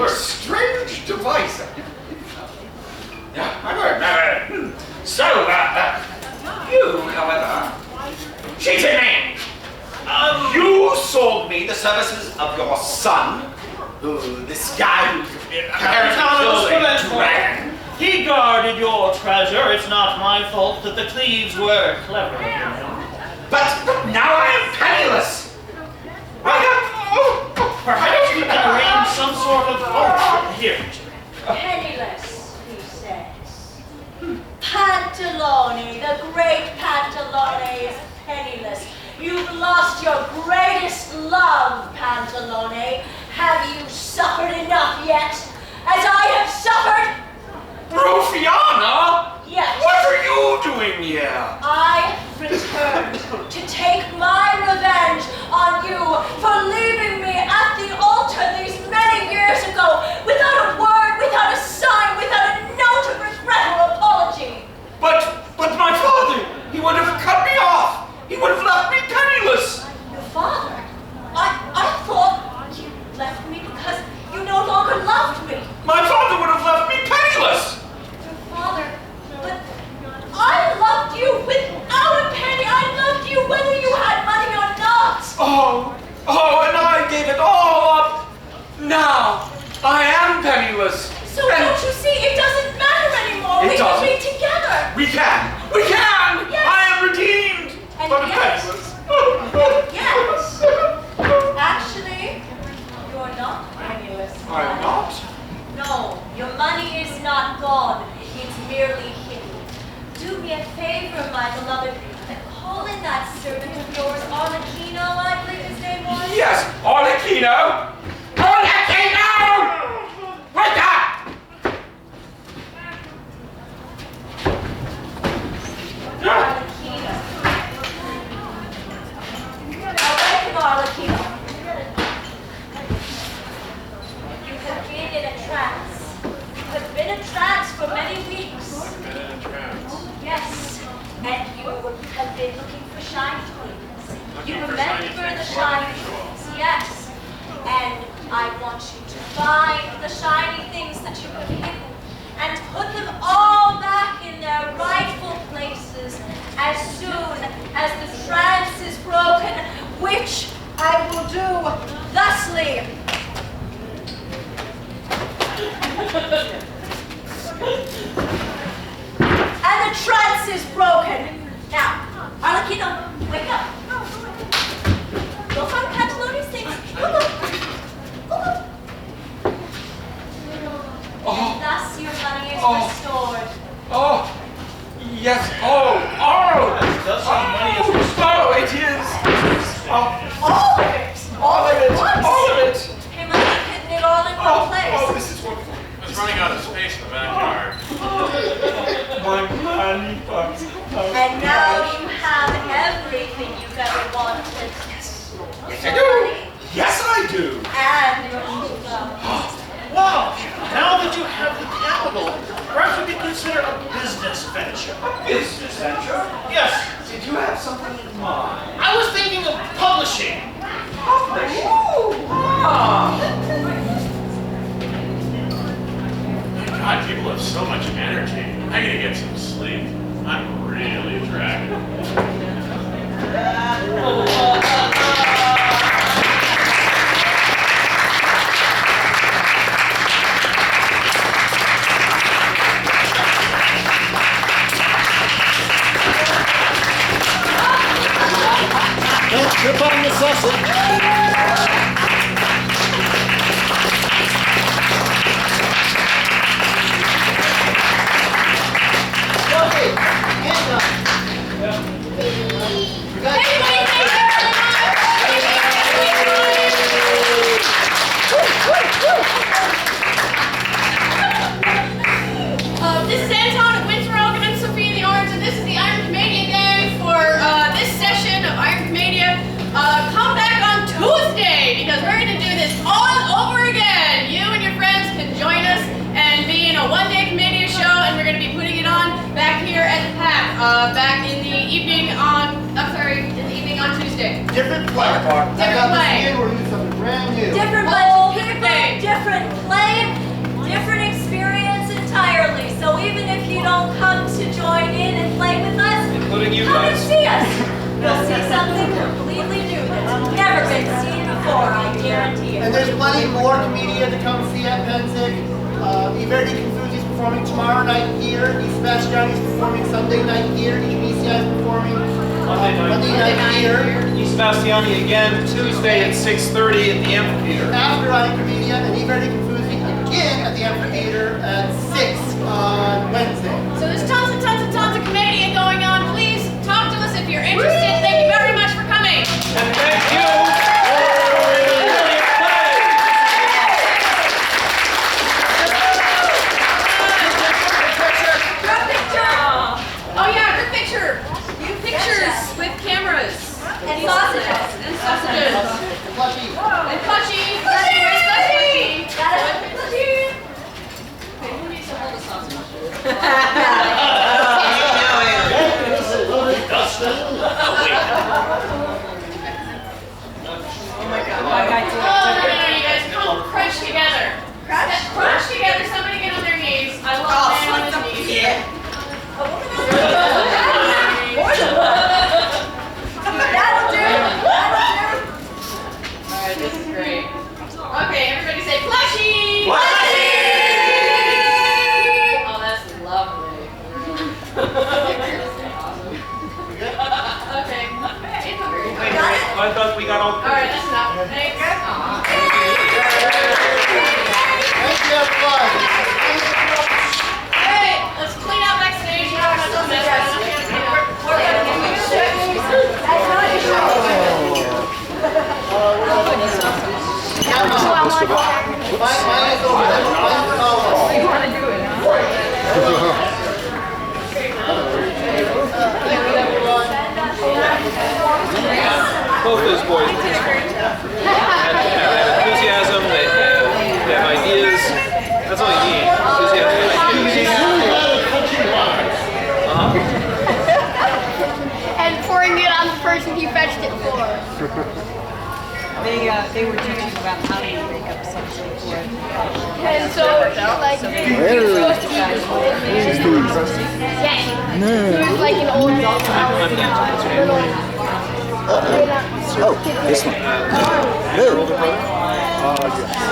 A strange device. Yeah, I heard. So, you, however, cheated me. You sold me the services of your son, this guy who dragon.
He guarded your treasure. It's not my fault that the thieves were clever.
But now I am penniless.
Perhaps we can arrange some sort of here.
Penniless, he says. Pantalone, the great Pantalone is penniless. You've lost your greatest love, Pantalone. Have you suffered enough yet? As I have suffered?
Rufiana?
Yes.
What are you doing here?
I returned to take my revenge on you for leaving me at the altar these many years ago without a word, without a sign, without a note of regret or apology.
But my father, he would have cut me off. He would have left me penniless.
Your father? I thought you left me because you no longer loved me.
My father would have left me penniless.
Your father? But I loved you without a penny. I loved you whether you had money or not.
Oh, and I gave it all up. Now, I am penniless.
So don't you see, it doesn't matter anymore.
It
We
doesn't.
can be together.
We can.
Yes.
I am redeemed.
And
But
yes.
penniless.
Yes. Actually, you're not penniless.
I'm not?
No, your money is not gone. It's merely hidden. Do me a favor, my beloved, and call in that servant of yours, Arlecchino, I believe his name was.
Yes, Arlecchino. Arlecchino! Wake up!
Arlecchino. Welcome, Arlecchino. You have been in a trance. You have been in trance for many weeks. Yes, and you have been looking for shiny things. You remember the shiny things, yes. And I want you to find the shiny things that you have hidden and put them all back in their rightful places as soon as the trance is broken, which I will do thusly. And the trance is broken. Now, Arlecchino, wake up. Go find Pantalone's things. Go. And thus your money is restored.
Oh, yes. Oh.
That's how money is restored.
Oh, it is.
All of it.
All of it.
Once.
All of it.
Hey, must have hidden it all in one place.
Oh, this is wonderful.
It's running out of space in the backyard.
My money box.
And now you have everything you've ever wanted.
Yes, I do. Yes, I do.
And your true love.
Wow! Now that you have the capital, perhaps we could do consider a business venture.
Business venture? Yes. Did you have something in mind?
I was thinking of publishing.
God, people have so much energy. I gotta get some sleep. I'm really dragging.
Don't trip on the sausage.
This is Anton of Winteroak, and I'm Sophia the Orange, and this is the Iron Commedia gang for this session of Iron Commedia. Come back on Tuesday, because we're going to do this all over again. You and your friends can join us and be in a one-day Commedia show, and we're going to be putting it on back here at the PAC, back in the evening on, on Tuesday.
Different play.
Different play.
We're doing something brand new.
Different bunch of people, different play, different experience entirely. So even if you don't come to join in and play with us,
including you
come and
guys,
see us. You'll see something completely new that's never been seen before, I guarantee you.
And there's plenty more Commedia to come see at Pennsic. Verdi Confusi is performing tomorrow night here. Sebastiani is performing Sunday night here. EBCI is performing Monday night here.
Sebastiani again Tuesday at 6:30 at the amphitheater.
After Iron Commedia and Verdi Confusi again at the amphitheater at 6 on Wednesday.
So there's tons and tons and tons of Commedia going on. Please talk to us if you're interested. Thank you very much for coming.
And thank you.
Oh yeah, group picture. Pictures with cameras.
And sausages.
And sausages.
And plushy.
And plushy. Plushy. Where's plushy?
Got it. Plushy.
Okay, who needs to hold a sausage?
Oh my God.
Oh, no, you guys come crunch together. Crunch together. Somebody get on their knees. I love a man on his knees.
That'll do.
Alright, this is great. Okay, everybody say plushy!
Plushy!
Oh, that's lovely. Okay.
I thought we got all.
Alright, that's enough. Thanks.
Thank you, everyone.
Hey, let's clean out backstage. You know, I'm not mess
Mine is over there.
You want to do it, huh?
Both those boys have enthusiasm, they have ideas. That's all you need. Enthusiasm and ideas.
And pouring it on the person he fetched it for.
They were teaching about how to make up something for it.
And so, like, he was supposed to be this old man. Yeah. He was like an old man.
Oh, this one. No.